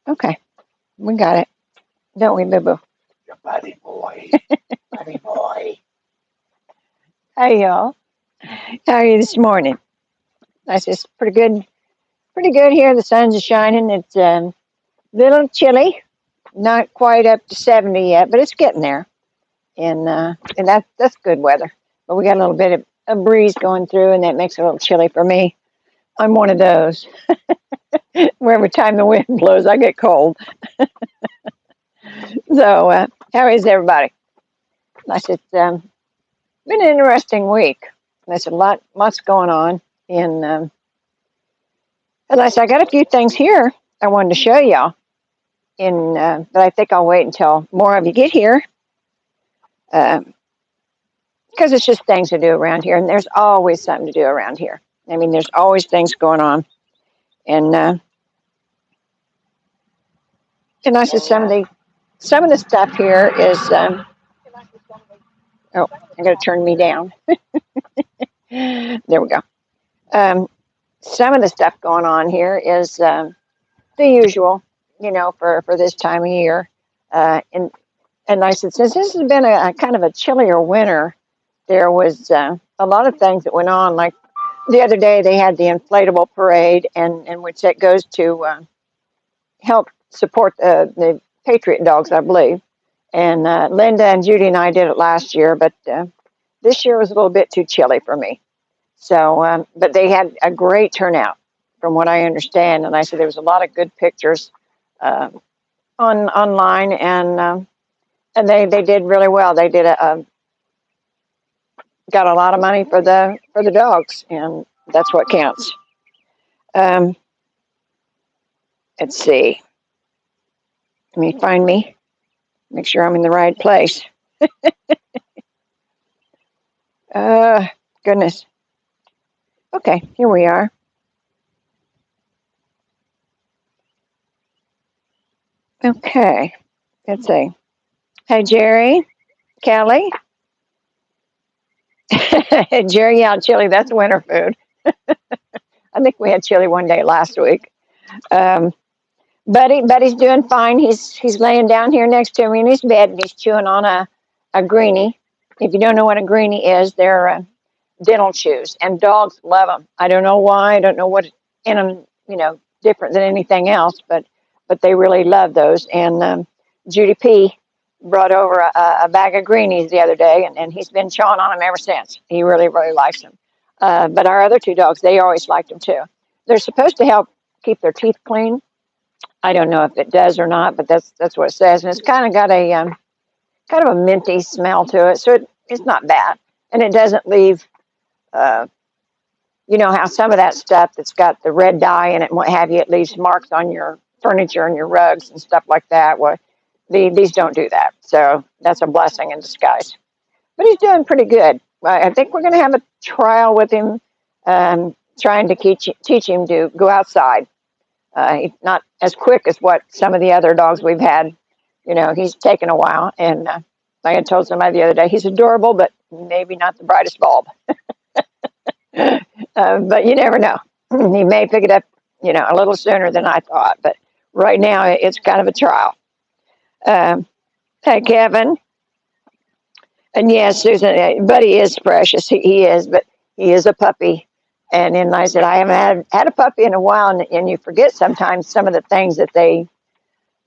Okay, we got it. Don't we, Boo Boo? Your buddy boy. Buddy boy. Hey, y'all. How are you this morning? That's just pretty good. Pretty good here. The sun's shining. It's a little chilly. Not quite up to 70 yet, but it's getting there. And that's good weather. But we got a little bit of a breeze going through, and that makes it a little chilly for me. I'm one of those where every time the wind blows, I get cold. So, how is everybody? It's been an interesting week. There's lots going on. And unless I got a few things here I wanted to show y'all. But I think I'll wait until more of you get here. Because it's just things to do around here, and there's always something to do around here. I mean, there's always things going on, and I said some of the stuff here is. Oh, I got to turn me down. There we go. Um, some of the stuff going on here is the usual, for this time of year. And I said, since this has been a kind of a chillier winter, there was a lot of things that went on. Like the other day, they had the inflatable parade, and which that goes to help support the Patriot dogs, I believe. And Linda and Judy and I did it last year, but this year was a little bit too chilly for me. So, but they had a great turnout, from what I understand. And I said there was a lot of good pictures uh, online, and they did really well. They did got a lot of money for the dogs, and that's what counts. Um, let's see. Let me find me. Make sure I'm in the right place. Uh, Goodness. Okay, here we are. Okay, let's see. Hey, Jerry, Kelly. Jerry out chili. That's winter food. I think we had chili one day last week. Um, Buddy's doing fine. He's laying down here next to me in his bed, and he's chewing on a greenie. If you don't know what a greenie is, they're dental chews, and dogs love them. I don't know why. I don't know what in them, different than anything else, but they really love those. And Judy P brought over a bag of greenies the other day, and he's been chawing on them ever since. He really, really likes them. But our other two dogs, they always liked them too. They're supposed to help keep their teeth clean. I don't know if it does or not, but that's what it says. And it's kind of got a kind of a minty smell to it, so it's not bad, and it doesn't leave. Uh, you know how some of that stuff that's got the red dye in it and what have you, it leaves marks on your furniture and your rugs and stuff like that. Well, these don't do that, so that's a blessing in disguise. But he's doing pretty good. I think we're going to have a trial with him, trying to teach him to go outside. He's not as quick as what some of the other dogs we've had. He's taken a while. And like I told somebody the other day, he's adorable, but maybe not the brightest bulb. But you never know. He may pick it up, a little sooner than I thought. But right now, it's kind of a trial. Hey, Kevin. And yes, Susan, Buddy is precious. He is, but he is a puppy. And then I said, I haven't had a puppy in a while, and you forget sometimes some of the things that they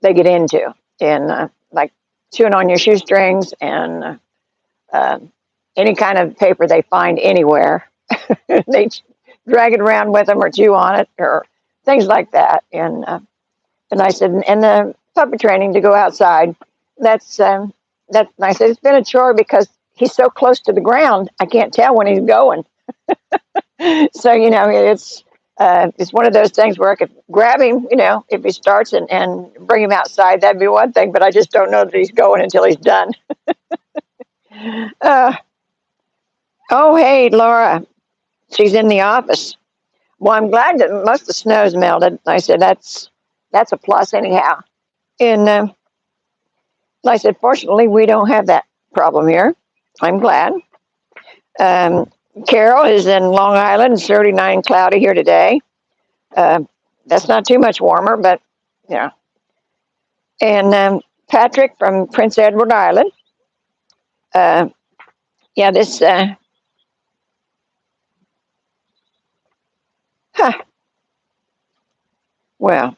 get into, and like chewing on your shoestrings and uh, any kind of paper they find anywhere, they drag it around with them or chew on it or things like that. And I said, and the puppy training to go outside, that's I said it's been a chore because he's so close to the ground, I can't tell when he's going. So it's one of those things where I could grab him, if he starts and bring him outside, that'd be one thing. But I just don't know that he's going until he's done. uh, oh, hey, Laura, she's in the office. Well, I'm glad that most of the snow's melted. I said that's a plus anyhow. And like I said, fortunately, we don't have that problem here. I'm glad. Um, Carol is in Long Island. It's 39 cloudy here today. Uh, that's not too much warmer, but yeah. And Patrick from Prince Edward Island. Yeah, this. Huh. Well,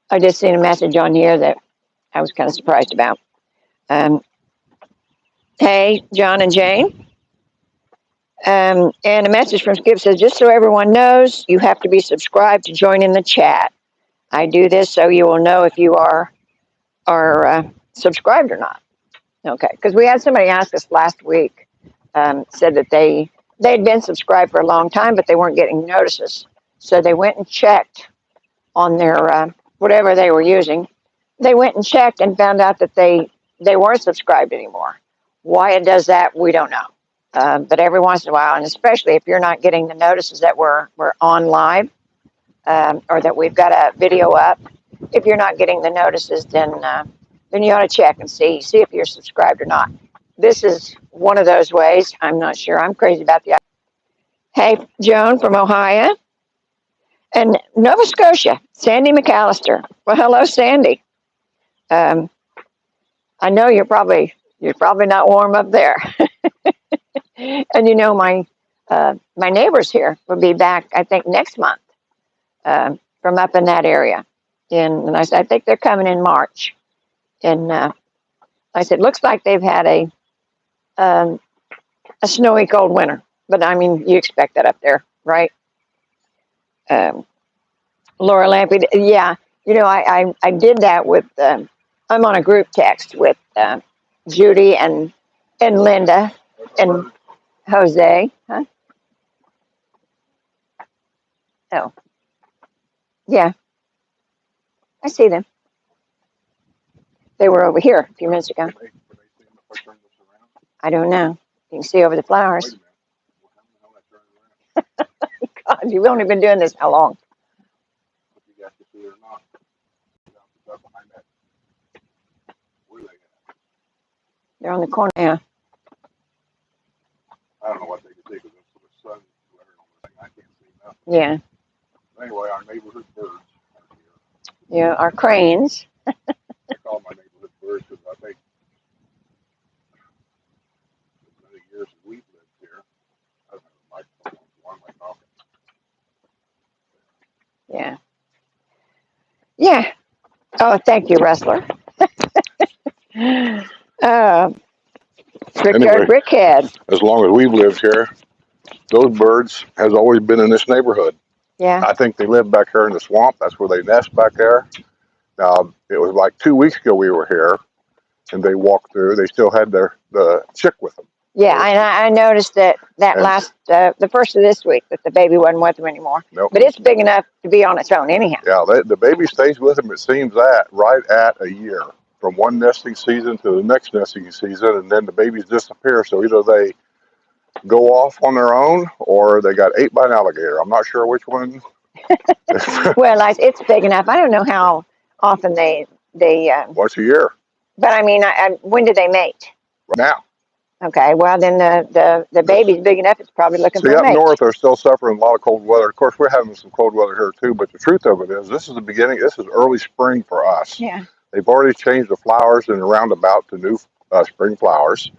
I just seen a message on here that I was kind of surprised about. Hey, John and Jane. And a message from Skip says, just so everyone knows, you have to be subscribed to join in the chat. I do this so you will know if you are subscribed or not. Okay, because we had somebody ask us last week, said that they'd been subscribed for a long time, but they weren't getting notices. So they went and checked on their whatever they were using. They went and checked and found out that they weren't subscribed anymore. Why it does that, we don't know. But every once in a while, and especially if you're not getting the notices that we're on live, or that we've got a video up, if you're not getting the notices, then you ought to check and see if you're subscribed or not. This is one of those ways. I'm not sure. I'm crazy about the. Hey, Joan from Ohio and Nova Scotia, Sandy McAllister. Well, hello, Sandy. I know you're probably not warm up there. And you know, my neighbors here will be back, I think, next month, from up in that area. And I said, I think they're coming in March. And I said, looks like they've had a snowy, cold winter. But I mean, you expect that up there, right? Laura Lampy, yeah. You know, I did that with. I'm on a group text with Judy and Linda and Jose. Huh? Oh, yeah. I see them. They were over here a few minutes ago. I don't know. You can see over the flowers. God, you've only been doing this how long? They're on the corner. Yeah. I don't know what they could see because the sun glaring on the thing. I can't see nothing. Yeah. Anyway, our neighborhood birds. Yeah, our cranes. I call my neighborhood birds because I think as many years as we've lived here, I don't have a microphone on, so why am I talking? Yeah. Yeah. Oh, thank you, Wrestler. Anyway, Brickhead. as long as we've lived here, those birds has always been in this neighborhood. Yeah. I think they live back here in the swamp. That's where they nest back there. Now, it was like 2 weeks ago we were here, and they walked through. They still had the chick with them. Yeah, and I noticed that last, the first of this week, that the baby wasn't with them anymore. Nope. But it's big enough to be on its own anyhow. Yeah, the baby stays with them, it seems, right at a year. From one nesting season to the next nesting season, and then the babies disappear. So either they go off on their own or they got ate by an alligator. I'm not sure which one. Well, it's big enough. I don't know how often they Once a year. But I mean, when do they mate? Right now. Okay, well then the baby's big enough. It's probably looking for a See, up mate. north, they're still suffering a lot of cold weather. Of course, we're having some cold weather here too. But the truth of it is, this is the beginning. This is early spring for us. Yeah. They've already changed the flowers in the roundabout to new spring flowers.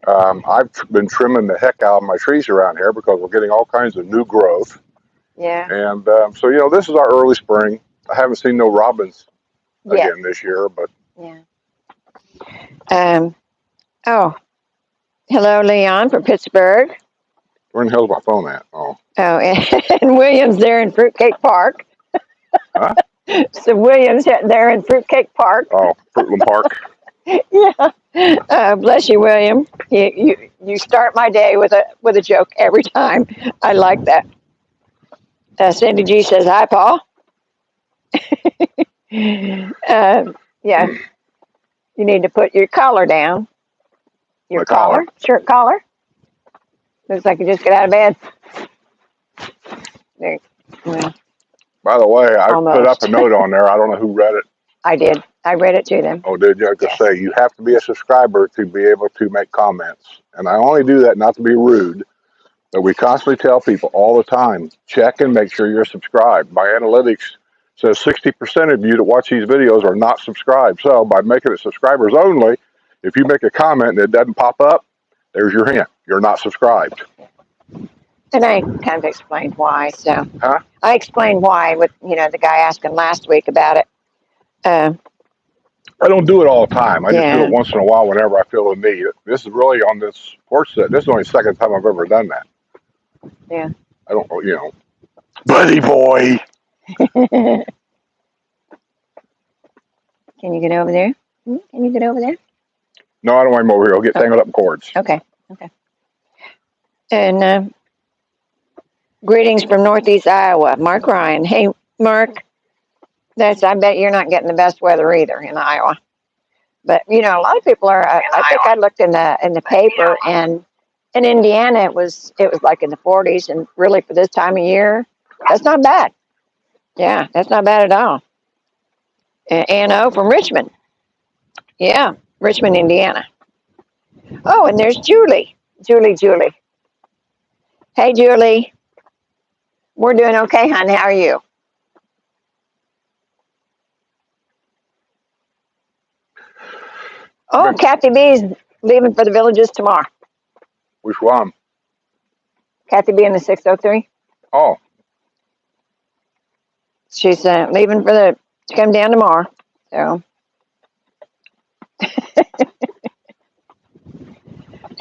I've been trimming the heck out of my trees around here because we're getting all kinds of new growth. Yeah. And so, you know, this is our early spring. I haven't seen no robins again this year, but. Yeah. Oh, hello, Leon from Pittsburgh. Where in the hell's my phone at? Oh. Oh, and William's there in Fruitcake Park. Huh? So William's there in Fruitcake Park. Oh, Fruitland Park. Yeah. Bless you, William. You start my day with a joke every time. I like that. Cindy G says hi, Paul. Yeah. You need to put your collar down. Your collar? Shirt collar. Looks like you just got out of bed. There. Well, by the way, I almost put up a note on there. I don't know who read it. I did. I read it to them. Oh, did you? I was going to say, you have to be a subscriber to be able to make comments. And I only do that not to be rude, but we constantly tell people all the time, check and make sure you're subscribed. My analytics says 60% of you that watch these videos are not subscribed. So by making it subscribers only, if you make a comment and it doesn't pop up, there's your hint. You're not subscribed. And I kind of explained why. So Huh? I explained why with, the guy asking last week about it. I don't do it all the time. I just do Yeah. it once in a while whenever I feel the need. This is really on this porch set. This is only the second time I've ever done that. Yeah. I don't, buddy boy. Can you get over there? Can you get over there? No, I don't want him over here. He'll get tangled up in cords. Okay. And greetings from Northeast Iowa, Mark Ryan. Hey, Mark, I bet you're not getting the best weather either in Iowa. But a lot of people are. I think I looked in the paper, and in Indiana it was like in the 40s, and really for this time of year, that's not bad. Yeah, that's not bad at all. Anno from Richmond. Yeah, Richmond, Indiana. Oh, and there's Julie. Julie. Hey, Julie. We're doing okay, hon. How are you? Oh, Kathy B's leaving for the Villages tomorrow. Which one? Kathy B in the 603. Oh, She's leaving to come down tomorrow. So.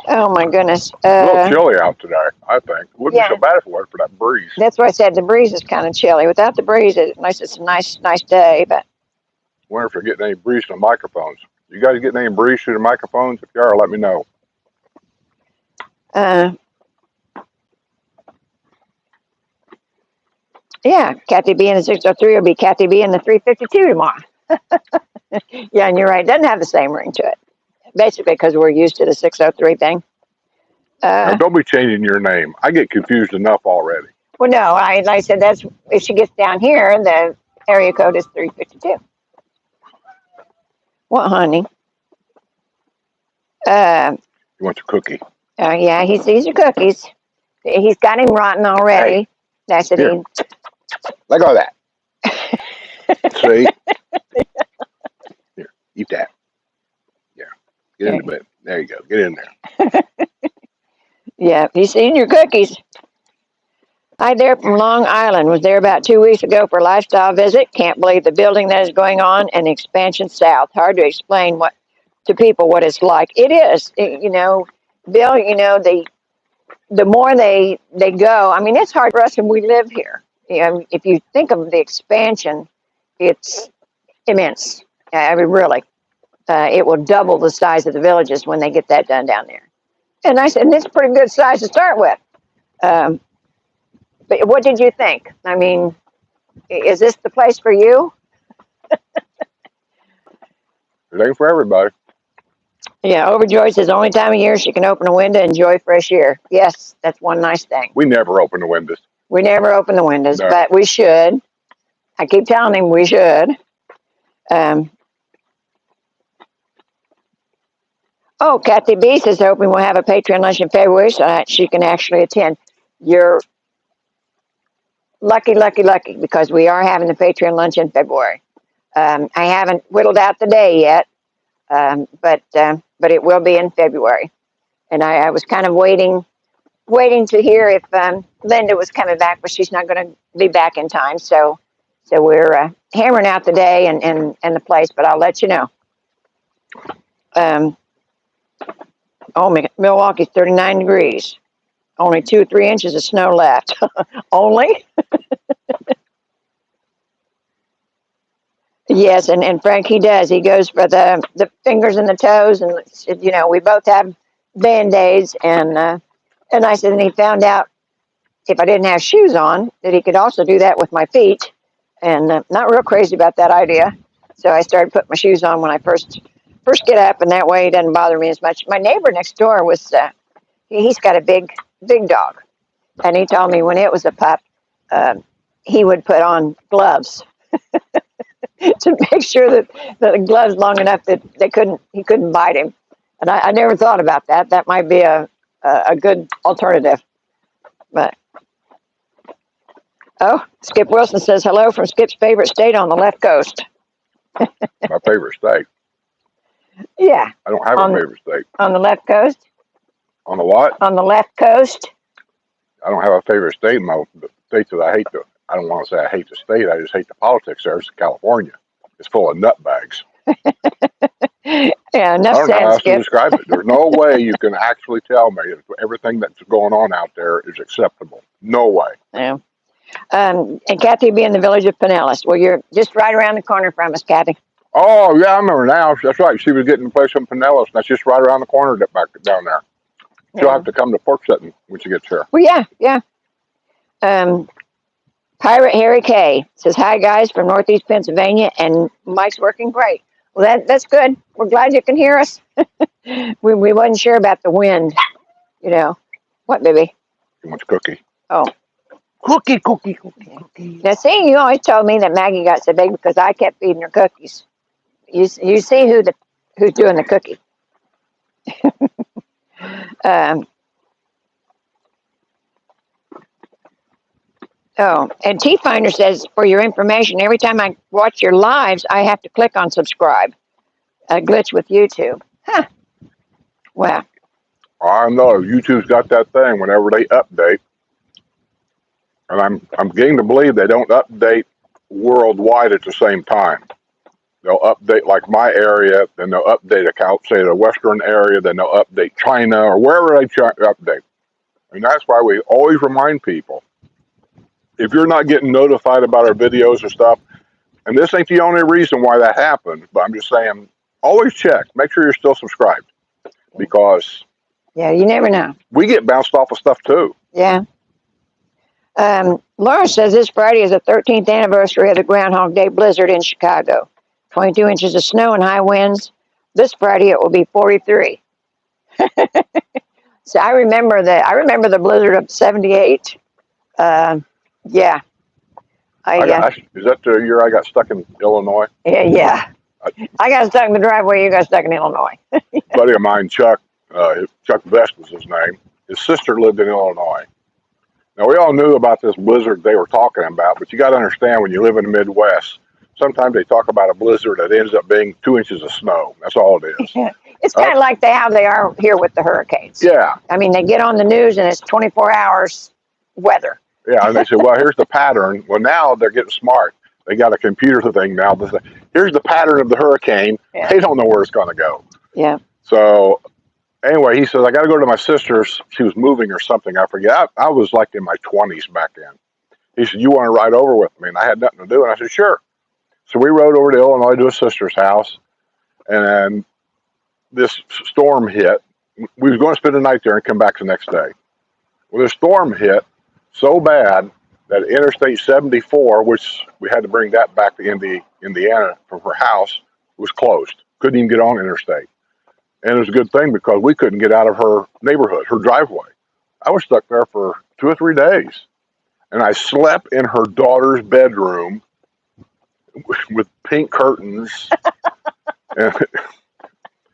Oh my goodness. a little chilly out today, I think. It wouldn't be so bad if it wasn't for that breeze. That's why I said the breeze is kind of chilly. Without the breeze, it's a nice day. But Wonder if they're getting any breeze from the microphones. You guys getting any breeze through the microphones? If you are, let me know. Yeah, Kathy B in the 603 will be Kathy B in the 352 tomorrow. Yeah, and you're right. It doesn't have the same ring to it. Basically, because we're used to the 603 thing. Now, don't be changing your name. I get confused enough already. Well, no, like I said, that's if she gets down here, the area code is 352. What, honey? He wants a cookie. Yeah, he sees your cookies. He's got him rotten already. Hey, That's it. Here. Let go of that. See? Here, eat that. Yeah. Get in the bed. There you go. Get in there. Yeah, he's seen your cookies. Hi there from Long Island. Was there about 2 weeks ago for a lifestyle visit. Can't believe the building that is going on and expansion south. Hard to explain to people what it's like. It is. Bill, the more they go, I mean, it's hard for us when we live here. If you think of the expansion, it's immense. I mean, really. It will double the size of the Villages when they get that done down there. And I said, and it's a pretty good size to start with. But what did you think? I mean, is this the place for you? It ain't for everybody. Yeah, overjoyed says only time of year she can open a window and enjoy fresh air. Yes, that's one nice thing. We never open the windows. We never open the windows, No. but we should. I keep telling him we should. Oh, Kathy B says hoping we'll have a Patreon lunch in February so that she can actually attend. You're lucky because we are having the Patreon lunch in February. I haven't whittled out the day yet, but it will be in February. And I was kind of waiting to hear if Linda was coming back, but she's not going to be back in time. So we're hammering out the day and the place, but I'll let you know. Milwaukee's 39 degrees. Only 2 or 3 inches of snow left. Only? Yes, and Frank, he does. He goes for the fingers and the toes, and we both have Band-Aids, and I said, and he found out if I didn't have shoes on that he could also do that with my feet, and not real crazy about that idea. So I started putting my shoes on when I first get up, and that way it doesn't bother me as much. My neighbor next door was he's got a big dog, and he told me when it was a pup, he would put on gloves to make sure that the gloves long enough that he couldn't bite him. And I never thought about that. That might be a good alternative. But Oh, Skip Wilson says hello from Skip's favorite state on the left coast. My favorite state. Yeah, I don't have On- a favorite state. on the left coast. On the what? On the left coast. I don't have a favorite state. The states that I hate I don't want to say I hate the state. I just hate the politics there. It's California. It's full of nutbags. Yeah, I enough don't know how said, else to Skip. describe it. There's no way you can actually tell me that everything that's going on out there is acceptable. No way. Yeah. And Kathy will be in the village of Pinellas. Well, you're just right around the corner from us, Kathy. Oh, yeah, I remember now. That's right. She was getting a place in Pinellas. That's just right around the corner back down there. She'll Yeah. have to come to Porch Settln when she gets here. Well, yeah. Pirate Harry K says, hi, guys, from Northeast Pennsylvania, and Mike's working great. Well, that's good. We're glad you can hear us. we wasn't sure about the wind, you know. What, baby? Too much cookie. Oh. Cookie. Now, see, you always told me that Maggie got so big because I kept feeding her cookies. You see who's doing the cookie. Oh, and T Finder says, for your information, every time I watch your lives, I have to click on subscribe. A glitch with YouTube. Huh. Wow. I know YouTube's got that thing whenever they update, and I'm getting to believe they don't update worldwide at the same time. They'll update like my area, then they'll update say the Western area, then they'll update China or wherever they update. And that's why we always remind people, if you're not getting notified about our videos and stuff, and this ain't the only reason why that happens, but I'm just saying, always check. Make sure you're still subscribed, because Yeah, you never know. we get bounced off of stuff too. Yeah. Laura says this Friday is the 13th anniversary of the Groundhog Day blizzard in Chicago. 22 inches of snow and high winds. This Friday it will be 43. So I remember the blizzard of 78. Yeah. Is that the year I got stuck in Illinois? Yeah. I got stuck in the driveway. You got stuck in Illinois. A buddy of mine, Chuck Vest was his name. His sister lived in Illinois. Now, we all knew about this blizzard they were talking about, but you got to understand, when you live in the Midwest, sometimes they talk about a blizzard that ends up being 2 inches of snow. That's all it is. It's kind of like how they are here with the hurricanes. Yeah. I mean, they get on the news and it's 24 hours weather. Yeah, and they say, well, here's the pattern. Well, now they're getting smart. They got a computer thing now. Here's the pattern of the hurricane. Yeah. They don't know where it's going to go. Yeah. So anyway, he says, I got to go to my sister's. She was moving or something. I forget. I was like in my 20s back then. He said, you want to ride over with me? And I had nothing to do. And I said, sure. So we rode over to Illinois to a sister's house. And this storm hit. We was going to spend the night there and come back the next day. Well, the storm hit so bad that Interstate 74, which we had to bring that back to Indiana from her house, was closed. Couldn't even get on interstate. And it was a good thing because we couldn't get out of her neighborhood, her driveway. I was stuck there for 2 or 3 days. And I slept in her daughter's bedroom with pink curtains. And,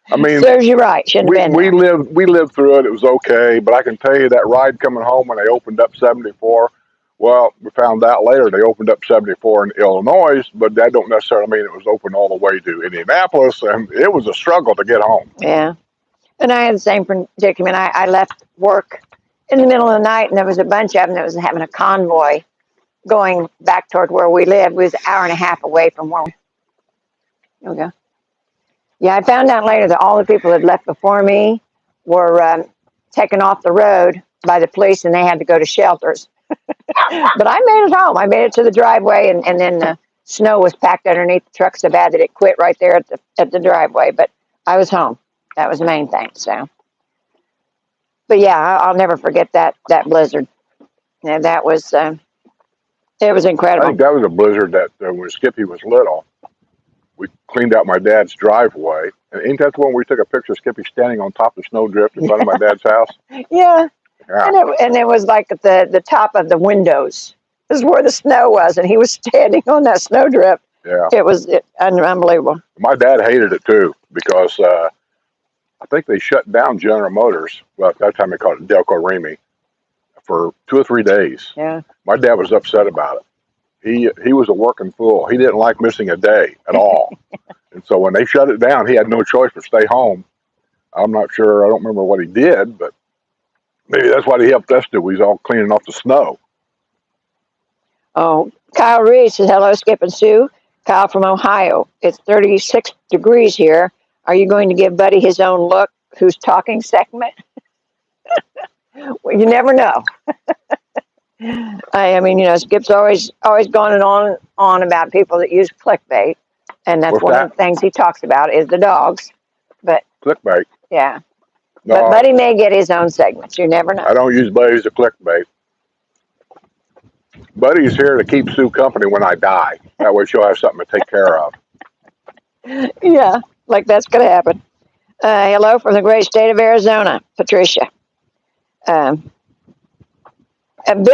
I mean, serves you right. Shouldn't have been there. we lived through it. It was okay, but I can tell you that ride coming home when they opened up 74. Well, we found out later they opened up 74 in Illinois, but that don't necessarily mean it was open all the way to Indianapolis, and it was a struggle to get home. Yeah. And I had the same predicament. I left work in the middle of the night, and there was a bunch of them that was having a convoy going back toward where we lived. We was an hour and a half away from where Here we go. Yeah, I found out later that all the people that left before me were taken off the road by the police, and they had to go to shelters. But I made it home. I made it to the driveway, and then the snow was packed underneath the truck so bad that it quit right there at the driveway. But I was home. That was the main thing. So, but yeah, I'll never forget that blizzard. Yeah, that was it was I incredible. think that was a blizzard that when Skippy was little, we cleaned out my dad's driveway. And ain't that the one where we took a picture of Skippy standing on top of the snowdrift in front of my dad's house? Yeah. Yeah. And it was like at the top of the windows. This is where the snow was, and he was standing on that snowdrift. Yeah. It was unbelievable. My dad hated it too because I think they shut down General Motors. Well, at that time they called it Delco Remy for 2 or 3 days. Yeah. My dad was upset about it. He was a working fool. He didn't like missing a day at all. And so when they shut it down, he had no choice but stay home. I'm not sure. I don't remember what he did, but maybe that's what he helped us do. We was all cleaning off the snow. Oh, Kyle Reed says, hello, Skip and Sue. Kyle from Ohio. It's 36 degrees here. Are you going to give Buddy his own look? Who's talking segment? Well, you never know. I mean, Skip's always gone on about people that use clickbait, and that's What's one that? of the things he talks about is the dogs. But Clickbait. yeah, No, but Buddy may get his own segments. You never know. I don't use Buddy as a clickbait. Buddy's here to keep Sue company when I die. That way she'll have something to take care of. Yeah, like that's going to happen. Hello from the great state of Arizona, Patricia. Bill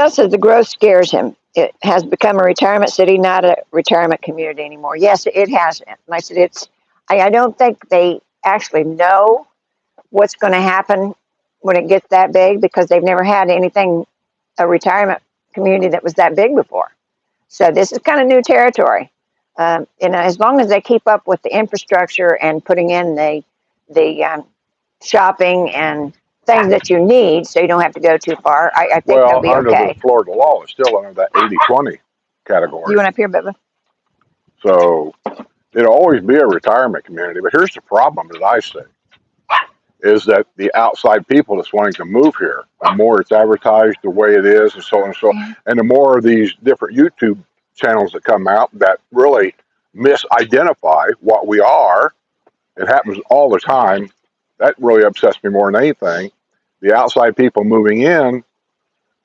says the growth scares him. It has become a retirement city, not a retirement community anymore. Yes, it has. And I said I don't think they actually know what's going to happen when it gets that big because they've never had a retirement community that was that big before. So this is kind of new territory. As long as they keep up with the infrastructure and putting in the shopping and things that you need so you don't have to go too far, I think they'll be under okay. the Florida law, it's still under that 80-20 category. You went up here, Bubba? So it'll always be a retirement community. But here's the problem that I see is that the outside people that's wanting to move here, the more it's advertised the way it is and so on and so on, and the more of these different YouTube channels that come out that really misidentify what we are, it happens all the time. That really upsets me more than anything. The outside people moving in,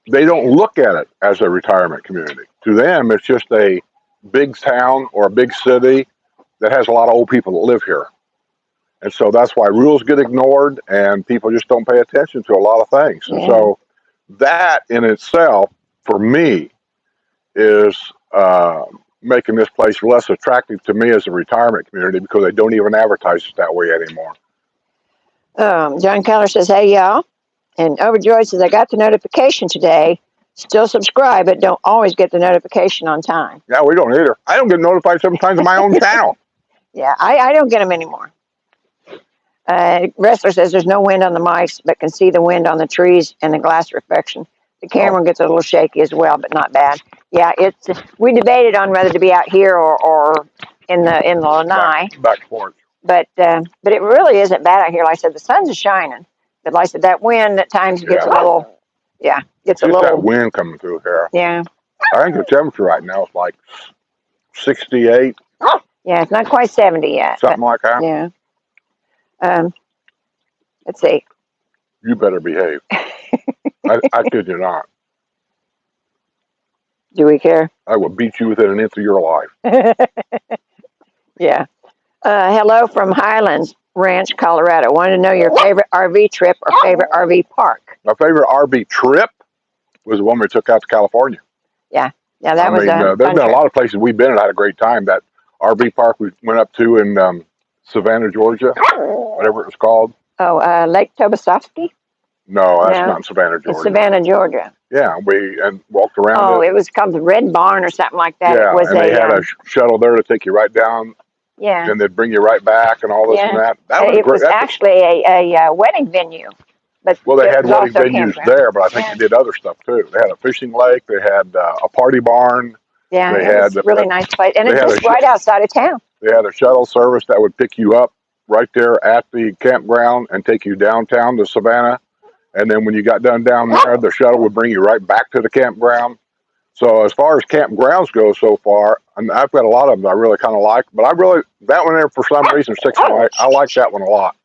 they don't look at it as a retirement community. To them, it's just a big town or a big city that has a lot of old people that live here. And so that's why rules get ignored and people just don't pay attention to a lot of things. Yeah. And so that in itself, for me, is making this place less attractive to me as a retirement community because they don't even advertise it that way anymore. John Keller says, hey, y'all. And Overjoyed says, I got the notification today. Still subscribe, but don't always get the notification on time. Yeah, we don't either. I don't get notified sometimes on my own channel. Yeah, I don't get them anymore. Wrestler says there's no wind on the mics, but can see the wind on the trees and the glass reflection. The camera gets a little shaky as well, but not bad. Yeah, we debated on whether to be out here or in the lanai. Back porch. But it really isn't bad out here. Like I said, the sun's shining. But like I said, that wind at times gets a little, gets a little. That wind coming through here. Yeah. I think the temperature right now is like 68. Yeah, it's not quite 70 yet. Something like that. Yeah. Let's see. You better behave. I kid you not. Do we care? I will beat you within an inch of your life. Yeah. Hello from Highlands Ranch, Colorado. Wanted to know your favorite RV trip or favorite RV park. My favorite RV trip was the one we took out to California. Yeah, that was there's been a lot of places we've been and had a great time. That RV park we went up to in Savannah, Georgia, whatever it was called. Oh, Lake Tobesofsky? No, that's not in Savannah, Georgia. It's Savannah, Georgia. Yeah, we walked around. Oh, it was called the Red Barn or something like that. Yeah, it was and they had a shuttle there to take you right down. Yeah. And they'd bring you right back and all this and that. That was it great. was actually a wedding venue. But well, they had wedding venues campground there, but I think they did other stuff too. They had a fishing lake. They had a party barn. Yeah, they it was a really nice place. And it's just right outside of town. They had a shuttle service that would pick you up right there at the campground and take you downtown to Savannah. And then when you got done down there, the shuttle would bring you right back to the campground. So as far as campgrounds go so far, and I've got a lot of them I really kind of like, but that one there for some reason sticks in my. I like that one a lot.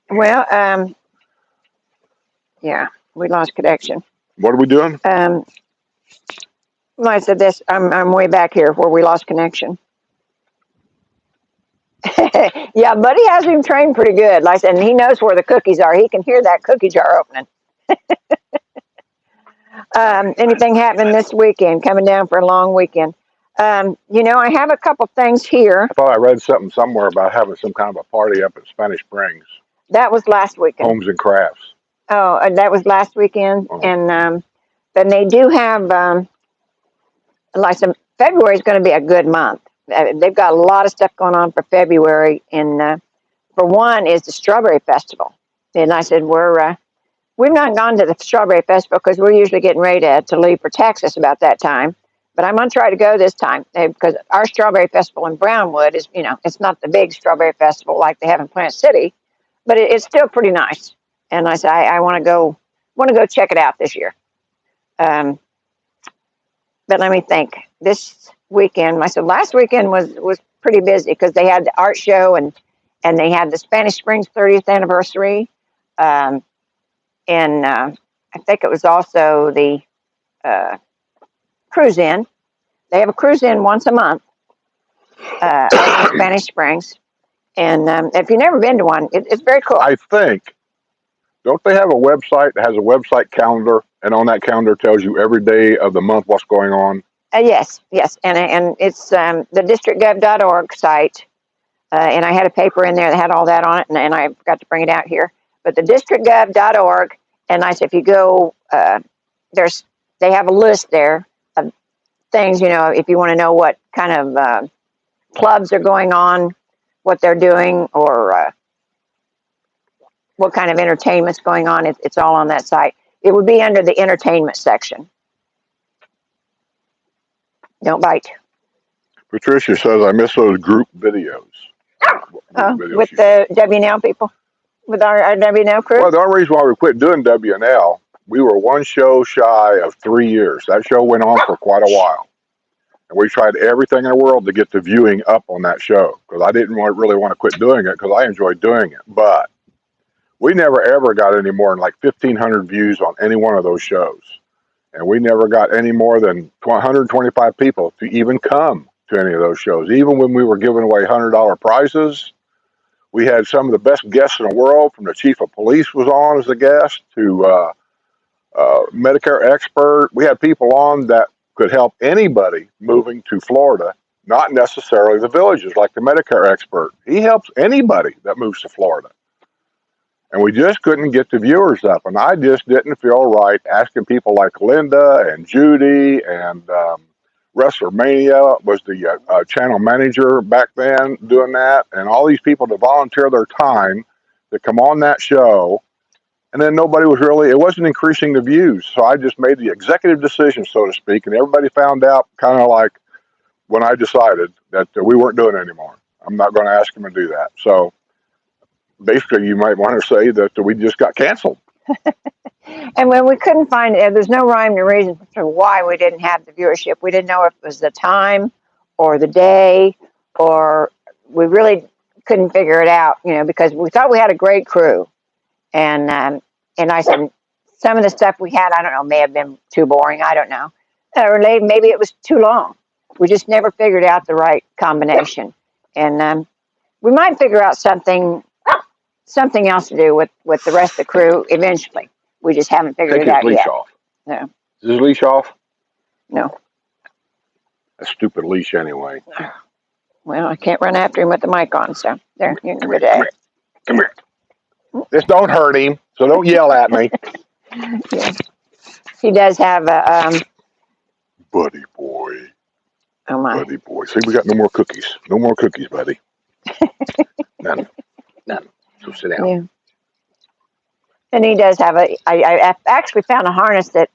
Well, yeah, we lost connection. What are we doing? Well, I said this. I'm way back here where we lost connection. Yeah, Buddy has him trained pretty good. Like I said, and he knows where the cookies are. He can hear that cookie jar opening. Anything happening this weekend? Coming down for a long weekend. I have a couple things here. I thought I read something somewhere about having some kind of a party up at Spanish Springs. That was last weekend. Homes and Crafts. Oh, that was last weekend, Oh. and then they do have like February is going to be a good month. They've got a lot of stuff going on for February, and for one is the Strawberry Festival. And I said we've not gone to the Strawberry Festival because we're usually getting ready to leave for Texas about that time. But I'm going to try to go this time because our Strawberry Festival in Brownwood is, it's not the big Strawberry Festival like they have in Plant City, but it's still pretty nice. And I said I want to go check it out this year. But let me think. This weekend, I said last weekend was pretty busy because they had the art show and they had the Spanish Springs 30th anniversary. And I think it was also the cruise in. They have a cruise in once a month at Spanish Springs. And if you've never been to one, it's very cool. I think, don't they have a website that has a website calendar, and on that calendar tells you every day of the month what's going on? Yes. And it's the districtgov.org site. And I had a paper in there that had all that on it, and I forgot to bring it out here. But the districtgov.org, and I said if you go, they have a list there of things, if you want to know what kind of clubs are going on, what they're doing, or what kind of entertainment's going on. It's all on that site. It would be under the entertainment section. Don't bite. Patricia says, I miss those group videos. With the WNL people, with our WNL crew. Well, the only reason why we quit doing WNL, we were one show shy of 3 years. That show went on for quite a while. And we tried everything in the world to get the viewing up on that show because I didn't really want to quit doing it because I enjoyed doing it. But we never ever got any more than like 1,500 views on any one of those shows. And we never got any more than 125 people to even come to any of those shows. Even when we were giving away $100 prizes, we had some of the best guests in the world, from the chief of police was on as a guest to Medicare expert. We had people on that could help anybody moving to Florida, not necessarily the villages like the Medicare expert. He helps anybody that moves to Florida. And we just couldn't get the viewers up. And I just didn't feel right asking people like Linda and Judy and WrestleMania was the channel manager back then doing that. And all these people to volunteer their time to come on that show. And then nobody was really, it wasn't increasing the views. So I just made the executive decision, so to speak. And everybody found out kind of like when I decided that we weren't doing it anymore. I'm not going to ask them to do that. So basically, you might want to say that we just got canceled. And when we couldn't find it, there's no rhyme or reason for why we didn't have the viewership. We didn't know if it was the time or the day, or we really couldn't figure it out, because we thought we had a great crew. And I said, some of the stuff we had, I don't know, may have been too boring. I don't know. Or maybe it was too long. We just never figured out the right combination. And we might figure out something else to do with the rest of the crew eventually. We just haven't figured it out yet. Take his leash off. No. Is his leash off? No. A stupid leash anyway. Well, I can't run after him with the mic on, so there, you can go Come here. This don't hurt him, so don't yell at me. Yeah. He does have a Buddy boy. oh my. Buddy boy. See, we got no more cookies. No more cookies, buddy. None. So sit down. Yeah. And he does have I actually found a harness that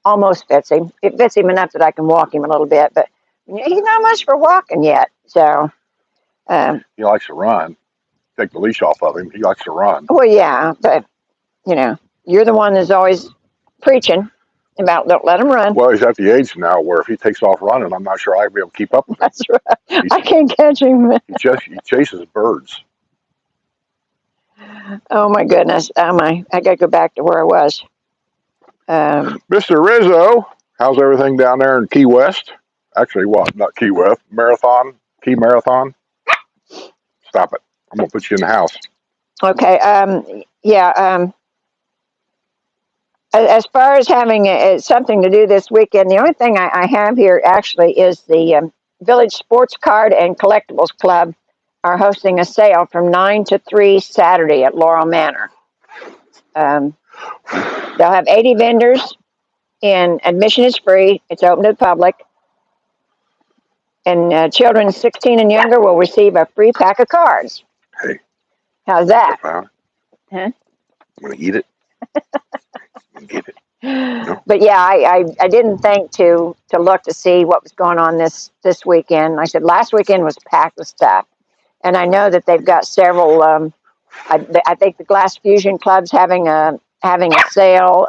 almost fits him. It fits him enough that I can walk him a little bit, but he's not much for walking yet. So He likes to run. Take the leash off of him. He likes to run. well, yeah, but you're the one that's always preaching about don't let him run. Well, he's at the age now where if he takes off running, I'm not sure I'd be able to keep up with him. That's right. I can't catch him. He chases birds. Oh my goodness. Oh my. I gotta go back to where I was. Mr. Rizzo, how's everything down there in Key West? Actually, what? Not Key West. Key Marathon. Stop it. I'm going to put you in the house. Okay. As far as having something to do this weekend, the only thing I have here actually is the Village Sports Card and Collectibles Club are hosting a sale from 9 to 3 Saturday at Laurel Manor. They'll have 80 vendors, and admission is free. It's open to the public. And children 16 and younger will receive a free pack of cards. Hey. How's that? Huh? I'm going to eat it. Get it. No. But yeah, I didn't think to look to see what was going on this weekend. I said last weekend was packed with stuff, and I know that they've got several. I think the Glass Fusion Club's having a sale.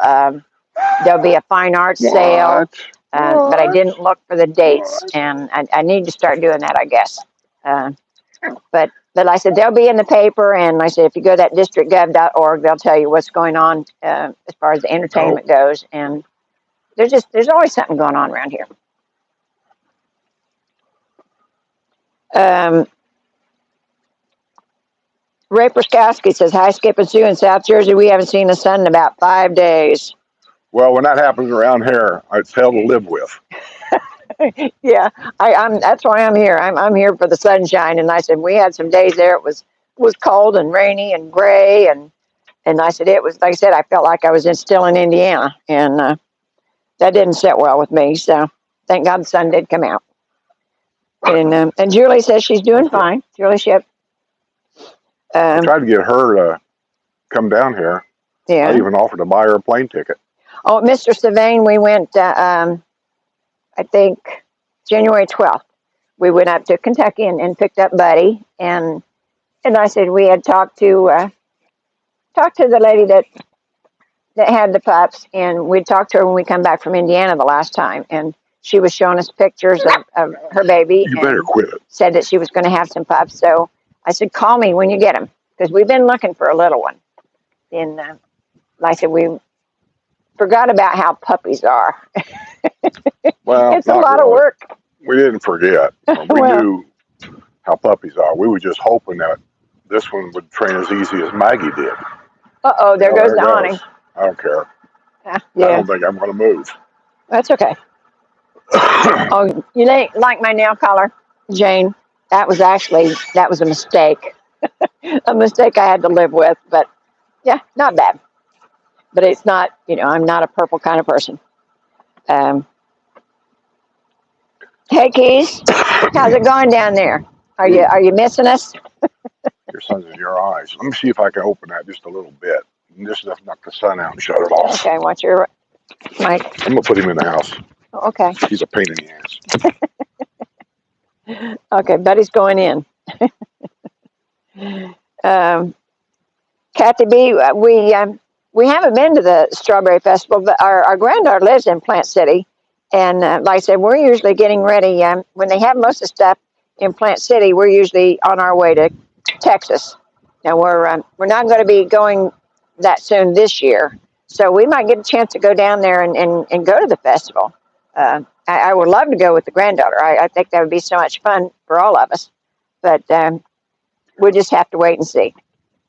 There'll be a fine arts sale, but I didn't look for the dates, and I need to start doing that, I guess. But I said they'll be in the paper, and I said if you go to that districtgov.org, they'll tell you what's going on as far as the entertainment goes, and there's always something going on around here. Ray Perskowski says, "Hi, Skip and Sue in South Jersey. We haven't seen the sun in about 5 days." Well, when that happens around here, it's hell to live with. Yeah, I'm. That's why I'm here. I'm here for the sunshine. And I said we had some days there. It was cold and rainy and gray, and I said it was like I said. I felt like I was still in Indiana, and that didn't sit well with me. So thank God the sun did come out. And Julie says she's doing fine. Julie Ship. I tried to get her to come down here. Yeah. I even offered to buy her a plane ticket. Oh, Mr. Sylvain, we went. I think January 12th, we went up to Kentucky and picked up Buddy, and I said we had talked to the lady that had the pups, and we talked to her when we come back from Indiana the last time, and she was showing us pictures of her baby. You better quit it. Said that she was going to have some pups, so I said call me when you get them, because we've been looking for a little one. And like I said, we forgot about how puppies are. Well, it's a lot of work. We didn't forget. We knew how puppies are. We were just hoping that this one would train as easy as Maggie did. Uh-oh, there goes the awning. I don't care. Yeah. I don't think I'm going to move. That's okay. Oh, you like my nail color, Jane? That was a mistake. A mistake I had to live with, but yeah, not bad. But it's not, I'm not a purple kind of person. Hey, Keys, how's it going down there? Are you missing us? Your sun's in your eyes. Let me see if I can open that just a little bit. Just enough to knock the sun out and shut it off. Okay, watch your mic. I'm going to put him in the house. Oh, okay. He's a pain in the ass. Okay, Buddy's going in. Kathy B, we haven't been to the Strawberry Festival, but our granddaughter lives in Plant City. And like I said, we're usually getting ready. When they have most of the stuff in Plant City, we're usually on our way to Texas. Now, we're not going to be going that soon this year. So we might get a chance to go down there and go to the festival. I would love to go with the granddaughter. I think that would be so much fun for all of us. But we'll just have to wait and see.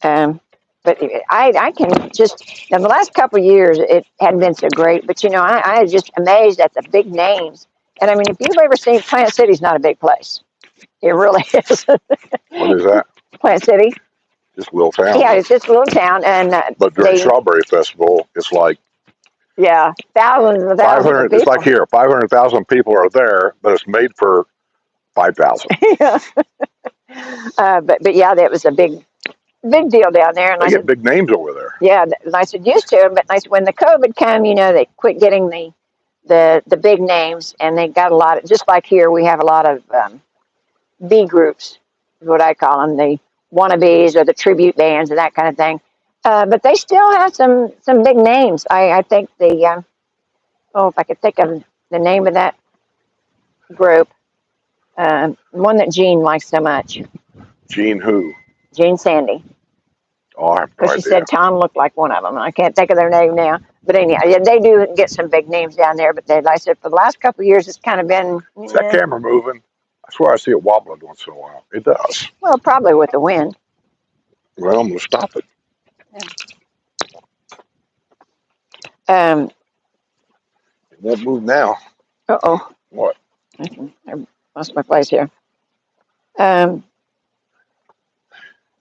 But I can just, now the last couple of years, it hadn't been so great, but I was just amazed at the big names. And I mean, if you've ever seen, Plant City's not a big place. It really is. What is that? Plant City. Just a little town. Yeah, it's just a little town. And but during Strawberry Festival, it's like, yeah, thousands and thousands of people. It's like here, 500,000 people are there, but it's made for 5,000. Yeah. But yeah, that was a big deal down there. And they get big names over there. Yeah, and I said used to, but when the COVID came, they quit getting the big names, and they got a lot of, just like here, we have a lot of B groups, is what I call them, the wannabes or the tribute bands and that kind of thing. But they still have some big names. I think if I could think of the name of that group, one that Jean likes so much. Jean who? Jean Sandy. Oh, I have no idea. She said Tom looked like one of them. I can't think of their name now. But anyhow, yeah, they do get some big names down there. But like I said, for the last couple of years, it's kind of been... Is that camera moving? I swear I see it wobbling once in a while. It does. Well, probably with the wind. Well, I'm going to stop it. Yeah. It won't move now. Uh-oh. What? I lost my place here.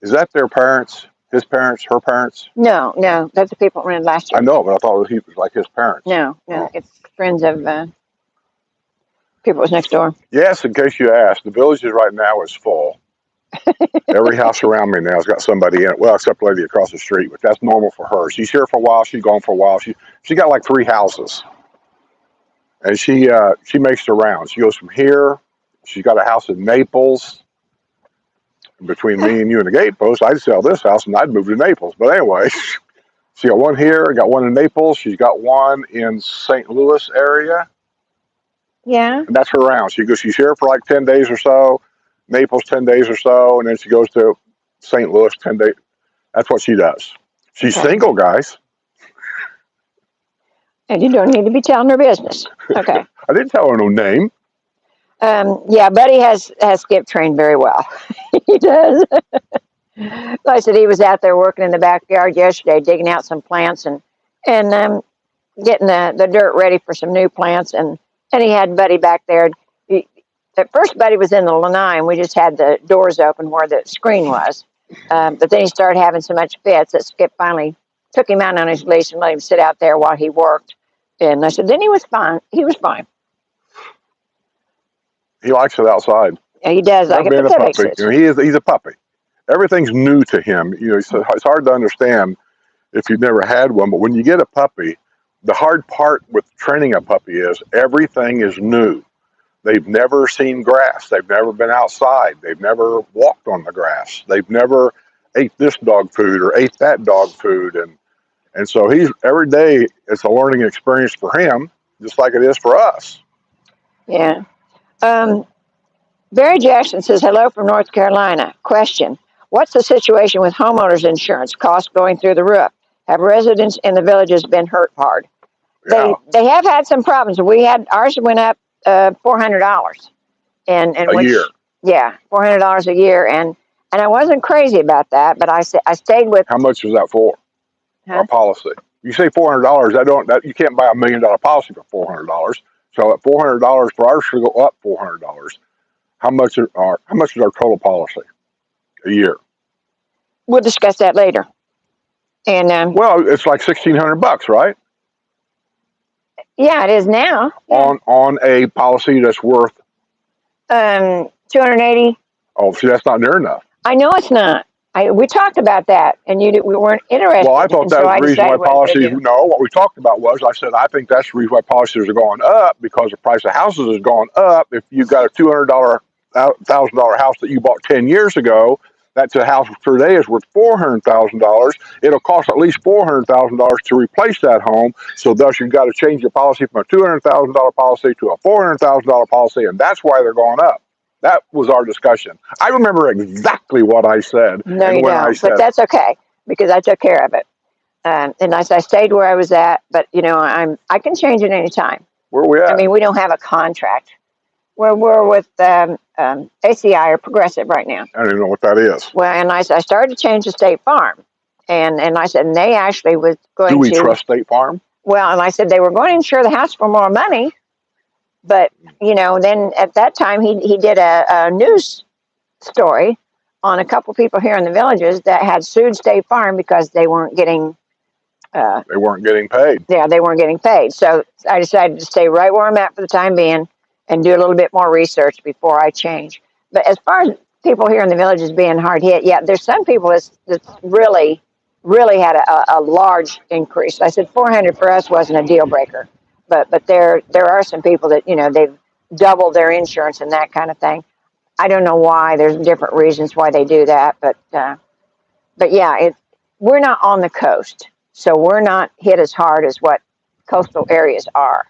Is that their parents? His parents? Her parents? No, no, that's the people that rented last I year. know, but I thought he was like his parents. No, no, Oh. it's friends of people that was next door. Yes, in case you asked, the Villages right now is full. Every house around me now has got somebody in it. Well, except the lady across the street, but that's normal for her. She's here for a while. She's gone for a while. She got like 3 houses, and she makes the rounds. She goes from here. She's got a house in Naples. Between me and you and the gatepost, I'd sell this house and I'd move to Naples. But anyway, she got one here, got one in Naples. She's got one in St. Louis area. Yeah. And that's her round. She's here for like 10 days or so, Naples 10 days or so, and then she goes to St. Louis 10 days. That's what she does. She's Okay. single, guys. And you don't need to be telling her business. Okay. I didn't tell her no name. Yeah, Buddy has skip trained very well. He does. Like I said, he was out there working in the backyard yesterday, digging out some plants and getting the dirt ready for some new plants. And he had Buddy back there. At first, Buddy was in the lanai, and we just had the doors open where the screen was. But then he started having so much fits that Skip finally took him out on his leash and let him sit out there while he worked. And I said, then he was fine. He was fine. He likes it outside. Yeah, he does like it, Being but a that makes puppy, sense. he's a puppy. Everything's new to him. It's hard to understand if you've never had one. But when you get a puppy, the hard part with training a puppy is everything is new. They've never seen grass. They've never been outside. They've never walked on the grass. They've never ate this dog food or ate that dog food. And so every day it's a learning experience for him, just like it is for us. Yeah. Barry Jackson says, hello from North Carolina. Question, what's the situation with homeowners insurance costs going through the roof? Have residents in the villages been hurt hard? Yeah. They have had some problems. Ours went up $400 and A year. Yeah, $400 a year, and I wasn't crazy about that, but I stayed with. How much was that for? Huh? A policy. You say $400. You can't buy $1 million policy for $400. So at $400 for ours should go up $400. How much is our total policy a year? We'll discuss that later. And well, it's like $1,600, right? Yeah, it is now. Yeah. On a policy that's worth $280. Oh, see, that's not near enough. I know it's not. We talked about that, and we weren't interested. Well, I thought that was the reason why policies. No, what we talked about was I said I think that's the reason why policies are going up because the price of houses is going up. If you've got a $200,000 house that you bought 10 years ago, that's a house today is worth $400,000. It'll cost at least $400,000 to replace that home. So thus, you've got to change your policy from a $200,000 policy to a $400,000 policy, and that's why they're going up. That was our discussion. I remember exactly what I said. No, you don't. But that's okay because I took care of it. And I stayed where I was at. But I can change it anytime. Where are we at? I mean, we don't have a contract. We're with ACI or Progressive right now. I don't even know what that is. Well, and I started to change to State Farm, and I said, and they actually was going to. Do we trust State Farm? Well, and I said they were going to insure the house for more money. But, then at that time, he did a news story on a couple people here in the villages that had sued State Farm because they weren't getting paid. Yeah, they weren't getting paid. So I decided to stay right where I'm at for the time being and do a little bit more research before I change. But as far as people here in the villages being hard hit, yeah, there's some people that's really, really had a large increase. I said 400 for us wasn't a deal breaker. But there are some people that, they've doubled their insurance and that kind of thing. I don't know why. There's different reasons why they do that. But yeah, we're not on the coast. So we're not hit as hard as what coastal areas are.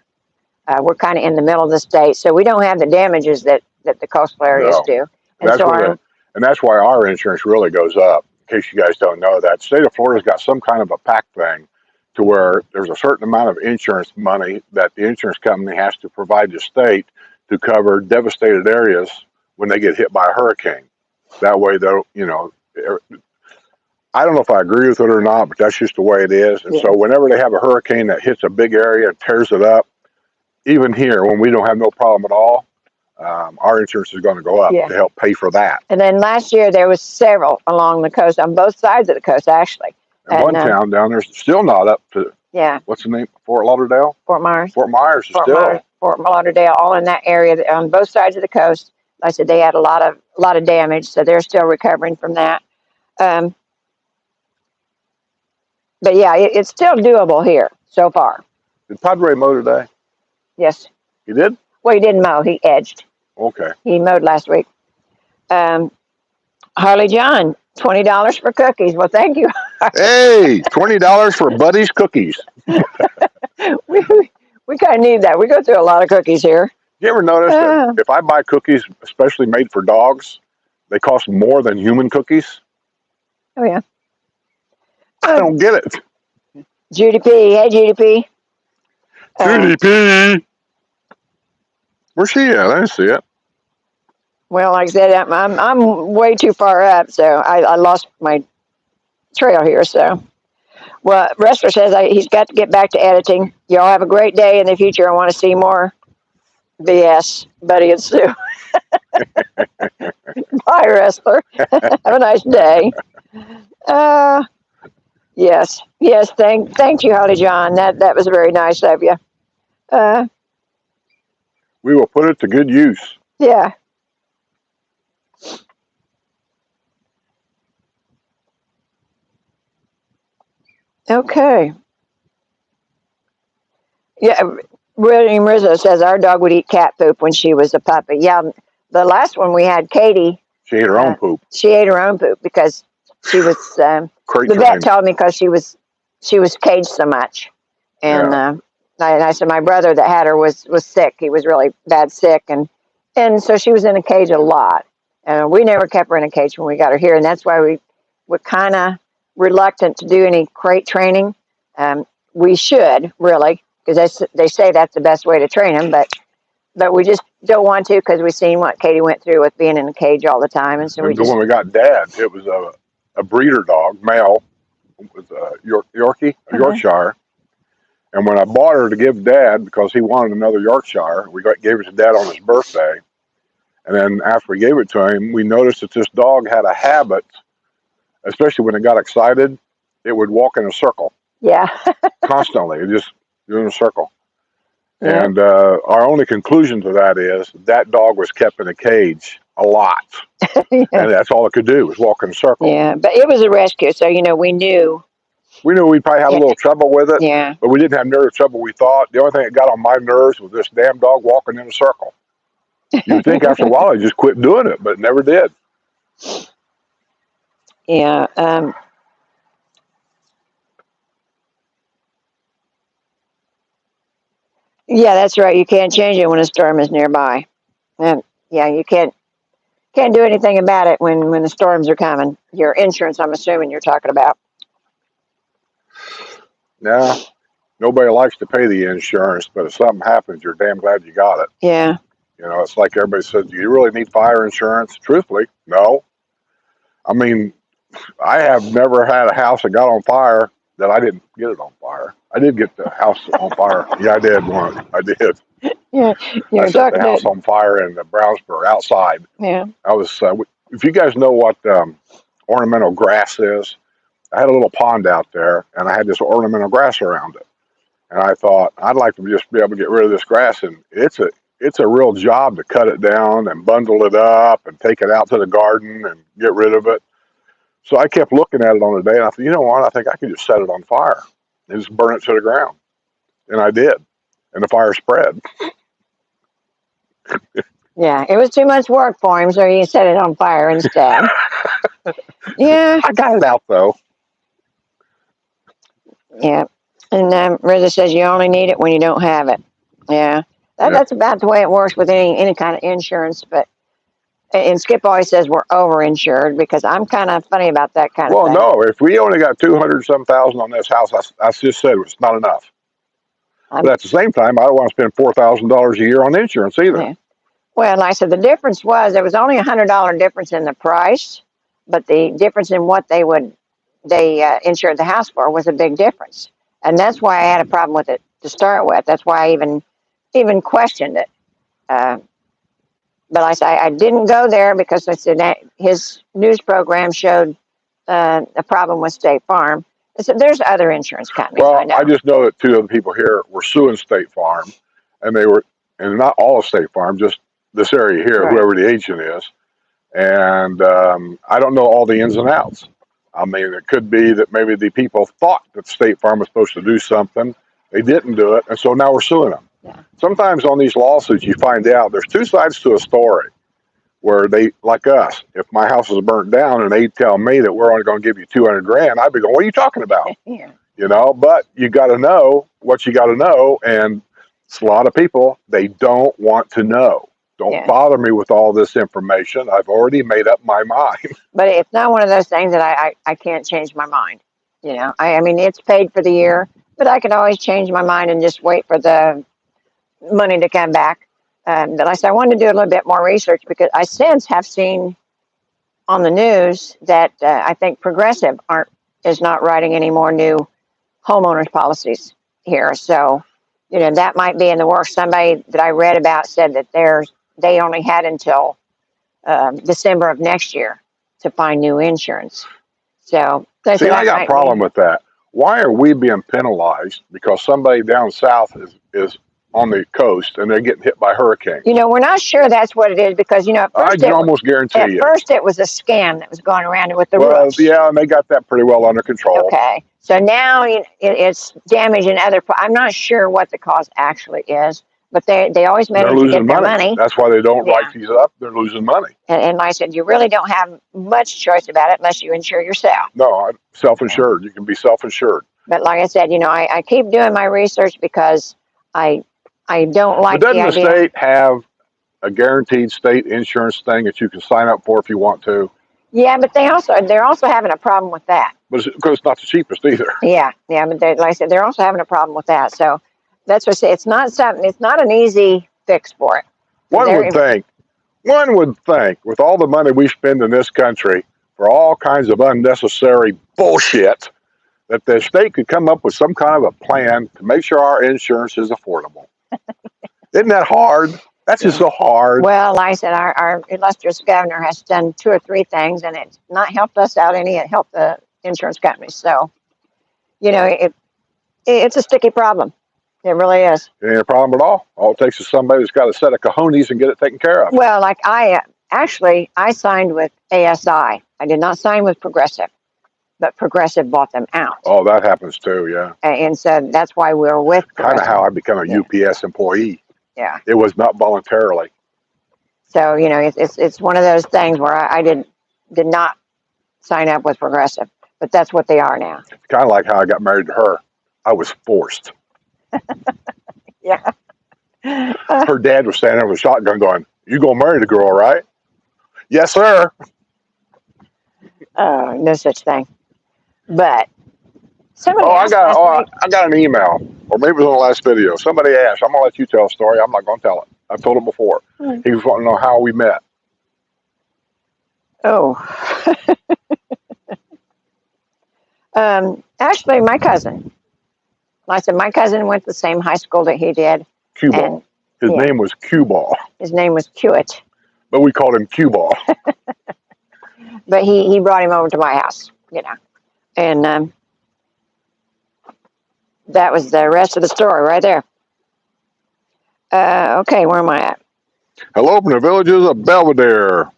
We're kind of in the middle of the state. So we don't have the damages that the coastal areas do. And that's why our insurance really goes up. In case you guys don't know that. The state of Florida's got some kind of a pact thing to where there's a certain amount of insurance money that the insurance company has to provide the state to cover devastated areas when they get hit by a hurricane. That way, though, I don't know if I agree with it or not, but that's just the way it is. And so whenever they have a hurricane that hits a big area and tears it up, even here, when we don't have no problem at all, our insurance is going to go up Yeah. to help pay for that. And then last year there was several along the coast, on both sides of the coast, actually. And And, one town down there's still not up to, Yeah, what's the name? Fort Lauderdale? Fort Myers, Fort Myers is still. Fort Lauderdale, all in that area on both sides of the coast. Like I said, they had a lot of damage, so they're still recovering from that. But yeah, it's still doable here so far. Did Padre mow today? Yes. He did? Well, he didn't mow. He edged. Okay. He mowed last week. Harley John, $20 for cookies. Well, thank you. Hey, $20 for Buddy's cookies. we kind of need that. We go through a lot of cookies here. You ever notice that if I buy cookies, especially made for dogs, they cost more than human cookies? Oh, yeah. I don't get it. Judy P. Hey, Judy P. Judy P. Where's she at? I didn't see it. Well, like I said, I'm way too far up, so I lost my trail here. So, well, Wrestler says he's got to get back to editing. Y'all have a great day in the future. I want to see more BS, Buddy and Sue. Bye, Wrestler. Have a nice day. Yes. Thank you, Holly John. That was very nice of you. We will put it to good use. Yeah. Okay. Yeah, William Rizzo says our dog would eat cat poop when she was a puppy. Yeah, the last one we had, Katie. She ate her own poop. She ate her own poop because she was. The vet told me because she was caged so much, and I said my brother that had her was sick. He was really bad sick, and so she was in a cage a lot. And we never kept her in a cage when we got her here, and that's why we were kind of reluctant to do any crate training. We should really, because they say that's the best way to train them, but we just don't want to because we've seen what Katie went through with being in a cage all the time, and so when we got Dad, it was a breeder dog, male, with a Yorkie, a Yorkshire. And when I bought her to give Dad, because he wanted another Yorkshire, gave it to Dad on his birthday. And then after we gave it to him, we noticed that this dog had a habit, especially when it got excited, it would walk in a circle. Yeah. Constantly. It just doing a circle. Yeah. And our only conclusion to that is that dog was kept in a cage a lot. Yeah. And that's all it could do was walk in a circle. Yeah, but it was a rescue, so we knew. We knew we'd probably have a little trouble with it. Yeah. But we didn't have near the trouble we thought. The only thing that got on my nerves was this damn dog walking in a circle. You'd think after a while I just quit doing it, but it never did. Yeah. Yeah, that's right. You can't change it when a storm is nearby. And yeah, you can't do anything about it when the storms are coming. Your insurance, I'm assuming you're talking about. Yeah. Nobody likes to pay the insurance, but if something happens, you're damn glad you got it. Yeah. You know, it's like everybody says, do you really need fire insurance? Truthfully, no. I mean, I have never had a house that got on fire that I didn't get it on fire. I did get the house on fire. Yeah, I did once. I did. Yeah. I set the house on fire in the Brownsburg outside. Yeah. I was, if you guys know what ornamental grass is, I had a little pond out there and I had this ornamental grass around it. And I thought, I'd like to just be able to get rid of this grass. And it's a real job to cut it down and bundle it up and take it out to the garden and get rid of it. So I kept looking at it on the day and I thought, you know what? I think I could just set it on fire and just burn it to the ground. And I did. And the fire spread. Yeah, it was too much work for him, so he set it on fire instead. Yeah. I got it out though. Yeah. And Riza says you only need it when you don't have it. Yeah. That's about the way it works with any kind of insurance. But and Skip always says we're overinsured because I'm kind of funny about that kind of thing. Well, no, if we only got 200-some-thousand on this house, I just said it's not enough. But at the same time, I don't want to spend $4,000 a year on insurance either. Yeah. Well, like I said, the difference was there was only $100 difference in the price, but the difference in what they insured the house for was a big difference. And that's why I had a problem with it to start with. That's why I even questioned it. But I didn't go there because I said that his news program showed a problem with State Farm. I said, there's other insurance companies. Well, I know. I just know that two other people here were suing State Farm, and not all of State Farm, just this area here, Right. whoever the agent is. And I don't know all the ins and outs. I mean, it could be that maybe the people thought that State Farm was supposed to do something. They didn't do it, and so now we're suing them. Yeah. Sometimes on these lawsuits, you find out there's two sides to a story where they, like us, if my house is burnt down and they tell me that we're only going to give you 200 grand, I'd be going, what are you talking about? Yeah. You know, but you got to know what you got to know. And it's a lot of people, they don't want to know. Don't Yeah. bother me with all this information. I've already made up my mind. But it's not one of those things that I can't change my mind. You know, I mean, it's paid for the year, but I can always change my mind and just wait for the money to come back. But I said I wanted to do a little bit more research because I since have seen on the news that I think Progressive is not writing any more new homeowners policies here. So, you know, that might be in the works. Somebody that I read about said that they only had until December of next year to find new insurance. So, See, I got a problem with that. Why are we being penalized because somebody down south is on the coast and they're getting hit by hurricanes? You know, we're not sure that's what it is because, you know, I can almost guarantee you. At first it was a scam that was going around with the roofs. roofs. Yeah, and they got that pretty well under control. Okay. So now it's damage in other. I'm not sure what the cause actually is, but they always manage to get their money. That's why they don't write these up. They're losing money. And like I said, you really don't have much choice about it unless you insure yourself. No, I'm self-insured. You can be self-insured. But like I said, you know, I keep doing my research because I don't like the idea. But doesn't the state have a guaranteed state insurance thing that you can sign up for if you want to? Yeah, but they're also having a problem with that. But because it's not the cheapest either. Yeah, but like I said, they're also having a problem with that. So that's what I say. It's not an easy fix for it. One would think with all the money we spend in this country for all kinds of unnecessary bullshit, that the state could come up with some kind of a plan to make sure our insurance is affordable. Isn't that hard? That's just so hard. Well, like I said, our illustrious governor has done 2 or 3 things, and it's not helped us out any. It helped the insurance companies. So, you know, it's a sticky problem. It really is. It ain't a problem at all. All it takes is somebody that's got a set of cojones and get it taken care of. Well, like I signed with ASI. I did not sign with Progressive, but Progressive bought them out. Oh, that happens too, yeah. And so that's why we're with Progressive. Kind of how I became a UPS employee. Yeah. It was not voluntarily. So, you know, it's one of those things where I did not sign up with Progressive, but that's what they are now. It's kind of like how I got married to her. I was forced. Yeah. Her dad was standing there with a shotgun going, "You gonna marry the girl, right?" "Yes, sir." No such thing. But somebody I got an email, or maybe it was on the last video. Somebody asked. I'm gonna let you tell a story. I'm not gonna tell it. I've told it before. He was wanting to know how we met. Oh. Actually, my cousin. Like I said, my cousin went to the same high school that he did. Cue Ball. His name was Cue Ball. His name was Hewitt. But we called him Cue Ball. But he brought him over to my house, you know. And that was the rest of the story right there. Okay, where am I at? Hello from the villages of Belvedere.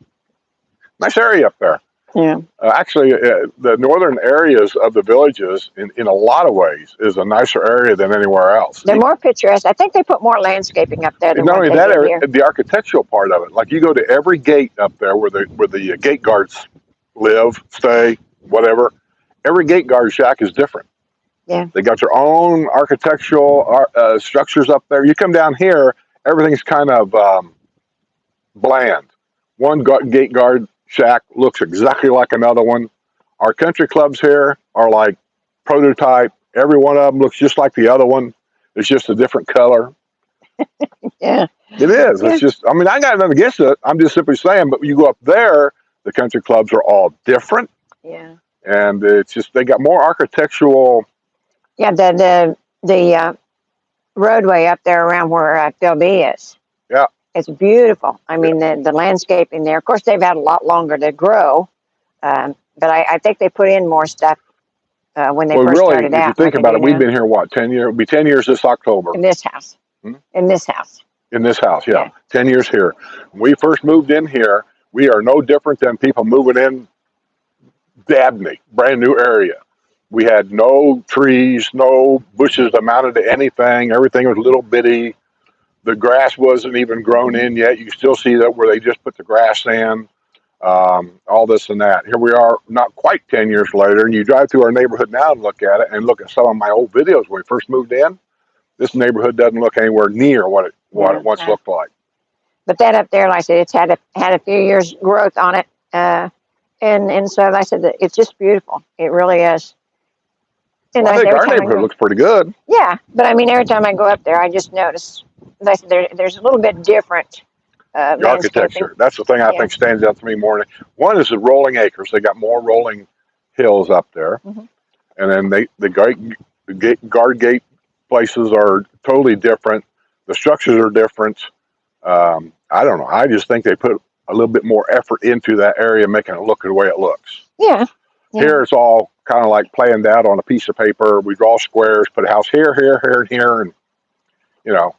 Nice area up there. Yeah. Actually, the northern areas of the villages, in a lot of ways, is a nicer area than anywhere else. They're more picturesque. I think they put more landscaping up there than not what only they that did area, here. the architectural part of it. Like you go to every gate up there where the gate guards live, stay, whatever. Every gate guard shack is different. Yeah. They got their own architectural structures up there. You come down here, everything's kind of bland. One gate guard shack looks exactly like another one. Our country clubs here are like prototype. Every one of them looks just like the other one. It's just a different color. Yeah. It is. Yeah. It's just, I mean, I got nothing against it. I'm just simply saying, but you go up there, the country clubs are all different. Yeah. And it's just, they got more architectural. Yeah, the roadway up there around where Phil B is. Yeah. It's beautiful. I mean, the landscaping there. Of course, they've had a lot longer to grow, but I think they put in more stuff when they Well, first really, started if you out. think What they about do it, we've now been here, what, 10 years? It'll be 10 years this October. in this house. Hmm? In this house. In this house, yeah. Yeah. 10 years here. When we first moved in here, we are no different than people moving in Dabney, brand new area. We had no trees, no bushes that amounted to anything. Everything was little bitty. The grass wasn't even grown in yet. You still see that where they just put the grass in, all this and that. Here we are, not quite 10 years later, and you drive through our neighborhood now and look at it and look at some of my old videos when we first moved in. This neighborhood doesn't look anywhere near what it once Yeah. looked like. But that up there, like I said, it's had a few years growth on it, and so like I said, it's just beautiful. It really is. And Well, I I said, think every our time I neighborhood go, looks pretty good. yeah. But I mean, every time I go up there, I just notice. Like I said, there's a little bit different The landscaping. architecture, that's the thing I Yeah. think stands out to me more. One is the rolling acres. They got more rolling hills up there. Mhm. And then the guard gate places are totally different. The structures are different. I don't know. I just think they put a little bit more effort into that area, making it look the way it looks. Yeah. Yeah. Here it's all kind of like planned out on a piece of paper. We draw squares, put a house here, here, here, and here, and you know,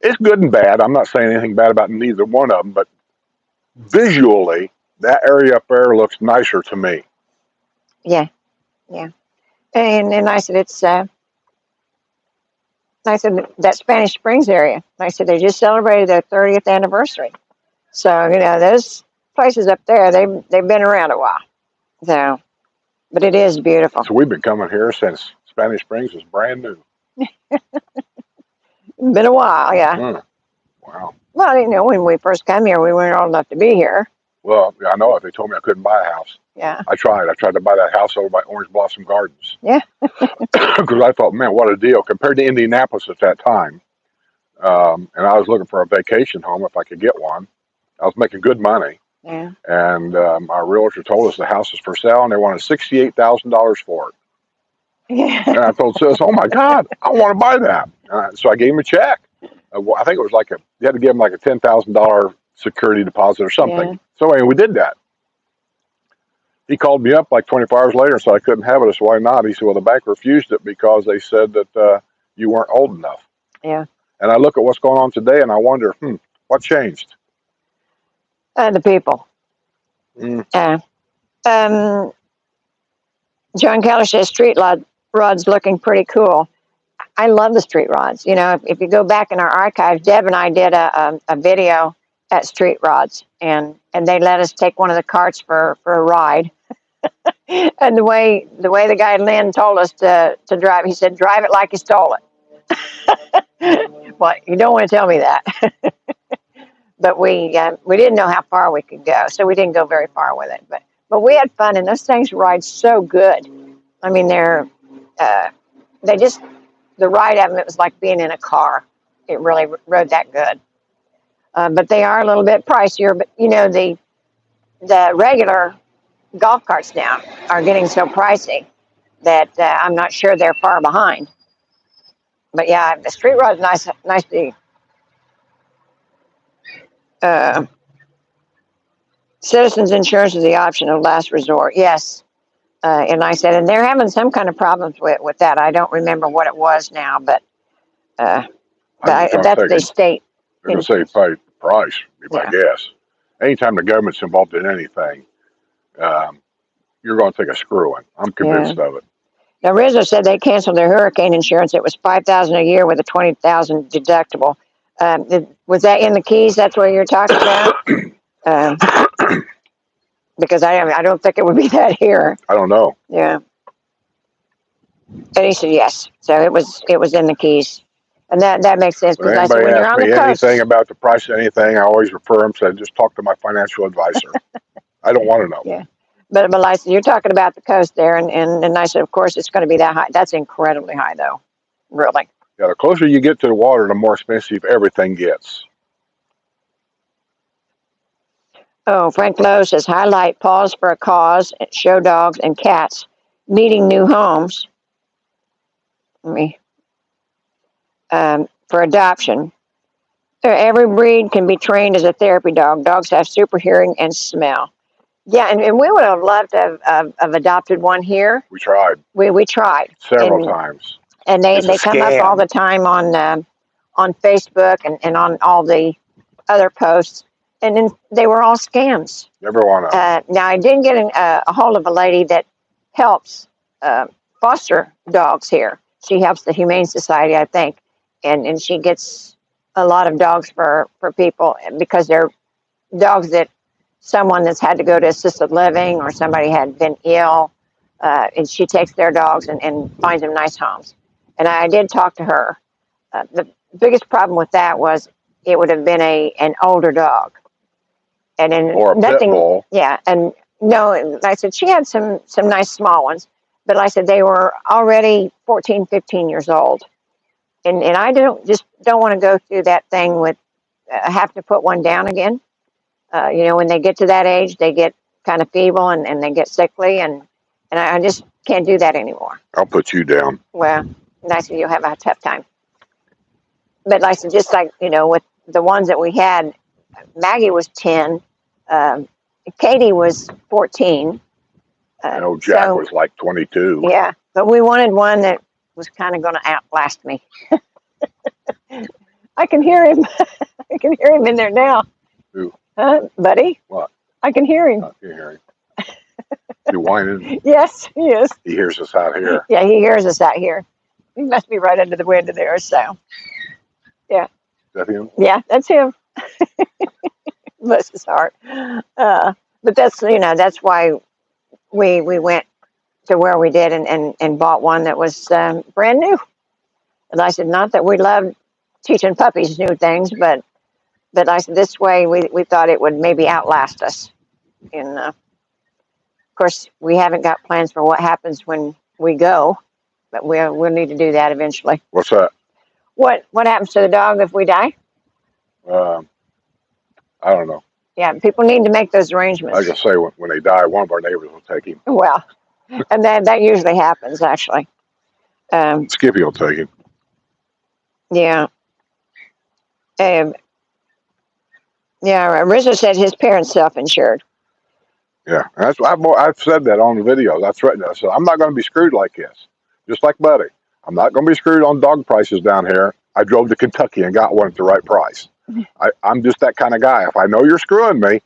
it's good and bad. I'm not saying anything bad about neither one of them, but visually, that area up there looks nicer to me. Yeah. Yeah. And I said, I said that Spanish Springs area. I said they just celebrated their 30th anniversary. So those places up there, they've been around a while. So, but it is beautiful. So we've been coming here since Spanish Springs was brand new. Been a while, yeah. Wow. Well, when we first came here, we weren't old enough to be here. Well, I know if they told me I couldn't buy a house. Yeah. I tried. I tried to buy that house over by Orange Blossom Gardens. Yeah. Because I thought, man, what a deal compared to Indianapolis at that time. And I was looking for a vacation home if I could get one. I was making good money. Yeah. And our realtor told us the house is for sale, and they wanted $68,000 for it. Yeah. And I told Sis, "Oh my God, I want to buy that." So I gave him a check. I think it was you had to give him like a $10,000 security deposit or something. Yeah. So anyway, we did that. He called me up like 24 hours later and said I couldn't have it. I said, "Why not?" He said, "Well, the bank refused it because they said that you weren't old enough." Yeah. And I look at what's going on today, and I wonder, what changed? The people. Mm. John Keller says street rods looking pretty cool. I love the street rods. If you go back in our archives, Deb and I did a video at street rods, and they let us take one of the carts for a ride. And the way the guy Lynn told us to drive, he said, "Drive it like you stole it." Well, you don't want to tell me that. But we didn't know how far we could go, so we didn't go very far with it. But we had fun, and those things ride so good. I mean, the ride of them, it was like being in a car. It really rode that good. But they are a little bit pricier. But the regular golf carts now are getting so pricey that I'm not sure they're far behind. But yeah, the street rod's nice to. Citizens insurance is the option of last resort. Yes. And I said, and they're having some kind of problems with that. I don't remember what it was now, but that's the state. They're going to say probably price, be my guess. Anytime the government's involved in anything, you're going to take a screwing. I'm convinced of it. Now, Rizzo said they canceled their hurricane insurance. It was $5,000 a year with a $20,000 deductible. Was that in the Keys? That's what you're talking about? Because I don't think it would be that here. I don't know. Yeah. And he said yes. So it was in the Keys. And that makes sense. When anybody asks me anything about the price of anything, I always refer them, say, just talk to my financial advisor. I don't want to know. Yeah. But like, you're talking about the coast there, and I said, of course, it's going to be that high. That's incredibly high, though. Really. Yeah, the closer you get to the water, the more expensive everything gets. Oh, Frank Lowe says, highlight Pause for a Cause, show dogs and cats needing new homes for adoption. Every breed can be trained as a therapy dog. Dogs have super hearing and smell. Yeah, and we would have loved to have adopted one here. We tried We tried several times. and It's a they come up all scam. the time on Facebook and on all the other posts, and then they were all scams. Every one of them. Now I did get a hold of a lady that helps foster dogs here. She helps the Humane Society, I think, and she gets a lot of dogs for people because they're dogs that someone that's had to go to assisted living or somebody had been ill, and she takes their dogs and finds them nice homes. And I did talk to her. The biggest problem with that was it would have been an older dog, and then Or a pit bull. Yeah, and no, I said she had some nice small ones, but I said they were already 14, 15 years old, and I don't want to go through that thing with have to put one down again. When they get to that age, they get kind of feeble and they get sickly, and I just can't do that anymore. I'll put you down. Well, I said you'll have a tough time. But I said, just like, with the ones that we had, Maggie was 10, Katie was 14. And old Jack was like 22. Yeah, but we wanted one that was kind of going to outlast me. I can hear him. I can hear him in there now. Who? Buddy? What? I can hear him. I can hear him. You whining? Yes, he is. He hears us out here. Yeah, he hears us out here. He must be right under the window there, so. Yeah. Is that him? Yeah, that's him. Bless his heart. But that's why we went to where we did and bought one that was brand new. And I said, not that we love teaching puppies new things, but I said this way we thought it would maybe outlast us. And of course, we haven't got plans for what happens when we go, but we'll need to do that eventually. What's that? What happens to the dog if we die? I don't know. Yeah, people need to make those arrangements. Like I say, when they die, one of our neighbors will take him. Well, and that usually happens, actually. Skippy will take him. Yeah. Rizzo said his parents self-insured. Yeah, that's I've said that on the videos. I threatened it. I said, I'm not going to be screwed like this. Just like Buddy. I'm not going to be screwed on dog prices down here. I drove to Kentucky and got one at the right price. I'm just that kind of guy. If I know you're screwing me,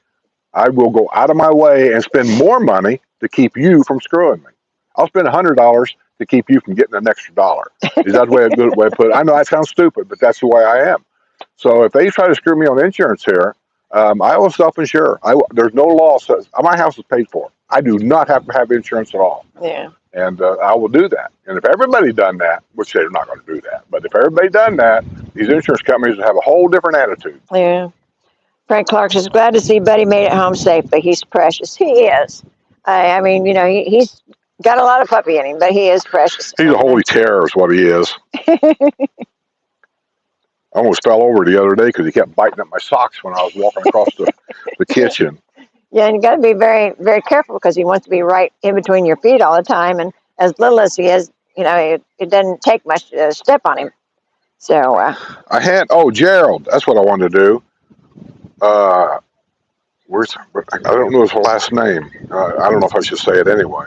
I will go out of my way and spend more money to keep you from screwing me. I'll spend $100 to keep you from getting an extra $1. Is that a good way to put it? I know that sounds stupid, but that's the way I am. So if they try to screw me on insurance here, I will self-insure. There's no law says my house is paid for. I do not have to have insurance at all. Yeah. And I will do that. And if everybody done that, which they're not going to do that, but if everybody done that, these insurance companies would have a whole different attitude. Yeah. Frank Clark says, glad to see Buddy made it home safely. He's precious. He is. I mean, he's got a lot of puppy in him, but he is precious. He's a holy terror is what he is. I almost fell over the other day because he kept biting at my socks when I was walking across the kitchen. Yeah, and you got to be very, very careful because he wants to be right in between your feet all the time. And as little as he is, it doesn't take much to step on him. So Gerald, that's what I wanted to do. I don't know his last name. I don't know if I should say it anyway.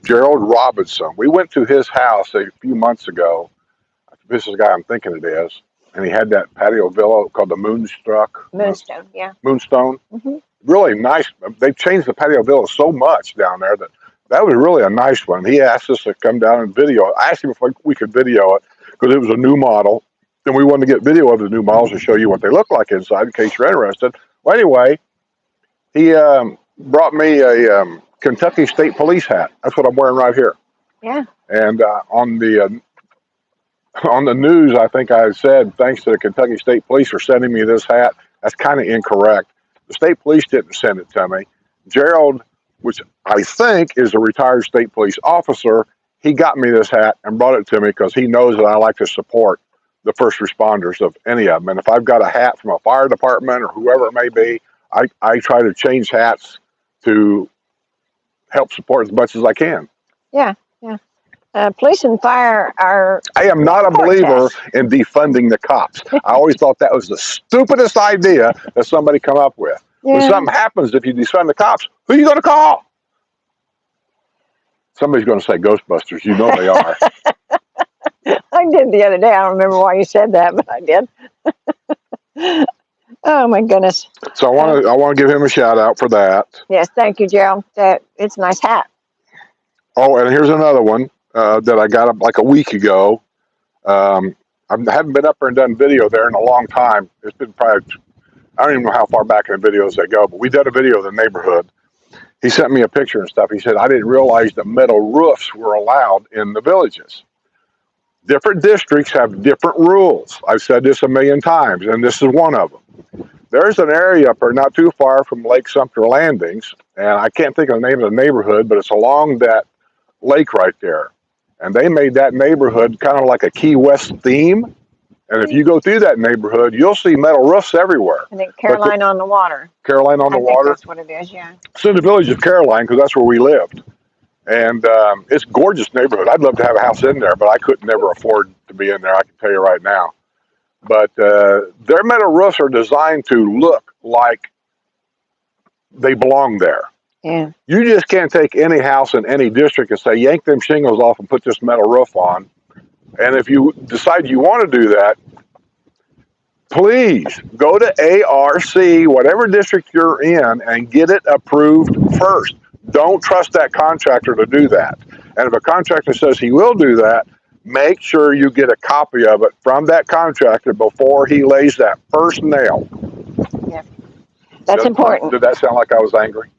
Gerald Robinson. We went to his house a few months ago. This is the guy I'm thinking it is. And he had that patio villa called the Moonstone, yeah. Moonstone. Mm-hmm. Really nice. They've changed the patio villa so much down there that was really a nice one. He asked us to come down and video it. I asked him if we could video it because it was a new model. And we wanted to get video of the new models to show you what they look like inside in case you're interested. Well, anyway, he brought me a Kentucky State Police hat. That's what I'm wearing right here. Yeah. And on the news, I think I said, thanks to the Kentucky State Police for sending me this hat. That's kind of incorrect. The state police didn't send it to me. Gerald, which I think is a retired state police officer, he got me this hat and brought it to me because he knows that I like to support the first responders of any of them. And if I've got a hat from a fire department or whoever it may be, I try to change hats to help support as much as I can. Yeah, yeah. Police and fire are. I am not a believer Protests. in defunding the cops. I always thought that was the stupidest idea that somebody come up with. When Yeah. something happens, if you defund the cops, who are you going to call? Somebody's going to say Ghostbusters. You know they are. I did the other day. I don't remember why you said that, but I did. Oh my goodness. So I want to give him a shout out for that. Yes, thank you, Gerald. It's a nice hat. Oh, and here's another one that I got like a week ago. I haven't been up there and done video there in a long time. It's been probably, I don't even know how far back in the videos they go, but we did a video of the neighborhood. He sent me a picture and stuff. He said, I didn't realize that metal roofs were allowed in the villages. Different districts have different rules. I've said this a million times, and this is one of them. There's an area up there not too far from Lake Sumter Landings, and I can't think of the name of the neighborhood, but it's along that lake right there. And they made that neighborhood kind of like a Key West theme. And if you go through that neighborhood, you'll see metal roofs everywhere. I think Caroline on the Water. Caroline on the I think Water. that's what it is, yeah. It's in the village of Caroline because that's where we lived. And it's a gorgeous neighborhood. I'd love to have a house in there, but I could never afford to be in there, I can tell you right now. But their metal roofs are designed to look like they belong there. Yeah. You just can't take any house in any district and say, yank them shingles off and put this metal roof on. And if you decide you want to do that, please go to ARC, whatever district you're in, and get it approved first. Don't trust that contractor to do that. And if a contractor says he will do that, make sure you get a copy of it from that contractor before he lays that first nail. Yeah. That's important. Did that sound like I was angry?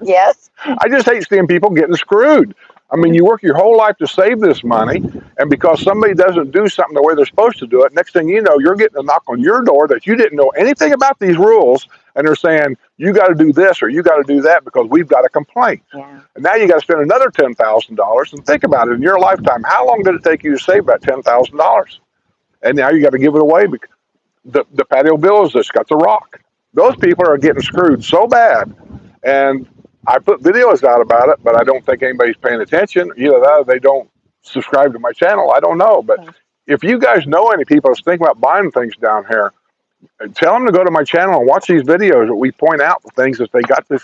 Yes. I just hate seeing people getting screwed. I mean, you work your whole life to save this money, and because somebody doesn't do something the way they're supposed to do it, next thing you know, you're getting a knock on your door that you didn't know anything about these rules, and they're saying, you got to do this or you got to do that because we've got a complaint. Yeah. And now you got to spend another $10,000, and think about it, in your lifetime, how long did it take you to save that $10,000? And now you got to give it away because the patio bills that's got the rock. Those people are getting screwed so bad, and I put videos out about it, but I don't think anybody's paying attention. Either that or they don't subscribe to my channel. I don't know. But if you guys know any people that's thinking about buying things down here, tell them to go to my channel and watch these videos that we point out the things that they got to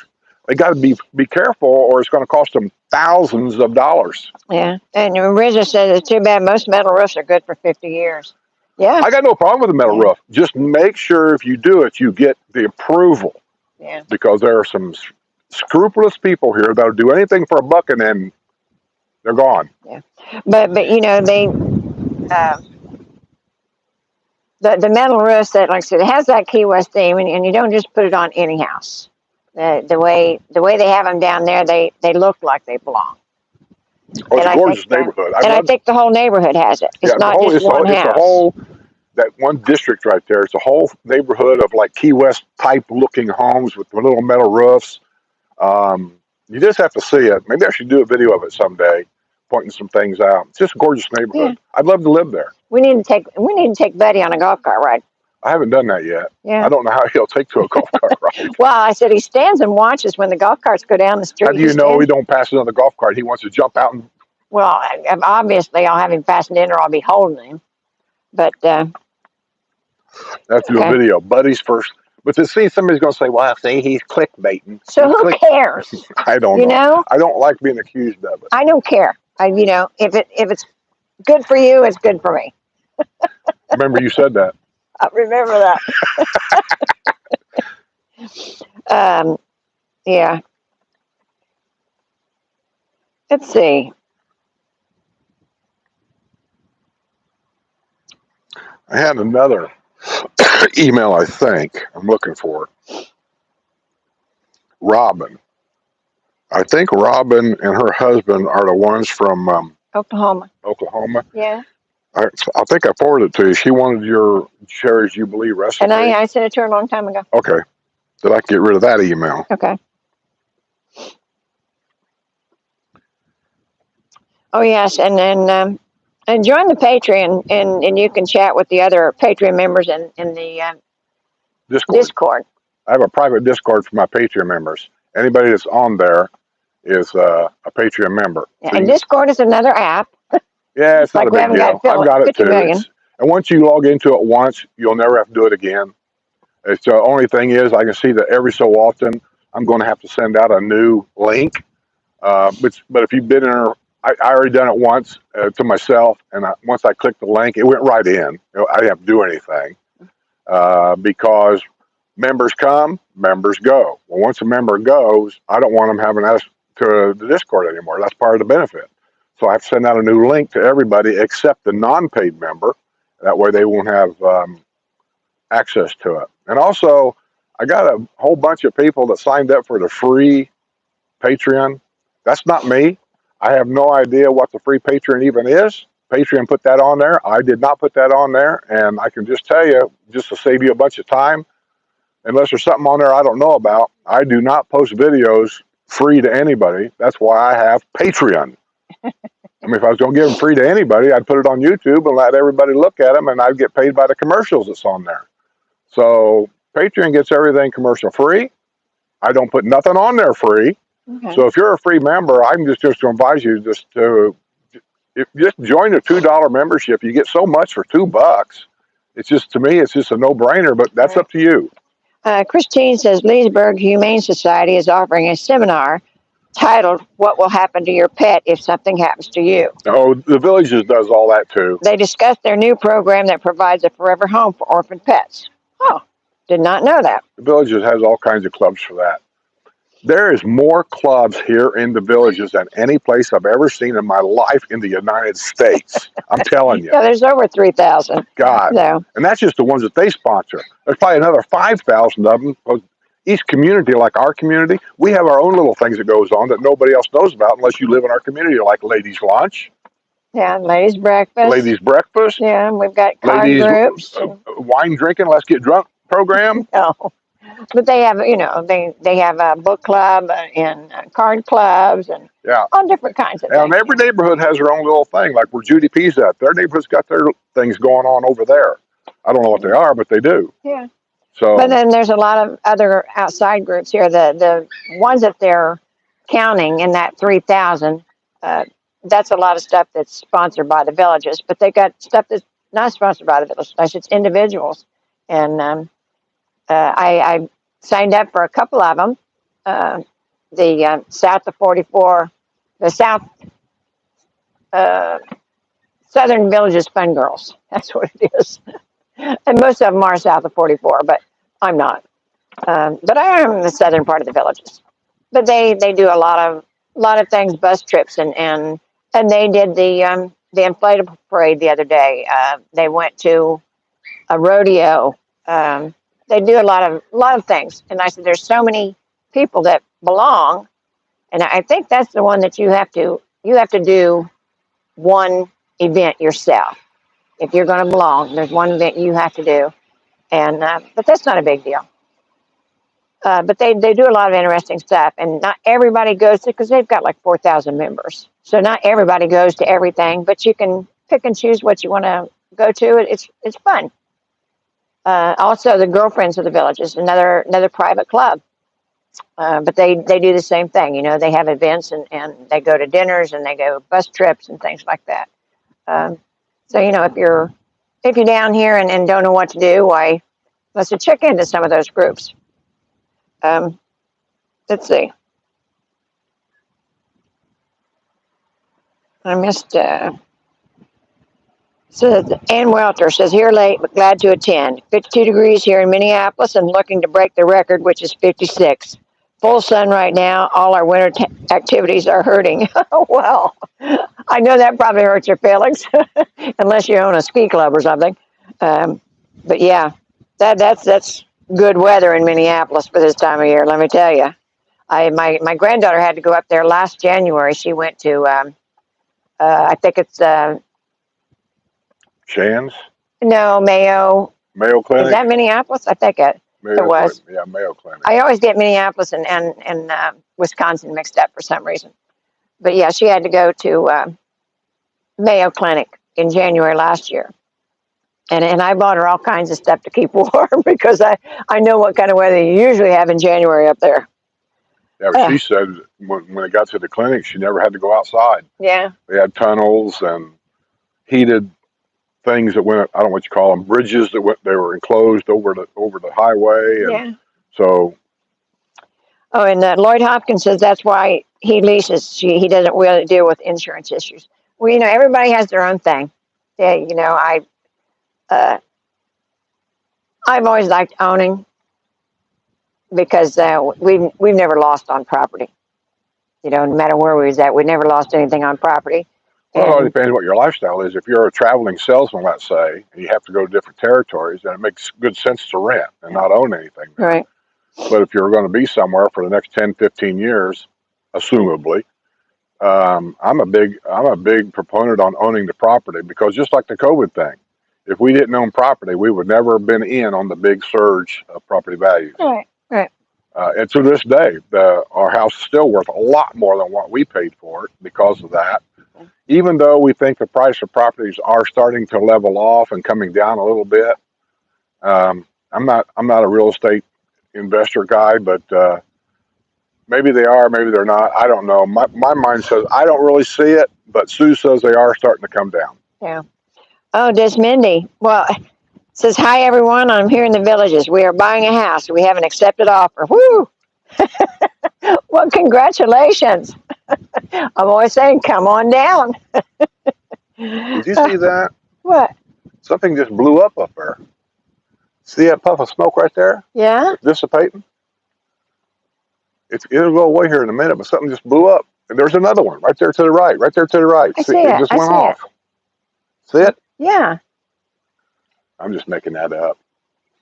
be careful, or it's going to cost them thousands of dollars. Yeah. And Rizza says it's too bad most metal roofs are good for 50 years. Yeah. I got no problem with the metal roof. Just make sure if you do it, you get the approval. Yeah. Because there are some scrupulous people here that'll do anything for a buck and then they're gone. Yeah. But you know, they the metal roofs that, like I said, it has that Key West theme, and you don't just put it on any house. The way they have them down there, they look like they belong. Oh, it's a gorgeous neighborhood. I think the whole neighborhood has it. It's not just one house. It's a whole, that one district right there. It's a whole neighborhood of like Key West type looking homes with the little metal roofs. You just have to see it. Maybe I should do a video of it someday, pointing some things out. It's just a gorgeous neighborhood. Yeah. I'd love to live there. We need to take Buddy on a golf cart ride. I haven't done that yet. Yeah. I don't know how he'll take to a golf cart ride. Well, I said he stands and watches when the golf carts go down the street. How do you know we don't pass another golf cart? He wants to jump out and. Well, obviously I'll have him passing in, or I'll be holding him. But that's do a video. Buddy's first. But to see somebody's going to say, "Well, see, he's clickbaiting." So who cares? I don't know. I don't like being accused of it. I don't care. If it's good for you, it's good for me. Remember you said that. I remember that. Yeah. Let's see. I had another email, I think. I'm looking for it. Robin. I think Robin and her husband are the ones from Oklahoma. Oklahoma. Yeah. I think I forwarded it to you. She wanted your Cherry Jubilee recipe. And I sent it to her a long time ago. Okay. Did I get rid of that email? Okay. Oh, yes. And then join the Patreon, and you can chat with the other Patreon members in the Discord. I have a private Discord for my Patreon members. Anybody that's on there, is a Patreon member. Yeah, So and you, Discord is another app. yeah, it's not Like a we big haven't deal. got I've got it 50 too. million. And once you log into it once, you'll never have to do it again. It's the only thing is I can see that every so often I'm going to have to send out a new link. But if you've been in, I already done it once to myself, and once I clicked the link, it went right in. I didn't have to do anything because members come, members go. Well, once a member goes, I don't want them having access to the Discord anymore. That's part of the benefit. So I have to send out a new link to everybody except the non-paid member. That way they won't have access to it. And also, I got a whole bunch of people that signed up for the free Patreon. That's not me. I have no idea what the free Patreon even is. Patreon put that on there. I did not put that on there. And I can just tell you, just to save you a bunch of time, unless there's something on there I don't know about, I do not post videos free to anybody. That's why I have Patreon. I mean, if I was going to give them free to anybody, I'd put it on YouTube and let everybody look at them, and I'd get paid by the commercials that's on there. So Patreon gets everything commercial free. I don't put nothing on there free. Okay. So if you're a free member, I'm just to advise you just to just join a $2 membership. You get so much for $2. It's just, to me, it's just a no-brainer. But that's Right. up to you. Christine says Leesburg Humane Society is offering a seminar titled "What Will Happen to Your Pet If Something Happens to You." Oh, the Villages does all that too. They discuss their new program that provides a forever home for orphan pets. Oh, did not know that. The Villages has all kinds of clubs for that. There is more clubs here in the Villages than any place I've ever seen in my life in the United States. I'm telling you. Yeah, there's over 3,000. God. So, And that's just the ones that they sponsor. There's probably another 5,000 of them. Each community, like our community, we have our own little things that goes on that nobody else knows about unless you live in our community, like ladies' lunch, yeah, ladies' breakfast. ladies' breakfast, Yeah, we've got card ladies' groups. wine drinking, let's get drunk program. No, but they have, they have a book club and card clubs and Yeah. all different kinds of And things. every neighborhood has their own little thing, like where Judy P's at. Their neighborhood's got their things going on over there. I don't know what they are, but they do. Yeah. So, But then there's a lot of other outside groups here. The ones that they're counting in that 3,000, that's a lot of stuff that's sponsored by the villages. But they got stuff that's not sponsored by the villages. It's individuals. And I signed up for a couple of them. The south of 44, the south Southern Villages Fun Girls. That's what it is. And most of them are south of 44, but I'm not. But I am in the southern part of the Villages. But they do a lot of things, bus trips, and they did the inflatable parade the other day. They went to a rodeo. They do a lot of things, and I said, there's so many people that belong, and I think that's the one that you have to do one event yourself. If you're going to belong, there's one event you have to do, and but that's not a big deal. But they do a lot of interesting stuff, and not everybody goes to, because they've got like 4,000 members. So not everybody goes to everything, but you can pick and choose what you want to go to. It's fun. Also, the Girlfriends of the Village is another private club, but they do the same thing. They have events and they go to dinners and they go bus trips and things like that. So if you're down here and don't know what to do, why let's check into some of those groups. Let's see. I missed. So Ann Welter says, here late, but glad to attend. 52 degrees here in Minneapolis and looking to break the record, which is 56. Full sun right now. All our winter activities are hurting. Well, I know that probably hurts your feelings, unless you own a ski club or something. But yeah, that's good weather in Minneapolis for this time of year. Let me tell you. My granddaughter had to go up there last January. She went to I think it's Shands, Mayo. Mayo Clinic. Is that Minneapolis? I think it was. Yeah, Mayo Clinic. I always get Minneapolis and Wisconsin mixed up for some reason. But yeah, she had to go to Mayo Clinic in January last year. And I bought her all kinds of stuff to keep warm because I know what kind of weather you usually have in January up there. Yeah, but she said when it got to the clinic, she never had to go outside. Yeah. They had tunnels and heated things that went. I don't know what you call them, bridges that went. They were enclosed over the highway, and Yeah. so. Oh, and Lloyd Hopkins says that's why he leases. He doesn't really deal with insurance issues. Well, you know, everybody has their own thing. Yeah, you know, I've always liked owning because we've never lost on property. You know, no matter where we was at, we never lost anything on property. Well, it all And depends what your lifestyle is. If you're a traveling salesman, let's say, and you have to go to different territories, then it makes good sense to rent and not own anything there. right, But if you're going to be somewhere for the next 10, 15 years, assumably, I'm a big proponent on owning the property because just like the COVID thing, if we didn't own property, we would never have been in on the big surge of property values. right, right. And to this day, our house is still worth a lot more than what we paid for it because of that. Even though we think the price of properties are starting to level off and coming down a little bit, I'm not a real estate investor guy, but maybe they are, maybe they're not. I don't know. My mind says I don't really see it, but Sue says they are starting to come down. Yeah. Oh, Desmindy. Well, says, hi, everyone. I'm here in the Villages. We are buying a house. We have an accepted offer. Woo! Well, congratulations. I'm always saying, come on down. Did you see that? What? Something just blew up there. See that puff of smoke right there? Yeah? It's dissipating. It'll go away here in a minute, but something just blew up. And there's another one right there to the right, right there to the right. I see it it. just I went see off. See it? Yeah. I'm just making that up.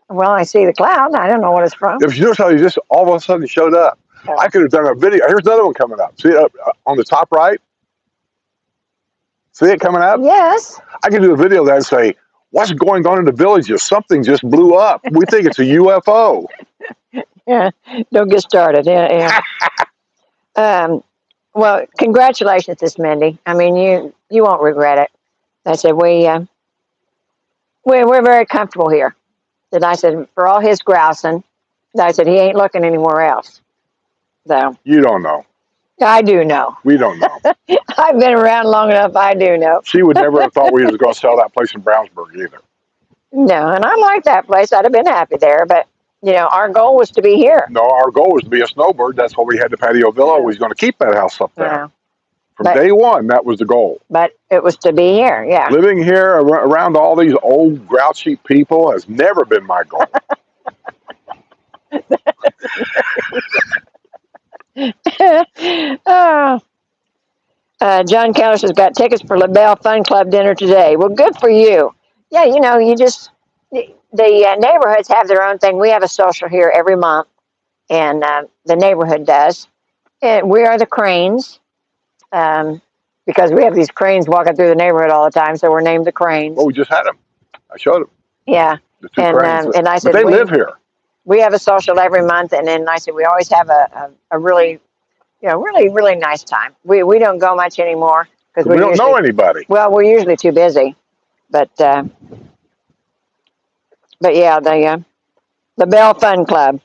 Well, I see the cloud. I don't know what it's from. If you notice how you just all of a sudden showed up, Oh. I could have done a video. Here's another one coming up. See it up on the top right? See it coming up? Yes. I could do a video of that and say, what's going on in the Villages? Something just blew up. We think it's a UFO. Yeah. Don't get started. Yeah. Yeah. Well, congratulations, Miss Mindy. I mean, you won't regret it. I said we're very comfortable here. And I said for all his grousing, I said he ain't looking anywhere else. So You don't know. I do know. We don't know. I've been around long enough. I do know. She would never have thought we was going to sell that place in Brownsburg either. No, and I like that place. I'd have been happy there, but you know, our goal was to be here. No, our goal was to be a snowbird. That's why we had the patio villa. We was going to keep that house up there. Yeah. From But- day one, that was the goal. But it was to be here. Yeah. Living here around all these old grouchy people has never been my goal. Oh. John Callis has got tickets for LaBelle Fun Club dinner today. Well, good for you. Yeah, you know, the neighborhoods have their own thing. We have a social here every month, and the neighborhood does. And we are the Cranes, because we have these cranes walking through the neighborhood all the time, so we're named the Cranes. Well, we just had them. I showed them. Yeah, The two and cranes. and I said But they live here. We have a social every month, and then I said we always have a really, you know, really nice time. We don't go much anymore because We don't know anybody. Well, we're usually too busy, but yeah, the Bell Fun Club.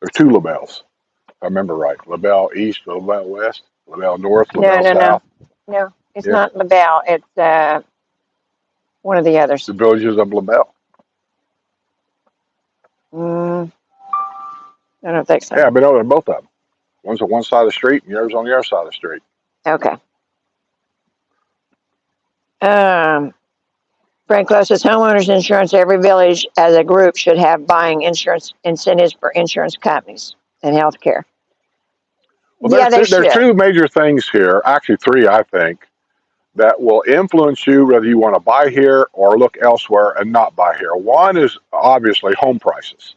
There's two LaBelles, if I remember right. LaBelle East, LaBelle West, LaBelle North, LaBelle No, South. no, it's Yeah. not LaBelle. It's one of the others. The Villages of LaBelle. I don't think so. Yeah, I've been over to both of them. One's on one side of the street and the other's on the other side of the street. Okay. Frank Lowe says homeowners insurance, every village as a group should have buying insurance incentives for insurance companies and healthcare. Well, Yeah, there's they should. two major things here, actually three, I think, that will influence you whether you want to buy here or look elsewhere and not buy here. One is obviously home prices,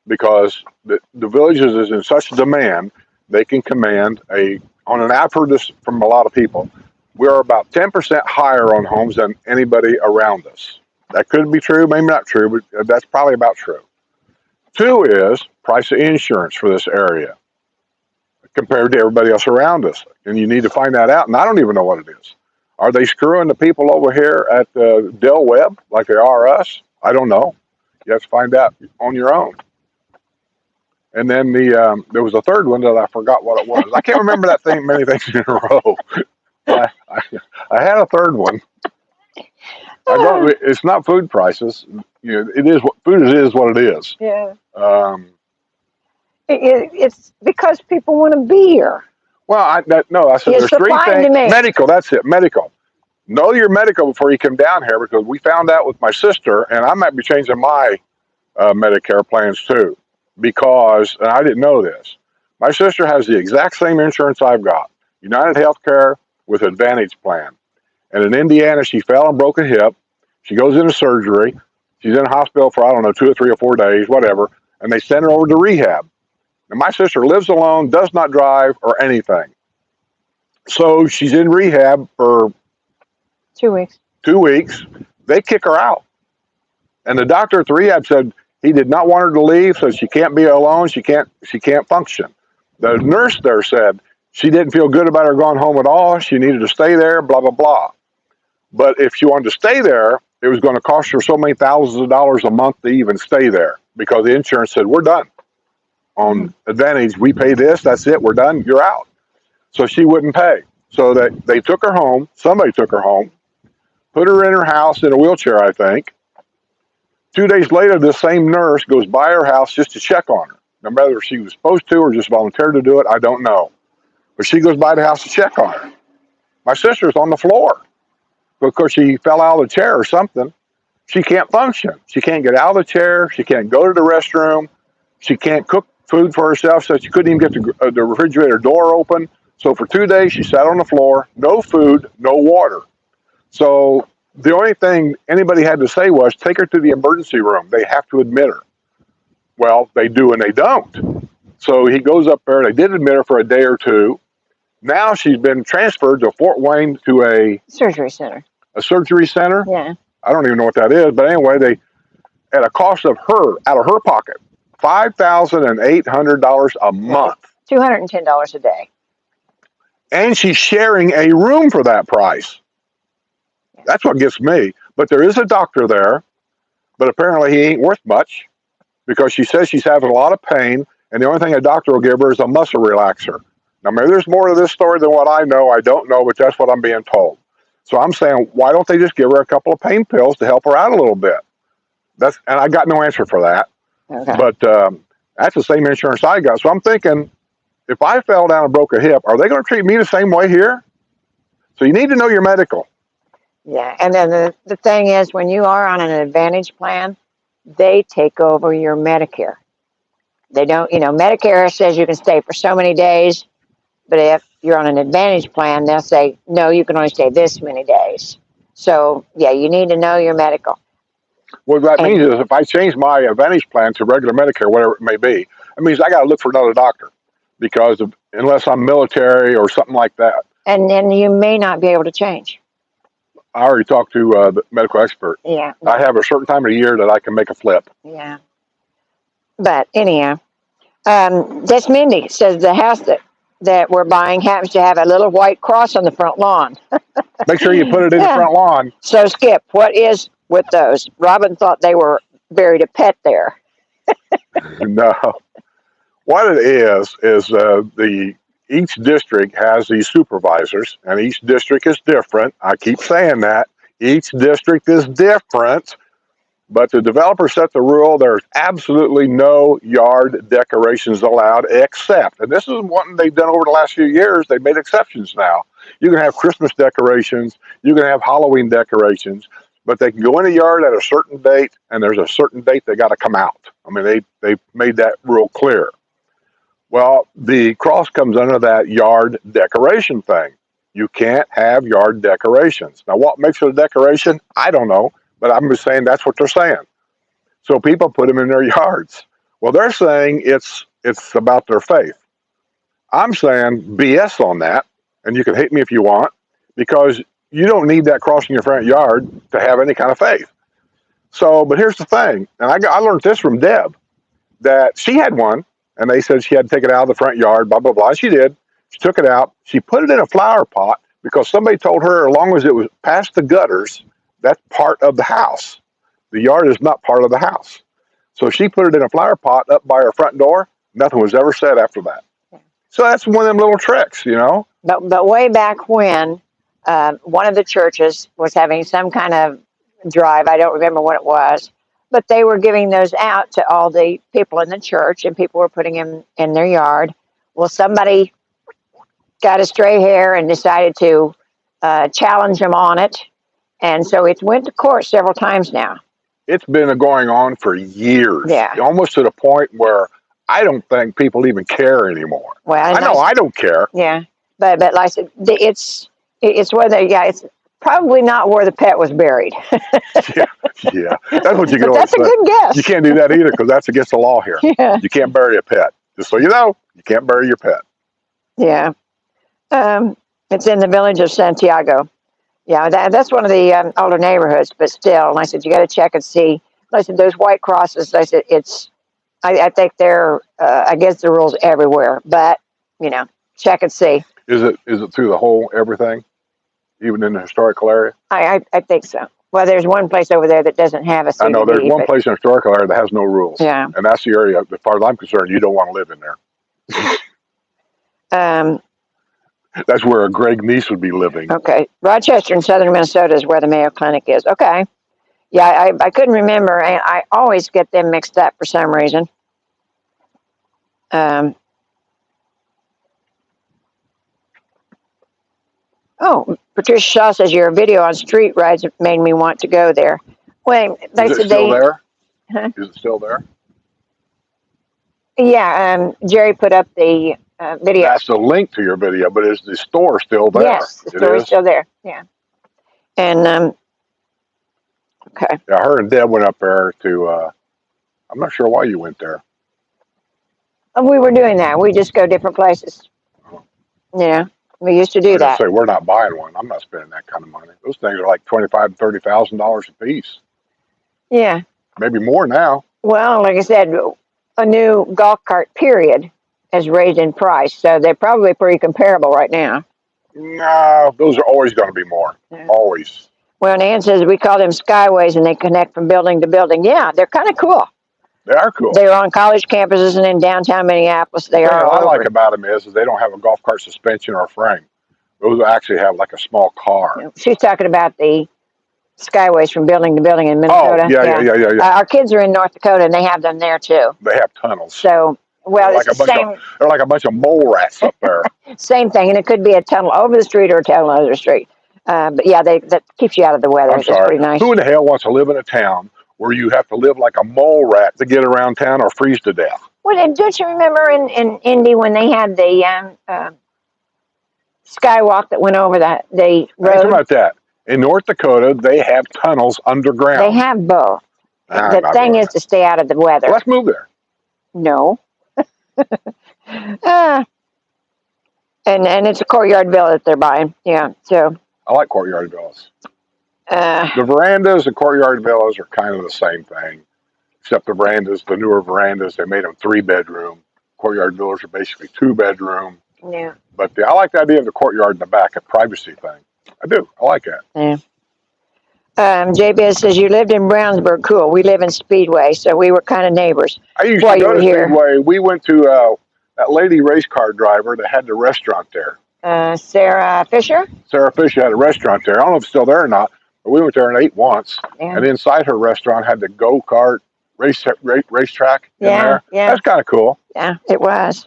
because the Villages is in such demand, they can command I've heard this from a lot of people, we're about 10% higher on homes than anybody around us. That could be true, maybe not true, but that's probably about true. Two is price of insurance for this area compared to everybody else around us. And you need to find that out, and I don't even know what it is. Are they screwing the people over here at Del Webb like they are us? I don't know. You have to find out on your own. And then there was a third one that I forgot what it was. I can't remember that thing many things in a row. I had a third one. I don't. It's not food prices. You know, it is what food is. What it is. Yeah. Um, It's because people want to be here. well, no. I said It's there's three supply and things. demand. Medical. That's it. Medical. Know your medical before you come down here because we found out with my sister, and I might be changing my Medicare plans too because and I didn't know this. My sister has the exact same insurance I've got, United Healthcare with Advantage plan. And in Indiana, she fell and broke a hip. She goes into surgery. She's in a hospital for, I don't know, 2 or 3 or 4 days, whatever. And they send her over to rehab. And my sister lives alone, does not drive or anything. So she's in rehab for 2 weeks. 2 weeks. They kick her out. And the doctor at the rehab said he did not want her to leave, so she can't be alone. She can't function. The nurse there said she didn't feel good about her going home at all. She needed to stay there, blah, blah, blah. But if she wanted to stay there, it was going to cost her so many thousands of dollars a month to even stay there because the insurance said, we're done. On Advantage, we pay this, that's it, we're done, you're out. So she wouldn't pay. So that they took her home, somebody took her home, put her in her house in a wheelchair, I think. 2 days later, this same nurse goes by her house just to check on her. Now, whether she was supposed to or just volunteered to do it, I don't know. But she goes by the house to check on her. My sister's on the floor because she fell out of the chair or something. She can't function. She can't get out of the chair. She can't go to the restroom. She can't cook food for herself, so she couldn't even get the refrigerator door open. So for 2 days, she sat on the floor, no food, no water. So the only thing anybody had to say was, take her to the emergency room. They have to admit her. Well, they do and they don't. So he goes up there. They did admit her for a day or two. Now she's been transferred to Fort Wayne to a surgery center. A surgery center? Yeah. I don't even know what that is, but anyway, they at a cost of her out of her pocket, $5,800 a month. $210 a day. And she's sharing a room for that price. That's what gets me. But there is a doctor there, but apparently he ain't worth much because she says she's having a lot of pain, and the only thing a doctor will give her is a muscle relaxer. Now, maybe there's more to this story than what I know. I don't know, but that's what I'm being told. So I'm saying, why don't they just give her a couple of pain pills to help her out a little bit? And I got no answer for that. Okay. But that's the same insurance I got. So I'm thinking, if I fell down and broke a hip, are they going to treat me the same way here? So you need to know your medical. Yeah, and then the thing is, when you are on an Advantage plan, they take over your Medicare. They don't, Medicare says you can stay for so many days, but if you're on an Advantage plan, they'll say, no, you can only stay this many days. So, yeah, you need to know your medical. What that means is if I change my Advantage plan to regular Medicare, whatever it may be, it means I got to look for another doctor because unless I'm military or something like that. And then you may not be able to change. I already talked to the medical expert. Yeah. I have a certain time of the year that I can make a flip. Yeah. But anyhow, this Mindy says the house that we're buying happens to have a little white cross on the front lawn. Make sure you put it in the front lawn. So, Skip, what is with those? Robin thought they were buried a pet there. No. What it is each district has these supervisors, and each district is different. I keep saying that. Each district is different, but the developer set the rule. There's absolutely no yard decorations allowed except, and this is one they've done over the last few years, they've made exceptions now. You can have Christmas decorations, you can have Halloween decorations, but they can go in a yard at a certain date, and there's a certain date they got to come out. I mean, they made that rule clear. Well, the cross comes under that yard decoration thing. You can't have yard decorations. Now, what makes it a decoration? I don't know, but I'm just saying that's what they're saying. So people put them in their yards. Well, they're saying it's about their faith. I'm saying BS on that, and you can hate me if you want, because you don't need that cross in your front yard to have any kind of faith. So, but here's the thing, and I learned this from Deb, that she had one, and they said she had to take it out of the front yard, blah, blah, blah. And she did. She took it out. She put it in a flower pot because somebody told her as long as it was past the gutters, that's part of the house. The yard is not part of the house. So she put it in a flower pot up by her front door. Nothing was ever said after that. So that's one of them little tricks, you know. But way back when, one of the churches was having some kind of drive. I don't remember what it was, but they were giving those out to all the people in the church, and people were putting them in their yard. Well, somebody got a stray hair and decided to challenge them on it, and so it went to court several times now. It's been going on for years, Yeah. almost to the point where I don't think people even care anymore. Well, I know I don't care. Yeah, but like I said, it's where it's probably not where the pet was buried. Yeah, that's what you can But always that's a say. good guess. You can't do that either because that's against the law here. Yeah. You can't bury a pet. Just so you know, you can't bury your pet. Yeah. It's in the village of Santiago. Yeah, that's one of the older neighborhoods, but still. And I said, you got to check and see. I said, those white crosses, I said, I think they're against the rules everywhere, but, you know, check and see. Is it through the whole everything, even in the historical area? I think so. Well, there's one place over there that doesn't have a CBD. I know there's one place in the historical area that has no rules. Yeah. And that's the area, as far as I'm concerned, you don't want to live in there. That's where a Greg Niece would be living. Okay. Rochester in southern Minnesota is where the Mayo Clinic is. Okay. Yeah, I couldn't remember. I always get them mixed up for some reason. Oh, Patricia Shaw says your video on street rides made me want to go there. Well, Is it still there? Huh? Is it still there? Yeah, Jerry put up the video. That's the link to your video, but is the store still there? Yes, the store is still there. Yeah. And okay. Yeah, her and Deb went up there to. I'm not sure why you went there. We were doing that. We just go different places. Yeah, we used to do that. Say we're not buying one. I'm not spending that kind of money. Those things are like $25,000 to $30,000 a piece. Yeah. Maybe more now. Well, like I said, a new golf cart period has raised in price, so they're probably pretty comparable right now. No, those are always going to be more. Yeah. Always. Well, Nan says we call them skyways, and they connect from building to building. Yeah, they're kind of cool. They are cool. They're on college campuses and in downtown Minneapolis. They are. What I like about them is they don't have a golf cart suspension or frame. Those actually have like a small car. She's talking about the skyways from building to building in Minnesota. Oh, yeah. Our kids are in North Dakota, and they have them there too. They have tunnels. So, well, it's the same. They're like a bunch of mole rats up there. Same thing, and it could be a tunnel over the street or a tunnel under the street. But yeah, that keeps you out of the weather. I'm sorry. It's pretty nice. Who in the hell wants to live in a town where you have to live like a mole rat to get around town or freeze to death? Well, don't you remember in Indy when they had the skywalk that went over the road? Think about that. In North Dakota, they have tunnels underground. They have both. The thing is to stay out of the weather. Well, let's move there. No. And it's a courtyard villa that they're buying. Yeah, so. I like courtyard villas. The verandas and courtyard villas are kind of the same thing, except the verandas, the newer verandas, they made them 3-bedroom. Courtyard villas are basically 2-bedroom. Yeah. But I like the idea of the courtyard in the back, a privacy thing. I do. I like that. Yeah. JBS says you lived in Brownsburg. Cool. We live in Speedway, so we were kind of neighbors. I used to go to Speedway. We went to that lady race car driver that had the restaurant there. Sarah Fisher? Sarah Fisher had a restaurant there. I don't know if it's still there or not, but we went there and ate once. Yeah. And inside her restaurant had the go-kart racetrack in there. Yeah. That's kind of cool. Yeah, it was.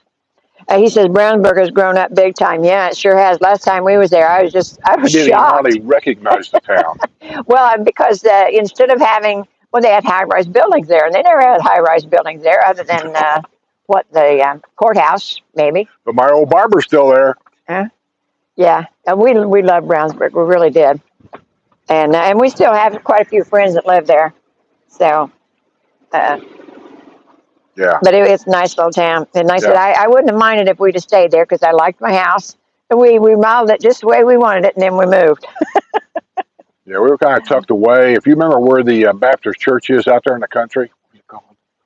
He says Brownsburg has grown up big time. Yeah, it sure has. Last time we was there, I was shocked. I didn't hardly recognize the town. Well, because instead of having, they had high-rise buildings there, and they never had high-rise buildings there other than, the courthouse, maybe. But my old barber's still there. Yeah, and we love Brownsburg. We really did. And we still have quite a few friends that live there. So, yeah. But it's a nice little town. And I said, I wouldn't have minded if we'd have stayed there because I liked my house. And we remodeled it just the way we wanted it, and then we moved. Yeah, we were kind of tucked away. If you remember where the Baptist church is out there in the country, what's it called?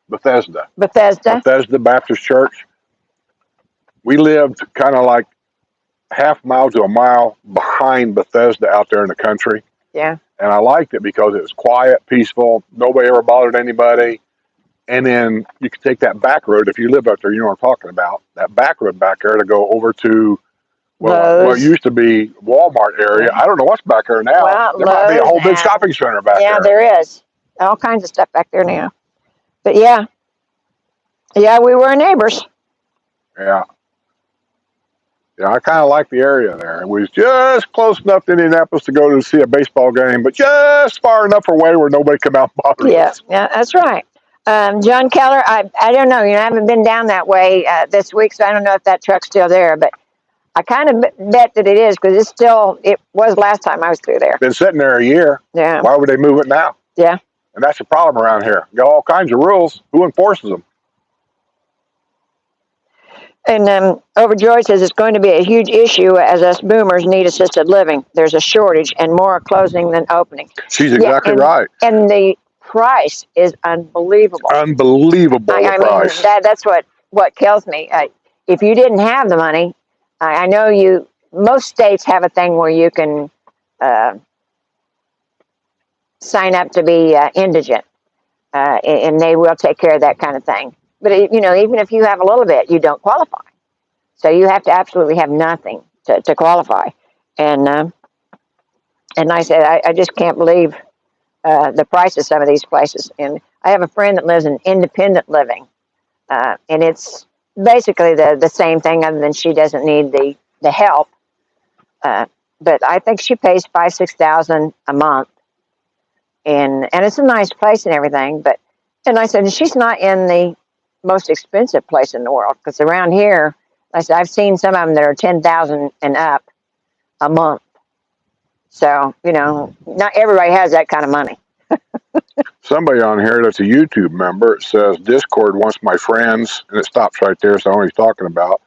Bethesda. Bethesda Baptist Church. We lived kind of like half mile to a mile behind Bethesda out there in the country. Yeah. And I liked it because it was quiet, peaceful. Nobody ever bothered anybody. and then you can take that back road. If you live out there, you know what I'm talking about. That back road back there to go over to what used to be Walmart area. I don't know what's back there now. Well, There might be a Lowe's whole big and- shopping center back Yeah, there. there is. All kinds of stuff back there now. But yeah, we were neighbors. Yeah. Yeah, I kind of like the area there. It was just close enough to Indianapolis to go to see a baseball game, but just far enough away where nobody come out and bother us. Yeah, that's right. John Keller, I don't know. I haven't been down that way this week, so I don't know if that truck's still there. But I kind of bet that it is because it was last time I was through there. Been sitting there a year. Yeah. Why would they move it now? Yeah. And that's the problem around here. Got all kinds of rules. Who enforces them? And Overjoyed says it's going to be a huge issue as us boomers need assisted living. There's a shortage and more are closing than opening. She's exactly right. And the price is unbelievable. Unbelievable price. Mean, that's what kills me. If you didn't have the money, I know most states have a thing where you can sign up to be indigent, and they will take care of that kind of thing. But even if you have a little bit, you don't qualify. So you have to absolutely have nothing to qualify. And I said, I just can't believe the price of some of these places. And I have a friend that lives in independent living, and it's basically the same thing, other than she doesn't need the help. But I think she pays $5,000-6,000 a month, and it's a nice place and everything. And I said, she's not in the most expensive place in the world, because around here, I said, I've seen some of them that are $10,000 and up a month. So not everybody has that kind of money. Somebody on here that's a YouTube member, it says Discord wants my friends, and it stops right there, so I know what he's talking about.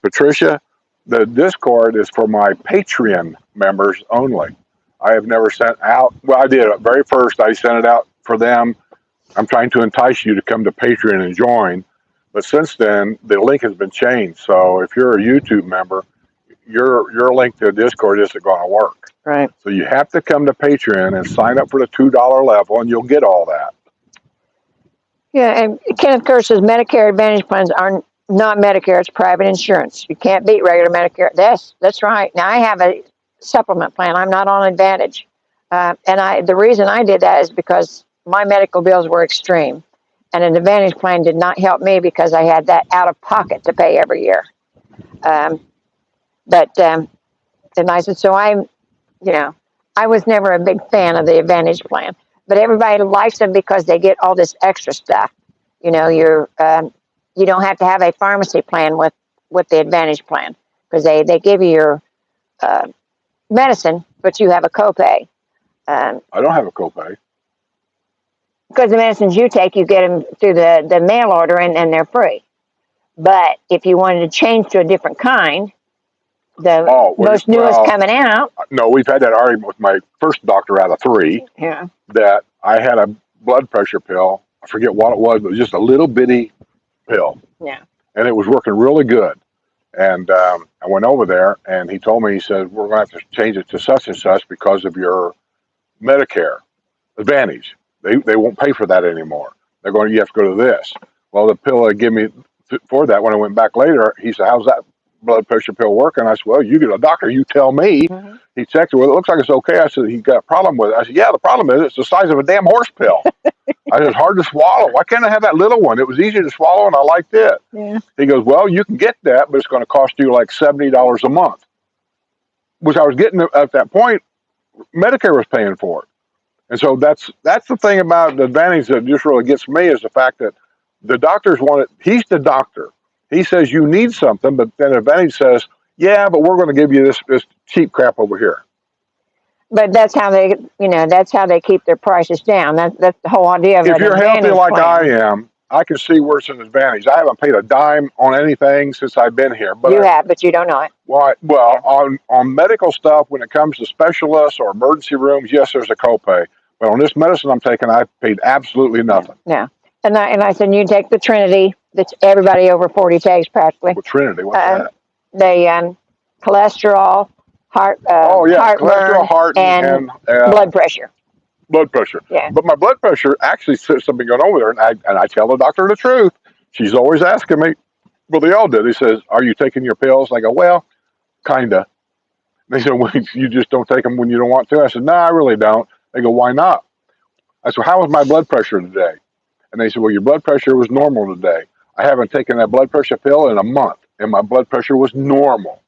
Patricia, the Discord is for my Patreon members only. I have never sent out, well, I did at very first, I sent it out for them. I'm trying to entice you to come to Patreon and join, but since then, the link has been changed. So if you're a YouTube member, your link to Discord isn't going to work. Right. So you have to come to Patreon and sign up for the $2 level, and you'll get all that. Yeah, and Kenneth Kerr says Medicare Advantage plans are not Medicare; it's private insurance. You can't beat regular Medicare. That's right. Now I have a supplement plan. I'm not on Advantage, and the reason I did that is because my medical bills were extreme, and an Advantage plan did not help me because I had that out of pocket to pay every year. And I said, so I was never a big fan of the Advantage plan, but everybody likes them because they get all this extra stuff. You don't have to have a pharmacy plan with the Advantage plan, because they give you your medicine, but you have a copay. I don't have a copay. Because the medicines you take, you get them through the mail order, and they're free. But if you wanted to change to a different kind, most newest coming out. No, we've had that argument with my first doctor out of 3. Yeah. That I had a blood pressure pill. I forget what it was, but it was just a little bitty pill. Yeah. And it was working really good. And I went over there, and he told me, he said, we're going to have to change it to such and such because of your Medicare Advantage. They won't pay for that anymore. They're going, you have to go to this. Well, the pill they give me for that, when I went back later, he said, how's that blood pressure pill working? I said, well, you get a doctor, you tell me. Mm-hmm. He checked it. Well, it looks like it's okay. I said, he got a problem with it. I said, yeah, the problem is it's the size of a damn horse pill. I said, it's hard to swallow. Why can't I have that little one? It was easy to swallow, and I liked it. Yeah. He goes, well, you can get that, but it's going to cost you like $70 a month, which I was getting at that point. Medicare was paying for it. And so that's the thing about the Advantage that just really gets me, is the fact that the doctors want it. He's the doctor. He says you need something, but then Advantage says, yeah, but we're going to give you this cheap crap over here. But that's how they keep their prices down. That's the whole idea of it. If you're healthy like I am, I can see where it's an advantage. I haven't paid a dime on anything since I've been here. But but you don't know it. Well, on medical stuff, when it comes to specialists or emergency rooms, yes, there's a copay. But on this medicine I'm taking, I paid absolutely nothing. Yeah. And I said, you take the Trinity that everybody over 40 takes practically. Well, Trinity, what's that? The cholesterol, heartburn, cholesterol, heart, and blood pressure. blood pressure. Yeah. But my blood pressure actually says something going on with her, and I tell the doctor the truth. She's always asking me, well, they all do. He says, are you taking your pills? I go, well, kinda. They said, well, you just don't take them when you don't want to. I said, no, I really don't. They go, why not? I said, how was my blood pressure today? And they said, well, your blood pressure was normal today. I haven't taken that blood pressure pill in a month, and my blood pressure was normal.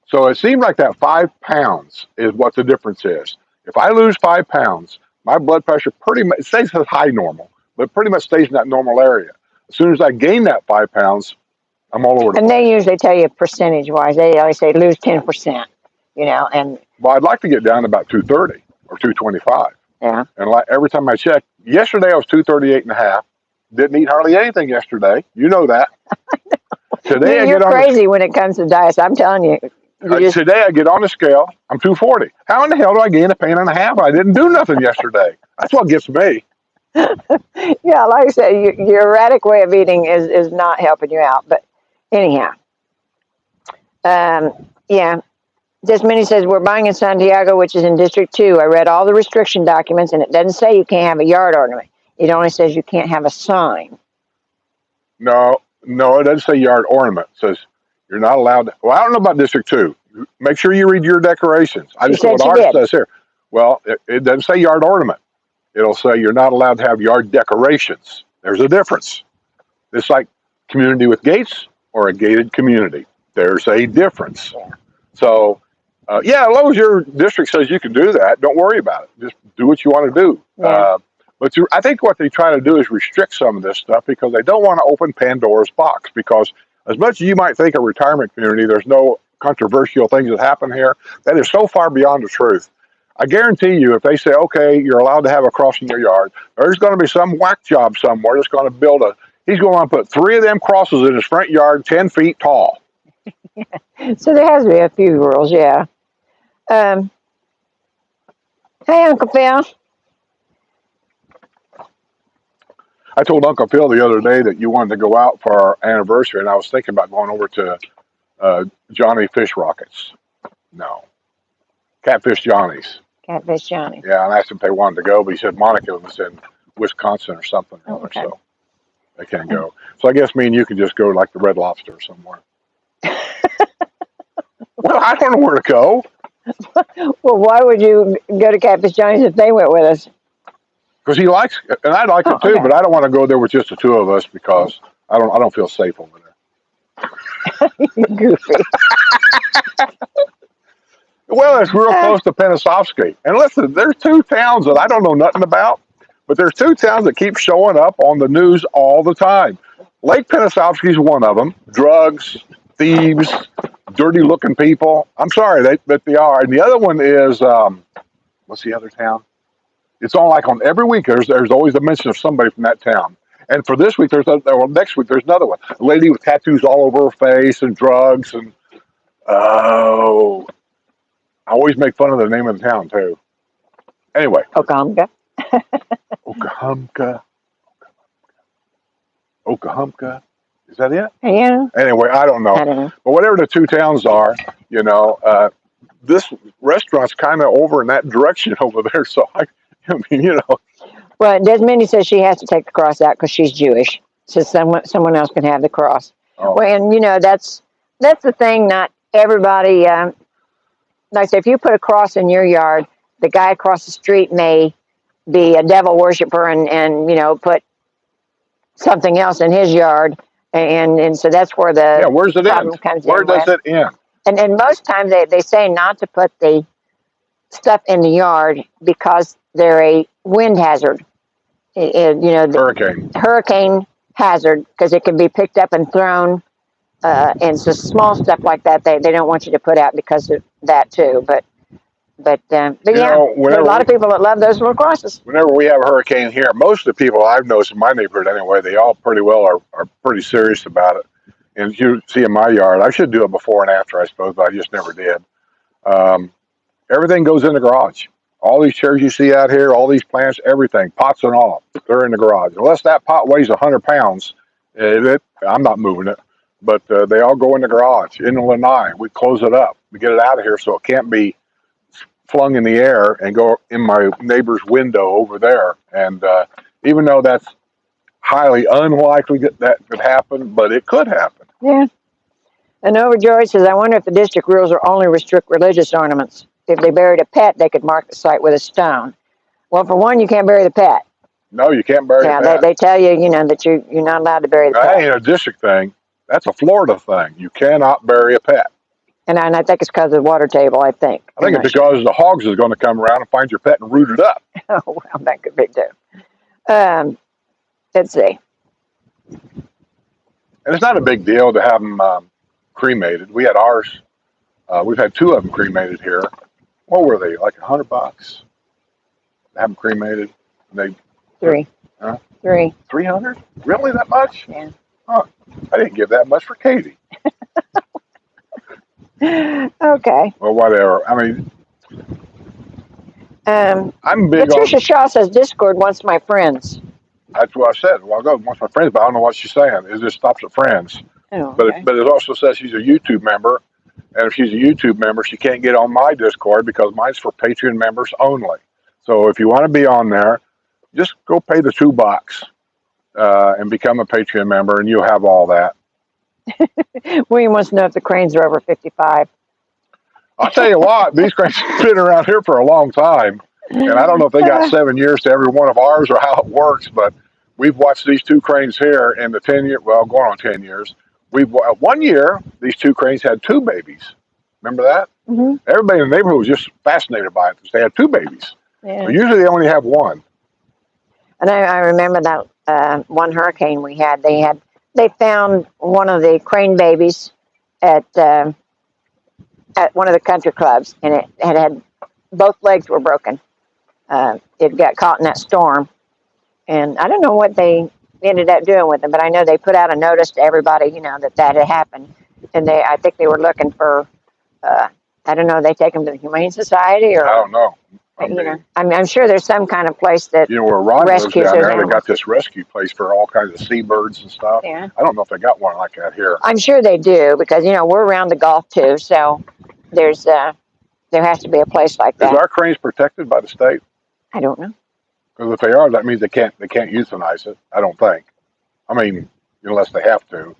So it seemed like that 5 pounds is what the difference is. If I lose 5 pounds, my blood pressure pretty much stays at high normal, but pretty much stays in that normal area. As soon as I gain that 5 pounds, I'm all over the And place. they usually tell you percentage wise. They always say lose 10%. You know, and Well, I'd like to get down to about 230 or 225. yeah. And like every time I check, yesterday I was 238 and a half. Didn't eat hardly anything yesterday. You know that. Today I You're get on crazy when it comes to diets. I'm telling you. today I get on the scale. I'm 240. How in the hell do I gain a pound and a half? I didn't do nothing yesterday. That's what gets me. Yeah, like I said, your erratic way of eating is not helping you out. But anyhow, yeah. Desmini says, we're buying in Santiago, which is in District 2. I read all the restriction documents, and it doesn't say you can't have a yard ornament. It only says you can't have a sign. No, it doesn't say yard ornament. It says you're not allowed to. Well, I don't know about District 2. Make sure you read your decorations. I just know what ours says here. Well, it doesn't say yard ornament. It'll say you're not allowed to have yard decorations. There's a difference. It's like community with gates or a gated community. There's a difference. Yeah. So, yeah, as long as your district says you can do that, don't worry about it. Just do what you want to do. Yeah. But I think what they try to do is restrict some of this stuff because they don't want to open Pandora's box. Because as much as you might think a retirement community, there's no controversial things that happen here. That is so far beyond the truth. I guarantee you, if they say, okay, you're allowed to have a cross in your yard, there's going to be some whack job somewhere that's going to build he's going to put 3 of them crosses in his front yard, 10 feet tall. So there has to be a few rules, yeah. Hey, Uncle Phil. I told Uncle Phil the other day that you wanted to go out for our anniversary, and I was thinking about going over to Johnny Fish Rockets. No. Catfish Johnny's. Catfish Johnny. Yeah, and I asked him if they wanted to go, but he said Monica was in Wisconsin or something, Okay. so they can't go. So I guess me and you can just go like the Red Lobster or somewhere. Well, I don't know where to go. Well, why would you go to Catfish Johnny's if they went with us? Because he likes it, and I like it too, okay. but I don't want to go there with just the 2 of us because I don't feel safe over there. You're goofy. Well, it's real close to Pennsauken. And listen, there's 2 towns that I don't know nothing about, but there's 2 towns that keep showing up on the news all the time. Lake Pennsauken is one of them. Drugs, thieves, dirty-looking people. I'm sorry, but they are. And the other one is, what's the other town? It's on like on every week. There's always a mention of somebody from that town. And for this week, next week, there's another one. A lady with tattoos all over her face and drugs and I always make fun of the name of the town too. Anyway. Oklahoma. Oklahoma. Is that it? Yeah. Anyway, I don't know. But whatever the 2 towns are, this restaurant's kind of over in that direction over there. So I mean, Well, Desmini says she has to take the cross out because she's Jewish, so someone else can have the cross. Oh. Well, and that's the thing. Not everybody. Like I say, if you put a cross in your yard, the guy across the street may be a devil worshiper and put something else in his yard, and so that's where the where's it problem end? comes Where in. does it end? And most times they say not to put the stuff in the yard because they're a wind hazard. Hurricane hazard, because it can be picked up and thrown. And so small stuff like that, they don't want you to put out because of that too. But yeah, there are a lot of people that love those little crosses. Whenever we have a hurricane here, most of the people I've noticed in my neighborhood anyway, they all pretty well are pretty serious about it. And you see in my yard, I should do it before and after, I suppose, but I just never did. Everything goes in the garage. All these chairs you see out here, all these plants, everything, pots and all, they're in the garage. Unless that pot weighs 100 pounds, I'm not moving it. But they all go in the garage, in the lanai. We close it up. We get it out of here so it can't be flung in the air and go in my neighbor's window over there. And even though that's highly unlikely that could happen, but it could happen. Yeah. And Overjoyed says, I wonder if the district rules will only restrict religious ornaments. If they buried a pet, they could mark the site with a stone. Well, for one, you can't bury the pet. No, you can't bury a pet. Yeah, they tell you, that you're not allowed to bury the That pet. ain't a district thing. That's a Florida thing. You cannot bury a pet. And I think it's because of the water table, I think. I think it's because the hogs is going to come around and find your pet and root it up. Oh, well, that could be too. Let's see. And it's not a big deal to have them cremated. We had ours. We've had 2 of them cremated here. What were they? Like $100 to have them cremated. And 3. Huh? 3. 300? Really, that much? Yeah. Huh. I didn't give that much for Katie. Okay. Well, whatever. I mean, I'm big Patricia on. Shaw says Discord wants my friends. That's what I said a while ago. Wants my friends, but I don't know what she's saying. It just stops at friends. Oh, But okay. but it also says she's a YouTube member, and if she's a YouTube member, she can't get on my Discord because mine's for Patreon members only. So if you want to be on there, just go pay the $2 and become a Patreon member, and you'll have all that. William wants to know if the cranes are over 55. I'll tell you what, these cranes have been around here for a long time, and I don't know if they got 7 years to every one of ours or how it works, but we've watched these 2 cranes here in the 10 year, well, going on 10 years. We've 1 year, these 2 cranes had 2 babies. Remember that? Mm-hmm. Everybody in the neighborhood was just fascinated by it because they had 2 babies. Yeah. But usually they only have 1. And I remember that one hurricane we had. They found one of the crane babies at one of the country clubs, and it had both legs were broken. It got caught in that storm, and I don't know what they ended up doing with them, but I know they put out a notice to everybody, that had happened, and I think they were looking for, I don't know, they take them to the Humane Society or I don't know. I mean, I'm sure there's some kind of place that where Ron lives rescues down those there, they animals. got this rescue place for all kinds of seabirds and stuff. Yeah. I don't know if they got one like that here. I'm sure they do because we're around the Gulf too, so there has to be a place like Is that. our cranes protected by the state? I don't know. Because if they are, that means they can't euthanize it. I don't think. I mean, unless they have to.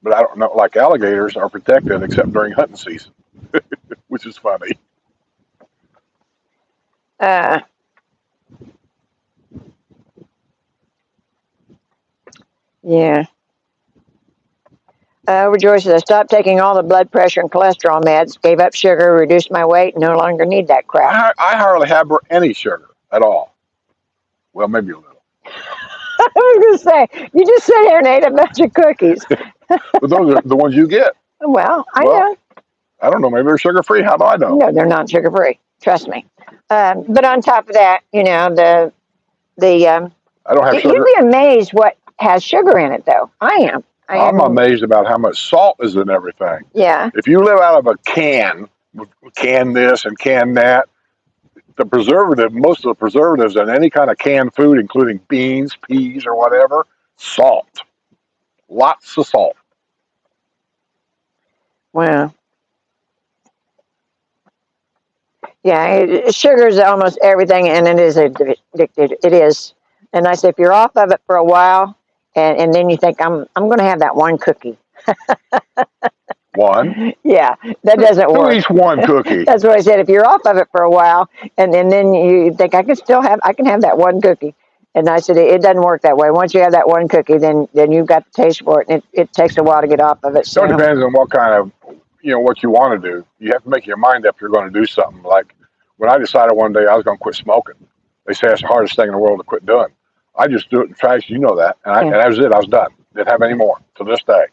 But I don't know. Like alligators are protected except during hunting season, which is funny. Yeah. Overjoyed says I stopped taking all the blood pressure and cholesterol meds, gave up sugar, reduced my weight, no longer need that crap. I hardly have any sugar at all. Well, maybe a little. I was going to say, you just sit here and ate a bunch of cookies. But those are the ones you get. Well, I know. I don't know. Maybe they're sugar free. How do I know? No, they're not sugar free. Trust me. But on top of that, I don't have sugar. You'd be amazed what has sugar in it, though. I am. I'm amazed about how much salt is in everything. Yeah. If you live out of a can this and can that, most of the preservatives in any kind of canned food, including beans, peas, or whatever, salt. Lots of salt. Wow. Yeah, sugar is almost everything, and it is addictive. It is. And I say, if you're off of it for a while, and then you think, I'm going to have that one cookie. One? Yeah, that doesn't Who work. eats one cookie? That's what I said. If you're off of it for a while, and then you think, I can have that one cookie. And I said, it doesn't work that way. Once you have that one cookie, then you've got the taste for it, and it takes a while to get off of it. So it depends on what kind of, what you want to do. You have to make your mind up you're going to do something. Like when I decided one day I was going to quit smoking, they say it's the hardest thing in the world to quit doing. I just do it in tracks, you know that. And that was it. I was done. Didn't have any more to this day.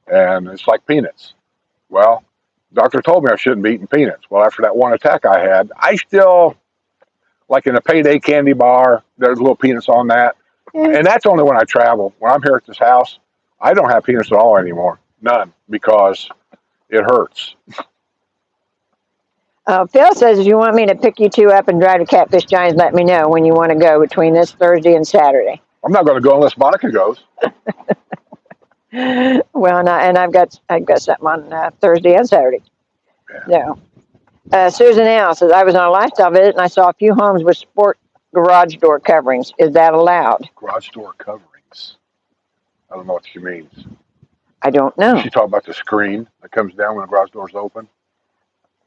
And it's like peanuts. Well, doctor told me I shouldn't be eating peanuts. Well, after that one attack I had, I still, like in a payday candy bar, there's little peanuts on that. Yeah. And that's only when I travel. When I'm here at this house, I don't have peanuts at all anymore. None, because it hurts. Phil says, if you want me to pick you two up and drive to Catfish Giants, let me know when you want to go between this Thursday and Saturday. I'm not going to go unless Monica goes. Well, and I've got something on Thursday and Saturday. Yeah. Susan L. says, I was on a lifestyle visit and I saw a few homes with sport garage door coverings. Is that allowed? Garage door coverings. I don't know what she means. I don't know. She talking about the screen that comes down when the garage door's open.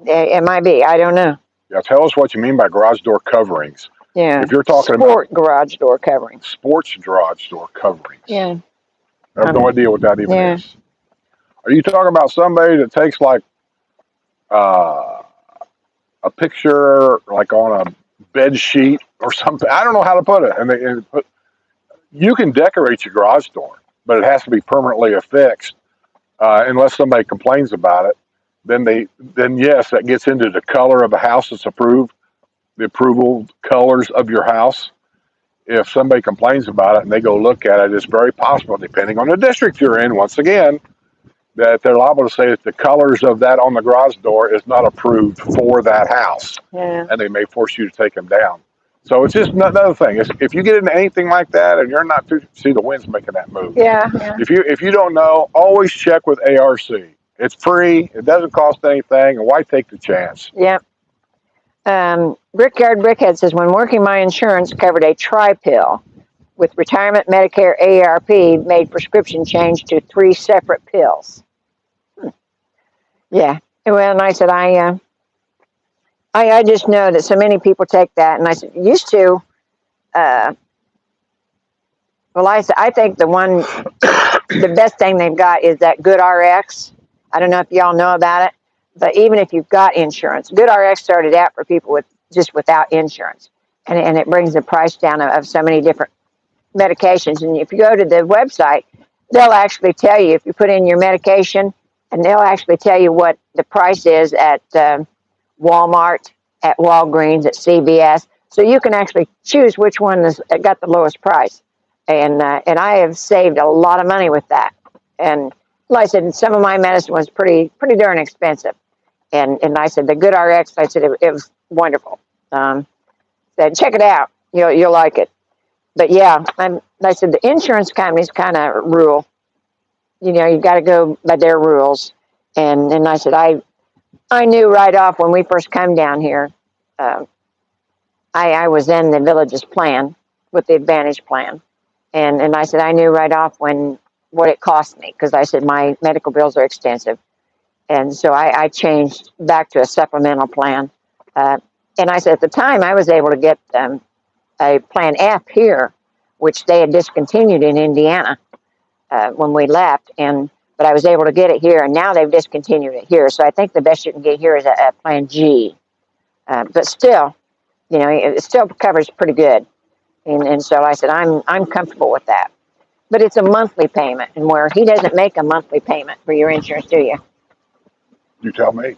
It might be. I don't know. Yeah, tell us what you mean by garage door coverings. Yeah. If you're talking sport garage door coverings. sports garage door coverings. Yeah. I have no idea what that even is. Are you talking about somebody that takes like a picture like on a bed sheet or something? I don't know how to put it. You can decorate your garage door, but it has to be permanently affixed unless somebody complains about it. Then yes, that gets into the color of the house that's approved, the approval colors of your house. If somebody complains about it and they go look at it, it's very possible, depending on the district you're in, once again, that they're liable to say that the colors of that on the garage door is not approved for that house. Yeah. And they may force you to take them down. So it's just another thing. If you get into anything like that and you're not too, see the wind's making that move. Yeah. If you don't know, always check with ARC. It's free. It doesn't cost anything. And why take the chance? Yeah. Brickyard Brickhead says, when working, my insurance covered a tri-pill. With retirement, Medicare, AARP made prescription change to 3 separate pills. Yeah. Well, and I said, I just know that so many people take that. And I said, used to, well, I think the best thing they've got is that Good RX. I don't know if y'all know about it, but even if you've got insurance, Good RX started out for people with just without insurance. And it brings the price down of so many different medications. And if you go to the website, they'll actually tell you if you put in your medication, and they'll actually tell you what the price is at Walmart, at Walgreens, at CVS. So you can actually choose which one has got the lowest price. And I have saved a lot of money with that. And like I said, some of my medicine was pretty darn expensive. And I said, the Good RX, I said, it was wonderful. Said, check it out. You'll like it. But yeah, I said, the insurance companies kind of rule. You got to go by their rules. And I said, I knew right off when we first come down here, I was in the village's plan with the Advantage plan. And I said, I knew right off what it cost me, because I said, my medical bills are extensive. And so I changed back to a supplemental plan. And I said, at the time, I was able to get a Plan F here, which they had discontinued in Indiana when we left. But I was able to get it here, and now they've discontinued it here. So I think the best you can get here is a Plan G. But still, it still covers pretty good. And so I said, I'm comfortable with that. But it's a monthly payment, and where he doesn't make a monthly payment for your insurance, do you? You tell me.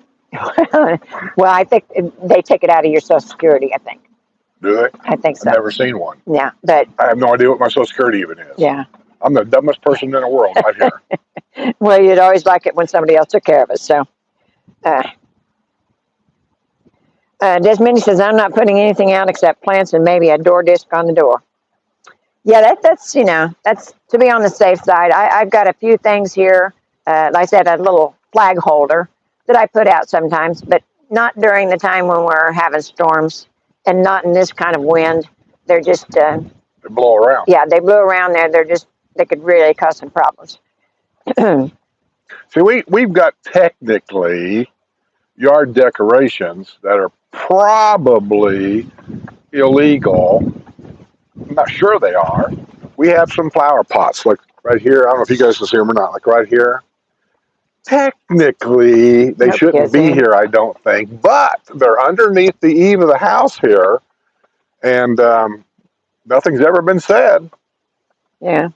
Well, I think they take it out of your Social Security, I think. Do they? I think so. I've never seen one. Yeah, but I have no idea what my Social Security even is. yeah. I'm the dumbest person in the world right here. Well, you'd always like it when somebody else took care of us. So, Desmond says, I'm not putting anything out except plants and maybe a door disc on the door. Yeah, that's to be on the safe side. I've got a few things here. Like I said, a little flag holder that I put out sometimes, but not during the time when we're having storms, and not in this kind of wind. They're just They blow around. Yeah, they blew around there. They could really cause some problems. See, we've got technically yard decorations that are probably illegal. I'm not sure they are. We have some flower pots, like right here. I don't know if you guys can see them or not, like right here. Technically, they shouldn't be here, I don't think, but they're underneath the eave of the house here, and nothing's ever been said. Yeah.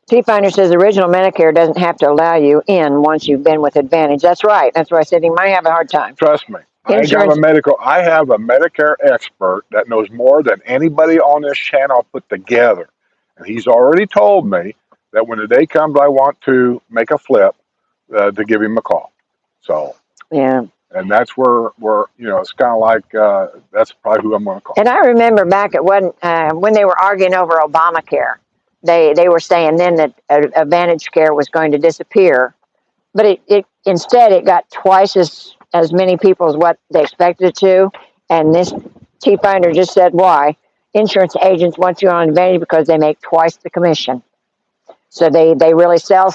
T-Finder says original Medicare doesn't have to allow you in once you've been with Advantage. That's right. That's why I said he might have a hard time. Trust me. Insurance. I have a Medicare expert that knows more than anybody on this channel put together. And he's already told me that when the day comes I want to make a flip, to give him a call. So, yeah. And that's where it's kind of like, that's probably who I'm going to call. And I remember back at when they were arguing over Obamacare, they were saying then that Advantage Care was going to disappear. But it instead, it got twice as as many people as what they expected it to. And this T Finder just said why. Insurance agents want you on advantage because they make twice the commission. So they really sell.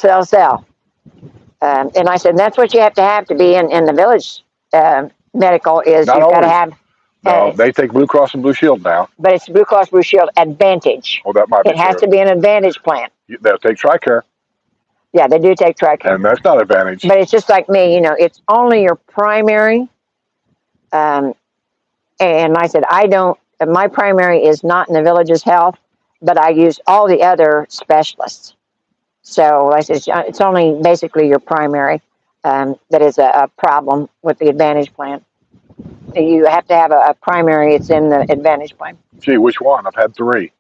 And I said, that's what you have to be in the village medical is Not you've got to always. have. No, they take Blue Cross and Blue Shield now. But it's Blue Cross Blue Shield Advantage. Oh, that might be It has true. to be an Advantage plan. They'll take TRICARE. Yeah, they do take TRICARE. And that's not Advantage. But it's just like me, it's only your primary. And I said, my primary is not in the village's health, but I use all the other specialists. So I said, it's only basically your primary that is a problem with the Advantage plan. You have to have a primary, it's in the Advantage plan. Gee, which one? I've had 3.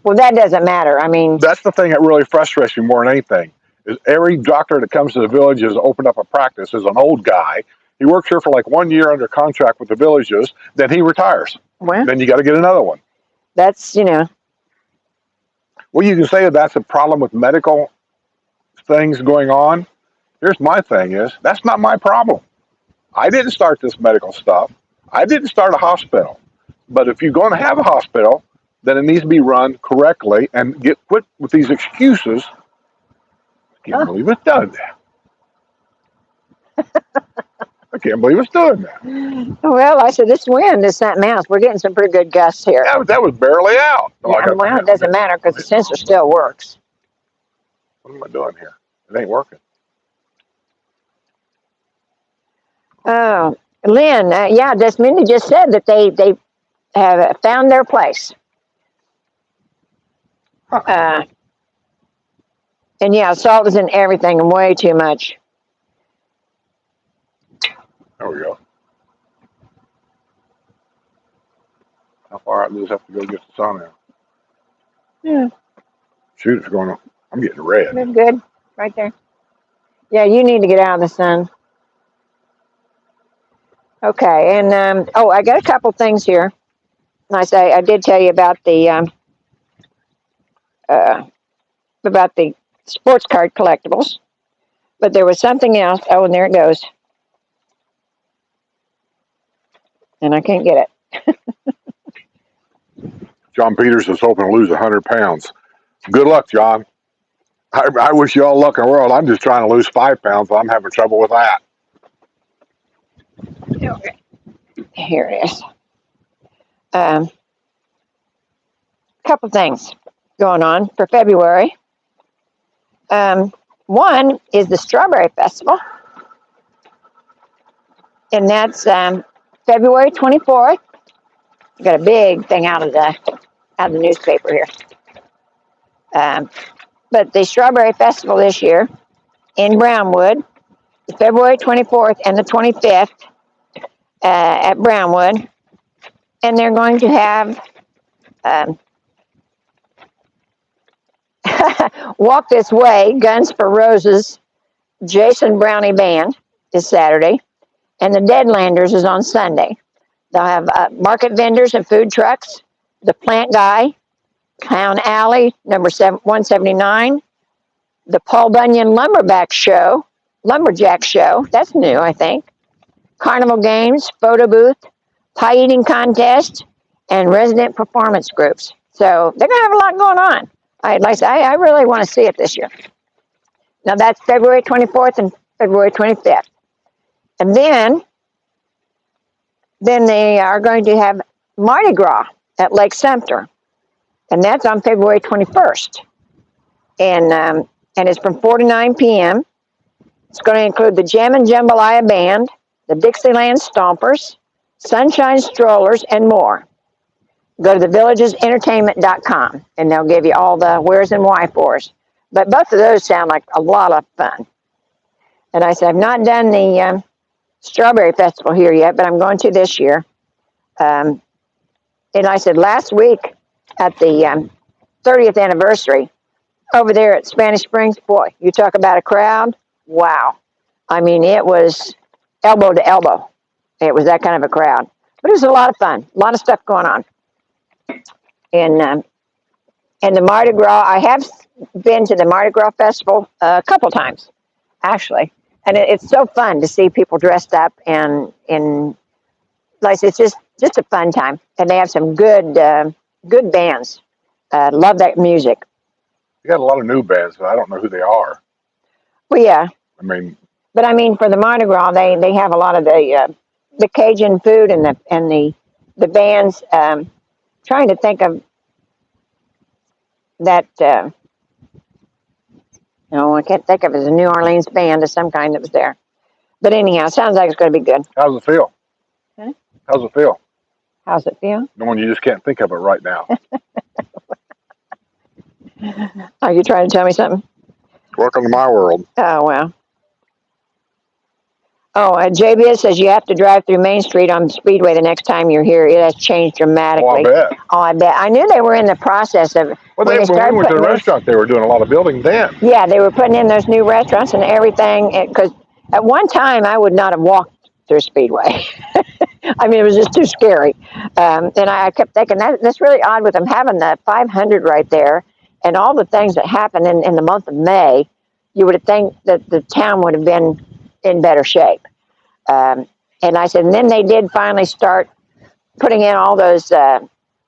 Well, that doesn't matter. I mean, that's the thing that really frustrates me more than anything. Is every doctor that comes to the village has opened up a practice is an old guy. He works here for like 1 year under contract with the villages, then he retires. Well, then you got to get another one. That's, Well, you can say that's a problem with medical things going on. Here's my thing is, that's not my problem. I didn't start this medical stuff. I didn't start a hospital. But if you're going to have a hospital, then it needs to be run correctly and get quit with these excuses. I can't believe it's done that. I can't believe it's doing that. Well, I said, this wind is something else. We're getting some pretty good gusts here. That was barely out. Yeah, well, it doesn't matter because the sensor still works. What am I doing here? It ain't working. Oh, Lynn, yeah, Mindy just said that they have found their place. And yeah, salt is in everything and way too much. There we go. How far out does this have to go to get the sun out? Yeah. Shoot, it's going on. I'm getting red. Good. Right there. Yeah, you need to get out of the sun. Okay, and I got a couple things here. I did tell you about the sports card collectibles, but there was something else. Oh, and there it goes, and I can't get it. John Peters is hoping to lose 100 pounds. Good luck, John. I wish you all luck in the world. I'm just trying to lose 5 pounds. I'm having trouble with that. Okay. Here it is. Couple things going on for February. One is the Strawberry Festival, and that's February 24th. Got a big thing out of the newspaper here. But the Strawberry Festival this year in Brownwood, February 24th and the 25th at Brownwood, and they're going to have Walk This Way, Guns for Roses, Jason Brownie Band is Saturday, and the Deadlanders is on Sunday. They'll have market vendors and food trucks, the Plant Guy, Clown Alley, number 179, the Paul Bunyan Lumberjack Show, that's new, I think, carnival games, photo booth, pie eating contest, and resident performance groups. So they're going to have a lot going on. I really want to see it this year. Now that's February 24th and February 25th. And then they are going to have Mardi Gras at Lake Sumter. And that's on February 21st. And it's from 4 to 9 p.m. It's going to include the Jammin' Jambalaya Band, the Dixieland Stompers, Sunshine Strollers, and more. Go to thevillagesentertainment.com, and they'll give you all the wheres and why fors. But both of those sound like a lot of fun. And I said, I've not done the Strawberry Festival here yet, but I'm going to this year. And I said, last week at the 30th anniversary, over there at Spanish Springs, boy, you talk about a crowd. Wow. I mean, it was elbow to elbow. It was that kind of a crowd. But it was a lot of fun, a lot of stuff going on. And the Mardi Gras, I have been to the Mardi Gras Festival a couple times, actually. and it's so fun to see people dressed up and in like it's just a fun time. And they have some good bands. Love that music. You got a lot of new bands, but I don't know who they are. Well, yeah, I mean, but I mean for the Mardi Gras, they have a lot of the Cajun food and the bands. Trying to think of that. No, I can't think of it as a New Orleans band of some kind that was there. But anyhow, sounds like it's going to be good. how's it feel? Huh? How's it feel? How's it feel? Knowing you just can't think of it right now. Are you trying to tell me something? Welcome to my world. Oh, well. Oh, JBS says you have to drive through Main Street on the Speedway the next time you're here. It has changed dramatically. Oh, I bet. Oh, I bet. I knew they were in the process of Well, when they when started we went to the putting restaurant, they were doing a lot of building then. yeah, they were putting in those new restaurants and everything. Because at one time I would not have walked through Speedway. I mean, it was just too scary. And I kept thinking that's really odd with them having the 500 right there and all the things that happened in the month of May. You would have think that the town would have been in better shape. And I said, and then they did finally start putting in all those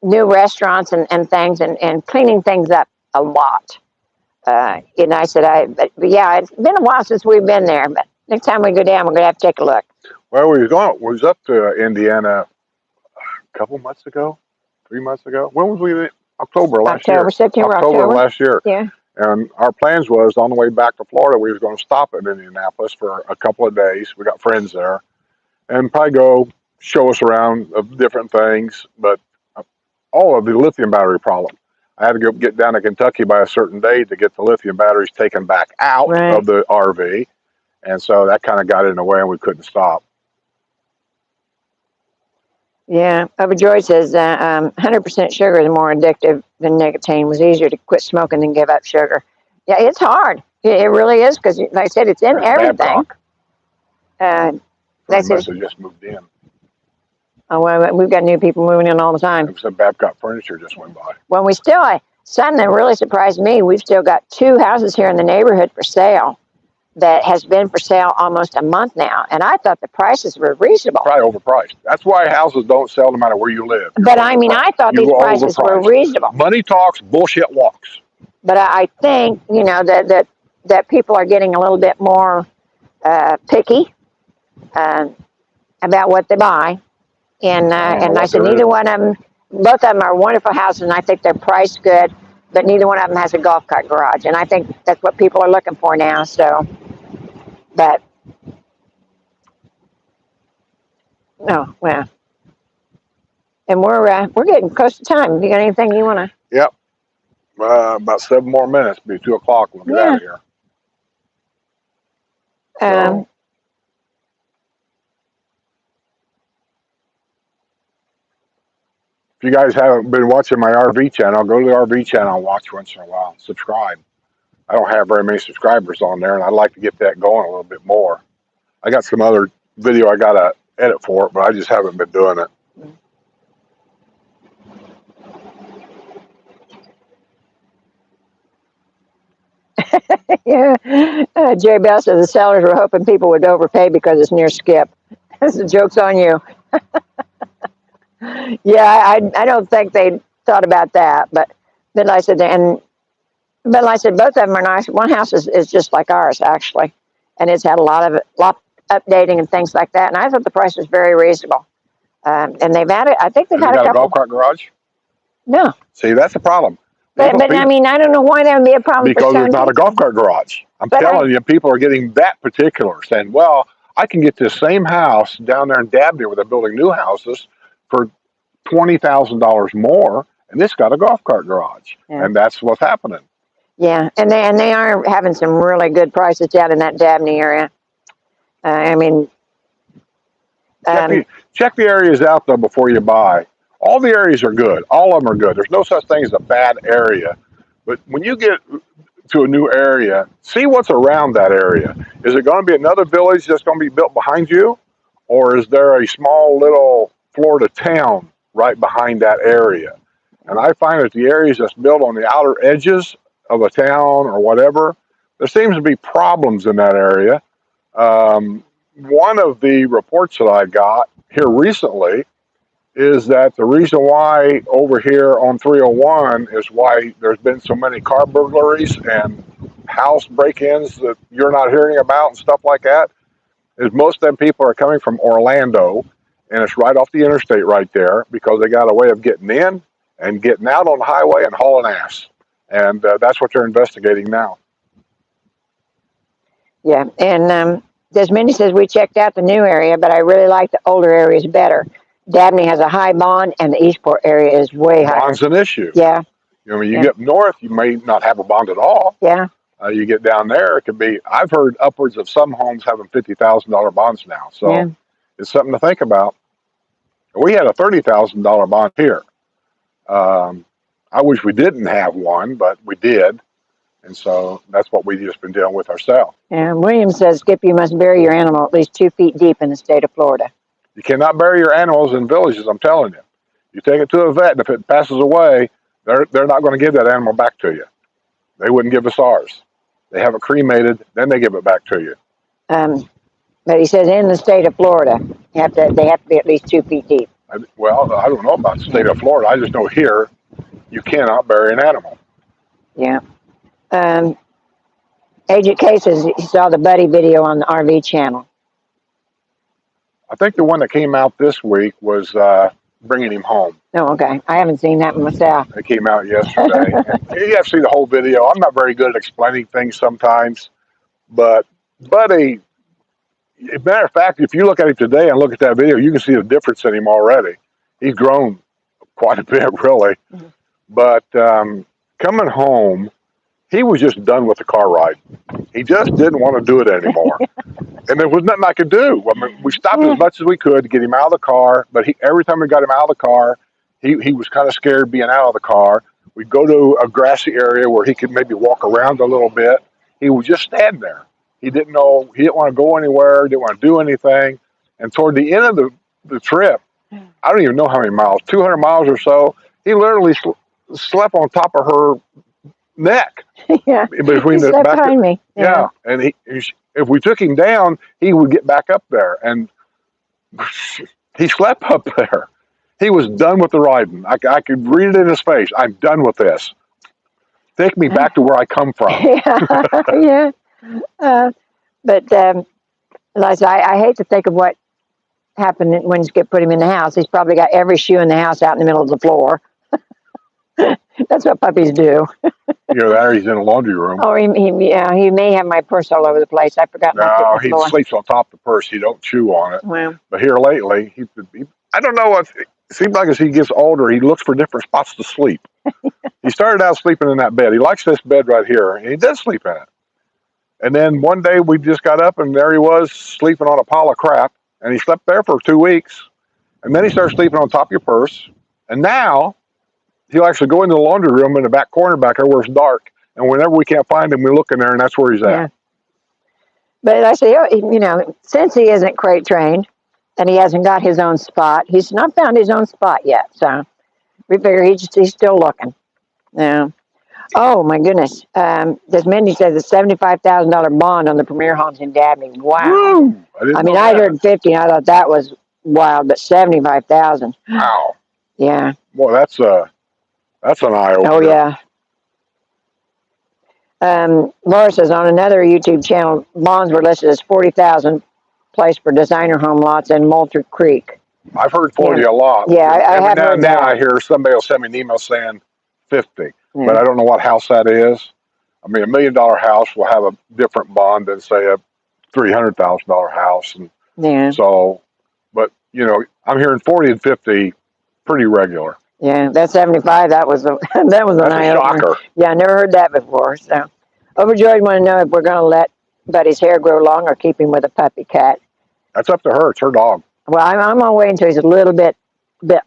new restaurants and things and cleaning things up a lot. And I said, but yeah, it's been a while since we've been there, but next time we go down, we're going to have to take a look. Well, we was up to Indiana a couple months ago, 3 months ago. When was we? October last year. September, October last year. Yeah. And our plans was on the way back to Florida, we was going to stop in Indianapolis for a couple of days. We got friends there, and probably go show us around of different things. But all of the lithium battery problem, I had to go get down to Kentucky by a certain day to get the lithium batteries taken back out of the RV, and so that kind of got in the way, and we couldn't stop. Yeah, Overjoyed says 100% sugar is more addictive than nicotine. It was easier to quit smoking than give up sugar. Yeah, it's hard. It really is because, like I said, it's in everything. They must have just moved in. Oh, well, we've got new people moving in all the time. Some Babcock Furniture just went by. Well, we still, something that really surprised me, we've still got 2 houses here in the neighborhood for sale that has been for sale almost a month now, and I thought the prices were reasonable. Probably overpriced. That's why houses don't sell no matter where you live. But I mean, I thought these prices were reasonable. Money talks, bullshit walks. But I think that people are getting a little bit more picky about what they buy, and I said neither one of them, both of them are wonderful houses, and I think they're priced good. But neither one of them has a golf cart garage, and I think that's what people are looking for now. So, but oh well, and we're getting close to time. Have you got anything you want to? Yep, about 7 more minutes. Be 2 o'clock. We'll get out of here. So. If you guys haven't been watching my RV channel, go to the RV channel and watch once in a while. Subscribe. I don't have very many subscribers on there, and I'd like to get that going a little bit more. I got some other video I got to edit for it, but I just haven't been doing it. Yeah. Jay Bell says the sellers were hoping people would overpay because it's near Skip. The joke's on you. Yeah, I don't think they thought about that, but like I said, both of them are nice. One house is just like ours actually, and it's had a lot of updating and things like that. And I thought the price was very reasonable. And they've added. I think they've had a couple. Golf cart garage? No. See, that's the problem. But I mean, I don't know why that would be a problem. Because it's not a golf cart garage. I'm telling you, people are getting that particular, saying, "Well, I can get this same house down there in Dabney where they're building new houses for $20,000 more, and this got a golf cart garage," and that's what's happening. Yeah, and they are having some really good prices down in that Dabney area. I mean, check the areas out though before you buy. All the areas are good. All of them are good. There's no such thing as a bad area. But when you get to a new area, see what's around that area. Is it going to be another village that's going to be built behind you? Or is there a small little Florida town right behind that area? And I find that the areas that's built on the outer edges of a town or whatever, there seems to be problems in that area. One of the reports that I got here recently is that the reason why over here on 301 is why there's been so many car burglaries and house break-ins that you're not hearing about and stuff like that is most of them people are coming from Orlando, and it's right off the interstate right there because they got a way of getting in and getting out on the highway and hauling ass. And that's what they're investigating now. Yeah, and Desmindy says we checked out the new area, but I really like the older areas better. Dabney has a high bond, and the Eastport area is way higher. Bond's an issue. Yeah. You know, when you get up north, you may not have a bond at all. Yeah. You get down there, it could be. I've heard upwards of some homes having $50,000 bonds now, so it's something to think about. We had a $30,000 bond here. I wish we didn't have one, but we did, and so that's what we've just been dealing with ourselves. And William says, Skip, you must bury your animal at least 2 feet deep in the state of Florida. You cannot bury your animals in villages, I'm telling you. You take it to a vet, and if it passes away, they're not going to give that animal back to you. They wouldn't give us ours. They have it cremated, then they give it back to you. But he says in the state of Florida, they have to be at least 2 feet deep. Well, I don't know about the state of Florida. I just know here, you cannot bury an animal. Yeah. Agent K says he saw the Buddy video on the RV channel. I think the one that came out this week was bringing him home. Oh, okay. I haven't seen that myself. It came out yesterday. You have to see the whole video. I'm not very good at explaining things sometimes, but Buddy, as a matter of fact, if you look at him today and look at that video, you can see the difference in him already. He's grown quite a bit, really. Mm-hmm. But coming home, he was just done with the car ride. He just didn't want to do it anymore. And there was nothing I could do. I mean, we stopped as much as we could to get him out of the car, but every time we got him out of the car, he was kind of scared being out of the car. We'd go to a grassy area where he could maybe walk around a little bit. He would just stand there. He didn't know, he didn't want to go anywhere, didn't want to do anything. And toward the end of the trip, I don't even know how many miles, 200 miles or so, he literally slept on top of her neck. Yeah, between the back behind me. Yeah, and if we took him down, he would get back up there, and he slept up there. He was done with the riding. I could read it in his face. I'm done with this. Take me back to where I come from. Yeah. But Liza, I hate to think of what happened when Skip put him in the house. He's probably got every shoe in the house out in the middle of the floor. That's what puppies do. There he's in a laundry room. Oh, he may have my purse all over the place. I forgot. No, he sleeps on top of the purse. He don't chew on it. Well, but here lately, I don't know what. It seems like as he gets older, he looks for different spots to sleep. He started out sleeping in that bed. He likes this bed right here, and he does sleep in it. And then one day we just got up, and there he was sleeping on a pile of crap, and he slept there for 2 weeks. And then he started sleeping on top of your purse, and now he'll actually go into the laundry room in the back corner back there where it's dark. And whenever we can't find him, we look in there, and that's where he's at. Yeah. But I say, since he isn't crate trained and he hasn't got his own spot, he's not found his own spot yet. So we figure he's still looking. Yeah. Oh, my goodness. Desmindy says a $75,000 bond on the Premier Homes in Dabney. Wow. Woo! I heard 50, and I thought that was wild, but 75,000. Wow. Yeah. Boy, that's an eye opener. Oh, yeah. Laura says on another YouTube channel, bonds were listed as 40,000 placed for designer home lots in Moultrie Creek. I've heard 40 a lot. Yeah, I have heard that. I hear somebody will send me an email saying 50, but I don't know what house that is. I mean, $1 million house will have a different bond than say a $300,000 house, and so. But I'm hearing 40 and 50 pretty regular. Yeah, that 75, that was an eye opener. Yeah, I never heard that before. So, Overjoyed want to know if we're going to let Buddy's hair grow long or keep him with a puppy cat. That's up to her. It's her dog. Well, I'm gonna wait until he's a little bit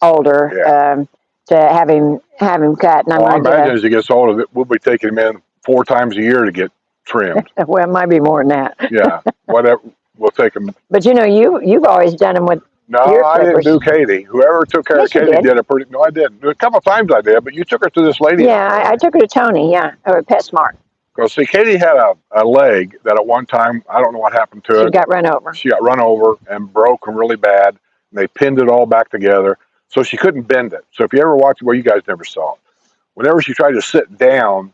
older to have him cut. And I imagine as he gets older, we'll be taking him in 4 times a year to get trimmed. Well, it might be more than that. Yeah, whatever. We'll take him. But you've always done them with. No, I didn't do Katie. Whoever took care of Katie did a pretty. No, I didn't. A couple of times I did, but you took her to this lady. Yeah, I took her to Tony. Yeah, or PetSmart. Because see, Katie had a leg that at one time, I don't know what happened to She it. got run over. She got run over and broke really bad. And they pinned it all back together. So she couldn't bend it. So if you ever watch it, well, you guys never saw it. Whenever she tried to sit down,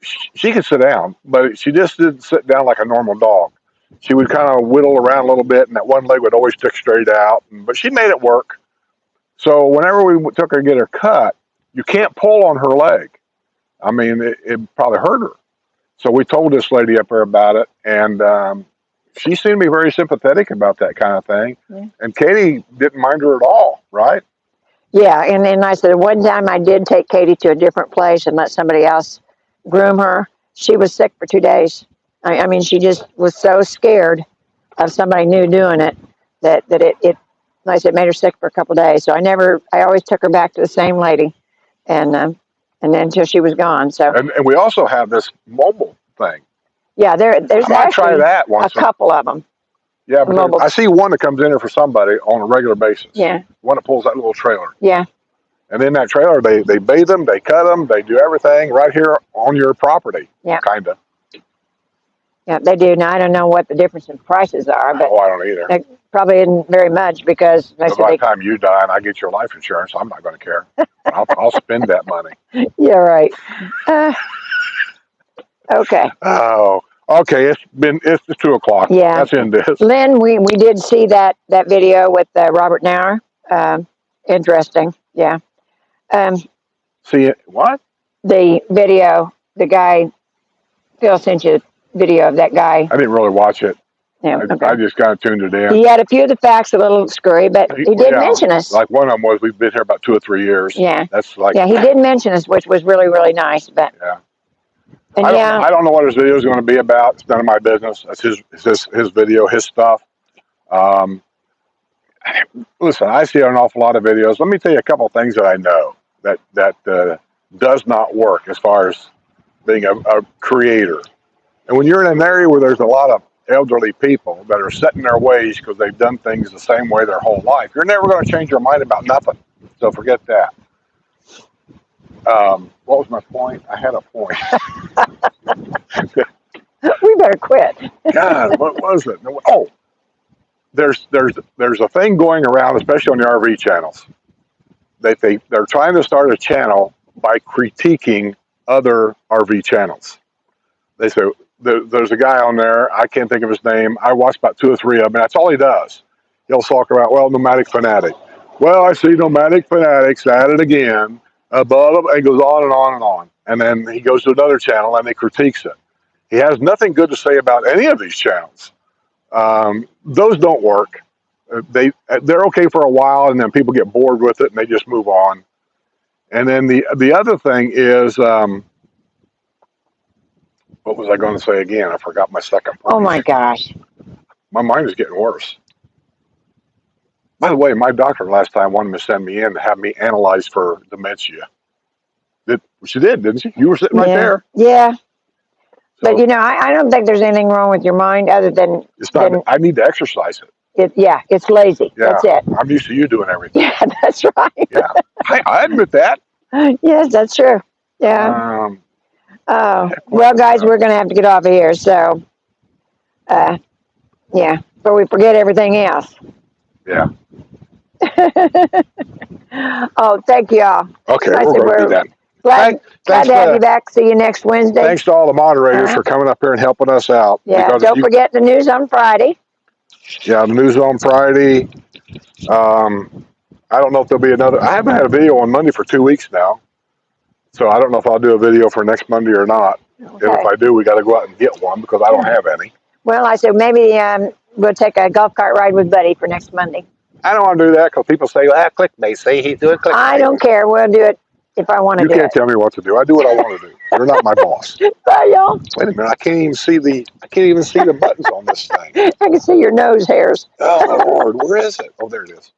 she could sit down, but she just didn't sit down like a normal dog. She would kind of whittle around a little bit, and that one leg would always stick straight out. But she made it work. So whenever we took her to get her cut, you can't pull on her leg. I mean, it probably hurt her. So we told this lady up there about it, and she seemed to be very sympathetic about that kind of thing. Yeah. And Katie didn't mind her at all, right? Yeah, and then I said one time I did take Katie to a different place and let somebody else groom her. She was sick for 2 days. I mean, she just was so scared of somebody new doing it that it like I said, made her sick for a couple of days. So I always took her back to the same lady, and then until she was gone. So And we also have this mobile thing. yeah, there's I might try actually that a once. couple of them. Yeah, but mobile. I see one that comes in here for somebody on a regular basis. Yeah, One that pulls that little trailer. yeah, And in that trailer, they bathe them, they cut them, they do everything right here on your property. Yeah. Kind of. yeah. They do. Now I don't know what the difference in prices are, but Oh, I don't either. it probably isn't very much because like I But by said, the time you die and I get your life insurance, I'm not going to care. I'll spend that money. yeah, right. Okay. Oh, okay. It's 2 o'clock. Yeah. That's in this. Lynn, we did see that video with Robert Nauer. Interesting. Yeah. See it? What? The video, the guy, Phil sent you a video of that guy. I didn't really watch it. Yeah, okay. I just kind of tuned it in. He had a few of the facts a little screwy, but he did Yeah, mention us. Like one of them was we've been here about 2 or 3 years. Yeah. That's like. Yeah, he did mention us, which was really, really nice. But Yeah. and I don't know what his video is going to be about. It's none of my business. That's his video, his stuff. Listen, I see an awful lot of videos. Let me tell you a couple of things that I know that does not work as far as being a creator. And when you're in an area where there's a lot of elderly people that are set in their ways because they've done things the same way their whole life, you're never going to change your mind about nothing. So forget that. What was my point? I had a point. we better quit. God, what was it? Oh, there's a thing going around, especially on the RV channels. They're trying to start a channel by critiquing other RV channels. They say there's a guy on there. I can't think of his name. I watched about 2 or 3 of them, and that's all he does. He'll talk about, well, Nomadic Fanatic. Well, I see Nomadic Fanatics at it again. And goes on and on and on. And then he goes to another channel and he critiques it. He has nothing good to say about any of these channels. Those don't work. They're okay for a while, and then people get bored with it and they just move on. And then the other thing is, what was I going to say again? I forgot my second point. Oh my gosh. My mind is getting worse. By the way, my doctor last time wanted to send me in to have me analyzed for dementia. She did, didn't she? You were sitting right there. Yeah. So But I don't think there's anything wrong with your mind other than it's not. I need to exercise it. It's lazy. Yeah, that's it. I'm used to you doing everything. Yeah, that's right. Yeah, I admit that. Yes, that's true. Yeah. Well, guys, we're going to have to get off of here. So, yeah, before we forget everything else. Yeah. Oh, thank you all. Okay, I we're said going to do that. Glad Thanks to have you back. See you next Wednesday. Thanks to all the moderators for coming up here and helping us out. Yeah, Because don't forget the news on Friday. Yeah, the news on Friday. I don't know if there'll be another. I haven't had a video on Monday for 2 weeks now. So I don't know if I'll do a video for next Monday or not. Okay. And if I do, we got to go out and get one because I don't have any. Well, I said maybe we'll take a golf cart ride with Buddy for next Monday. I don't want to do that because people say, clickbait. See, he's doing clickbait. I don't care. We'll do it if I want to do it. You can't tell me what to do. I do what I want to do. You're not my boss. Bye, y'all. Wait a minute. I can't even see the buttons on this thing. I can see your nose hairs. Oh, my Lord. Where is it? Oh, there it is.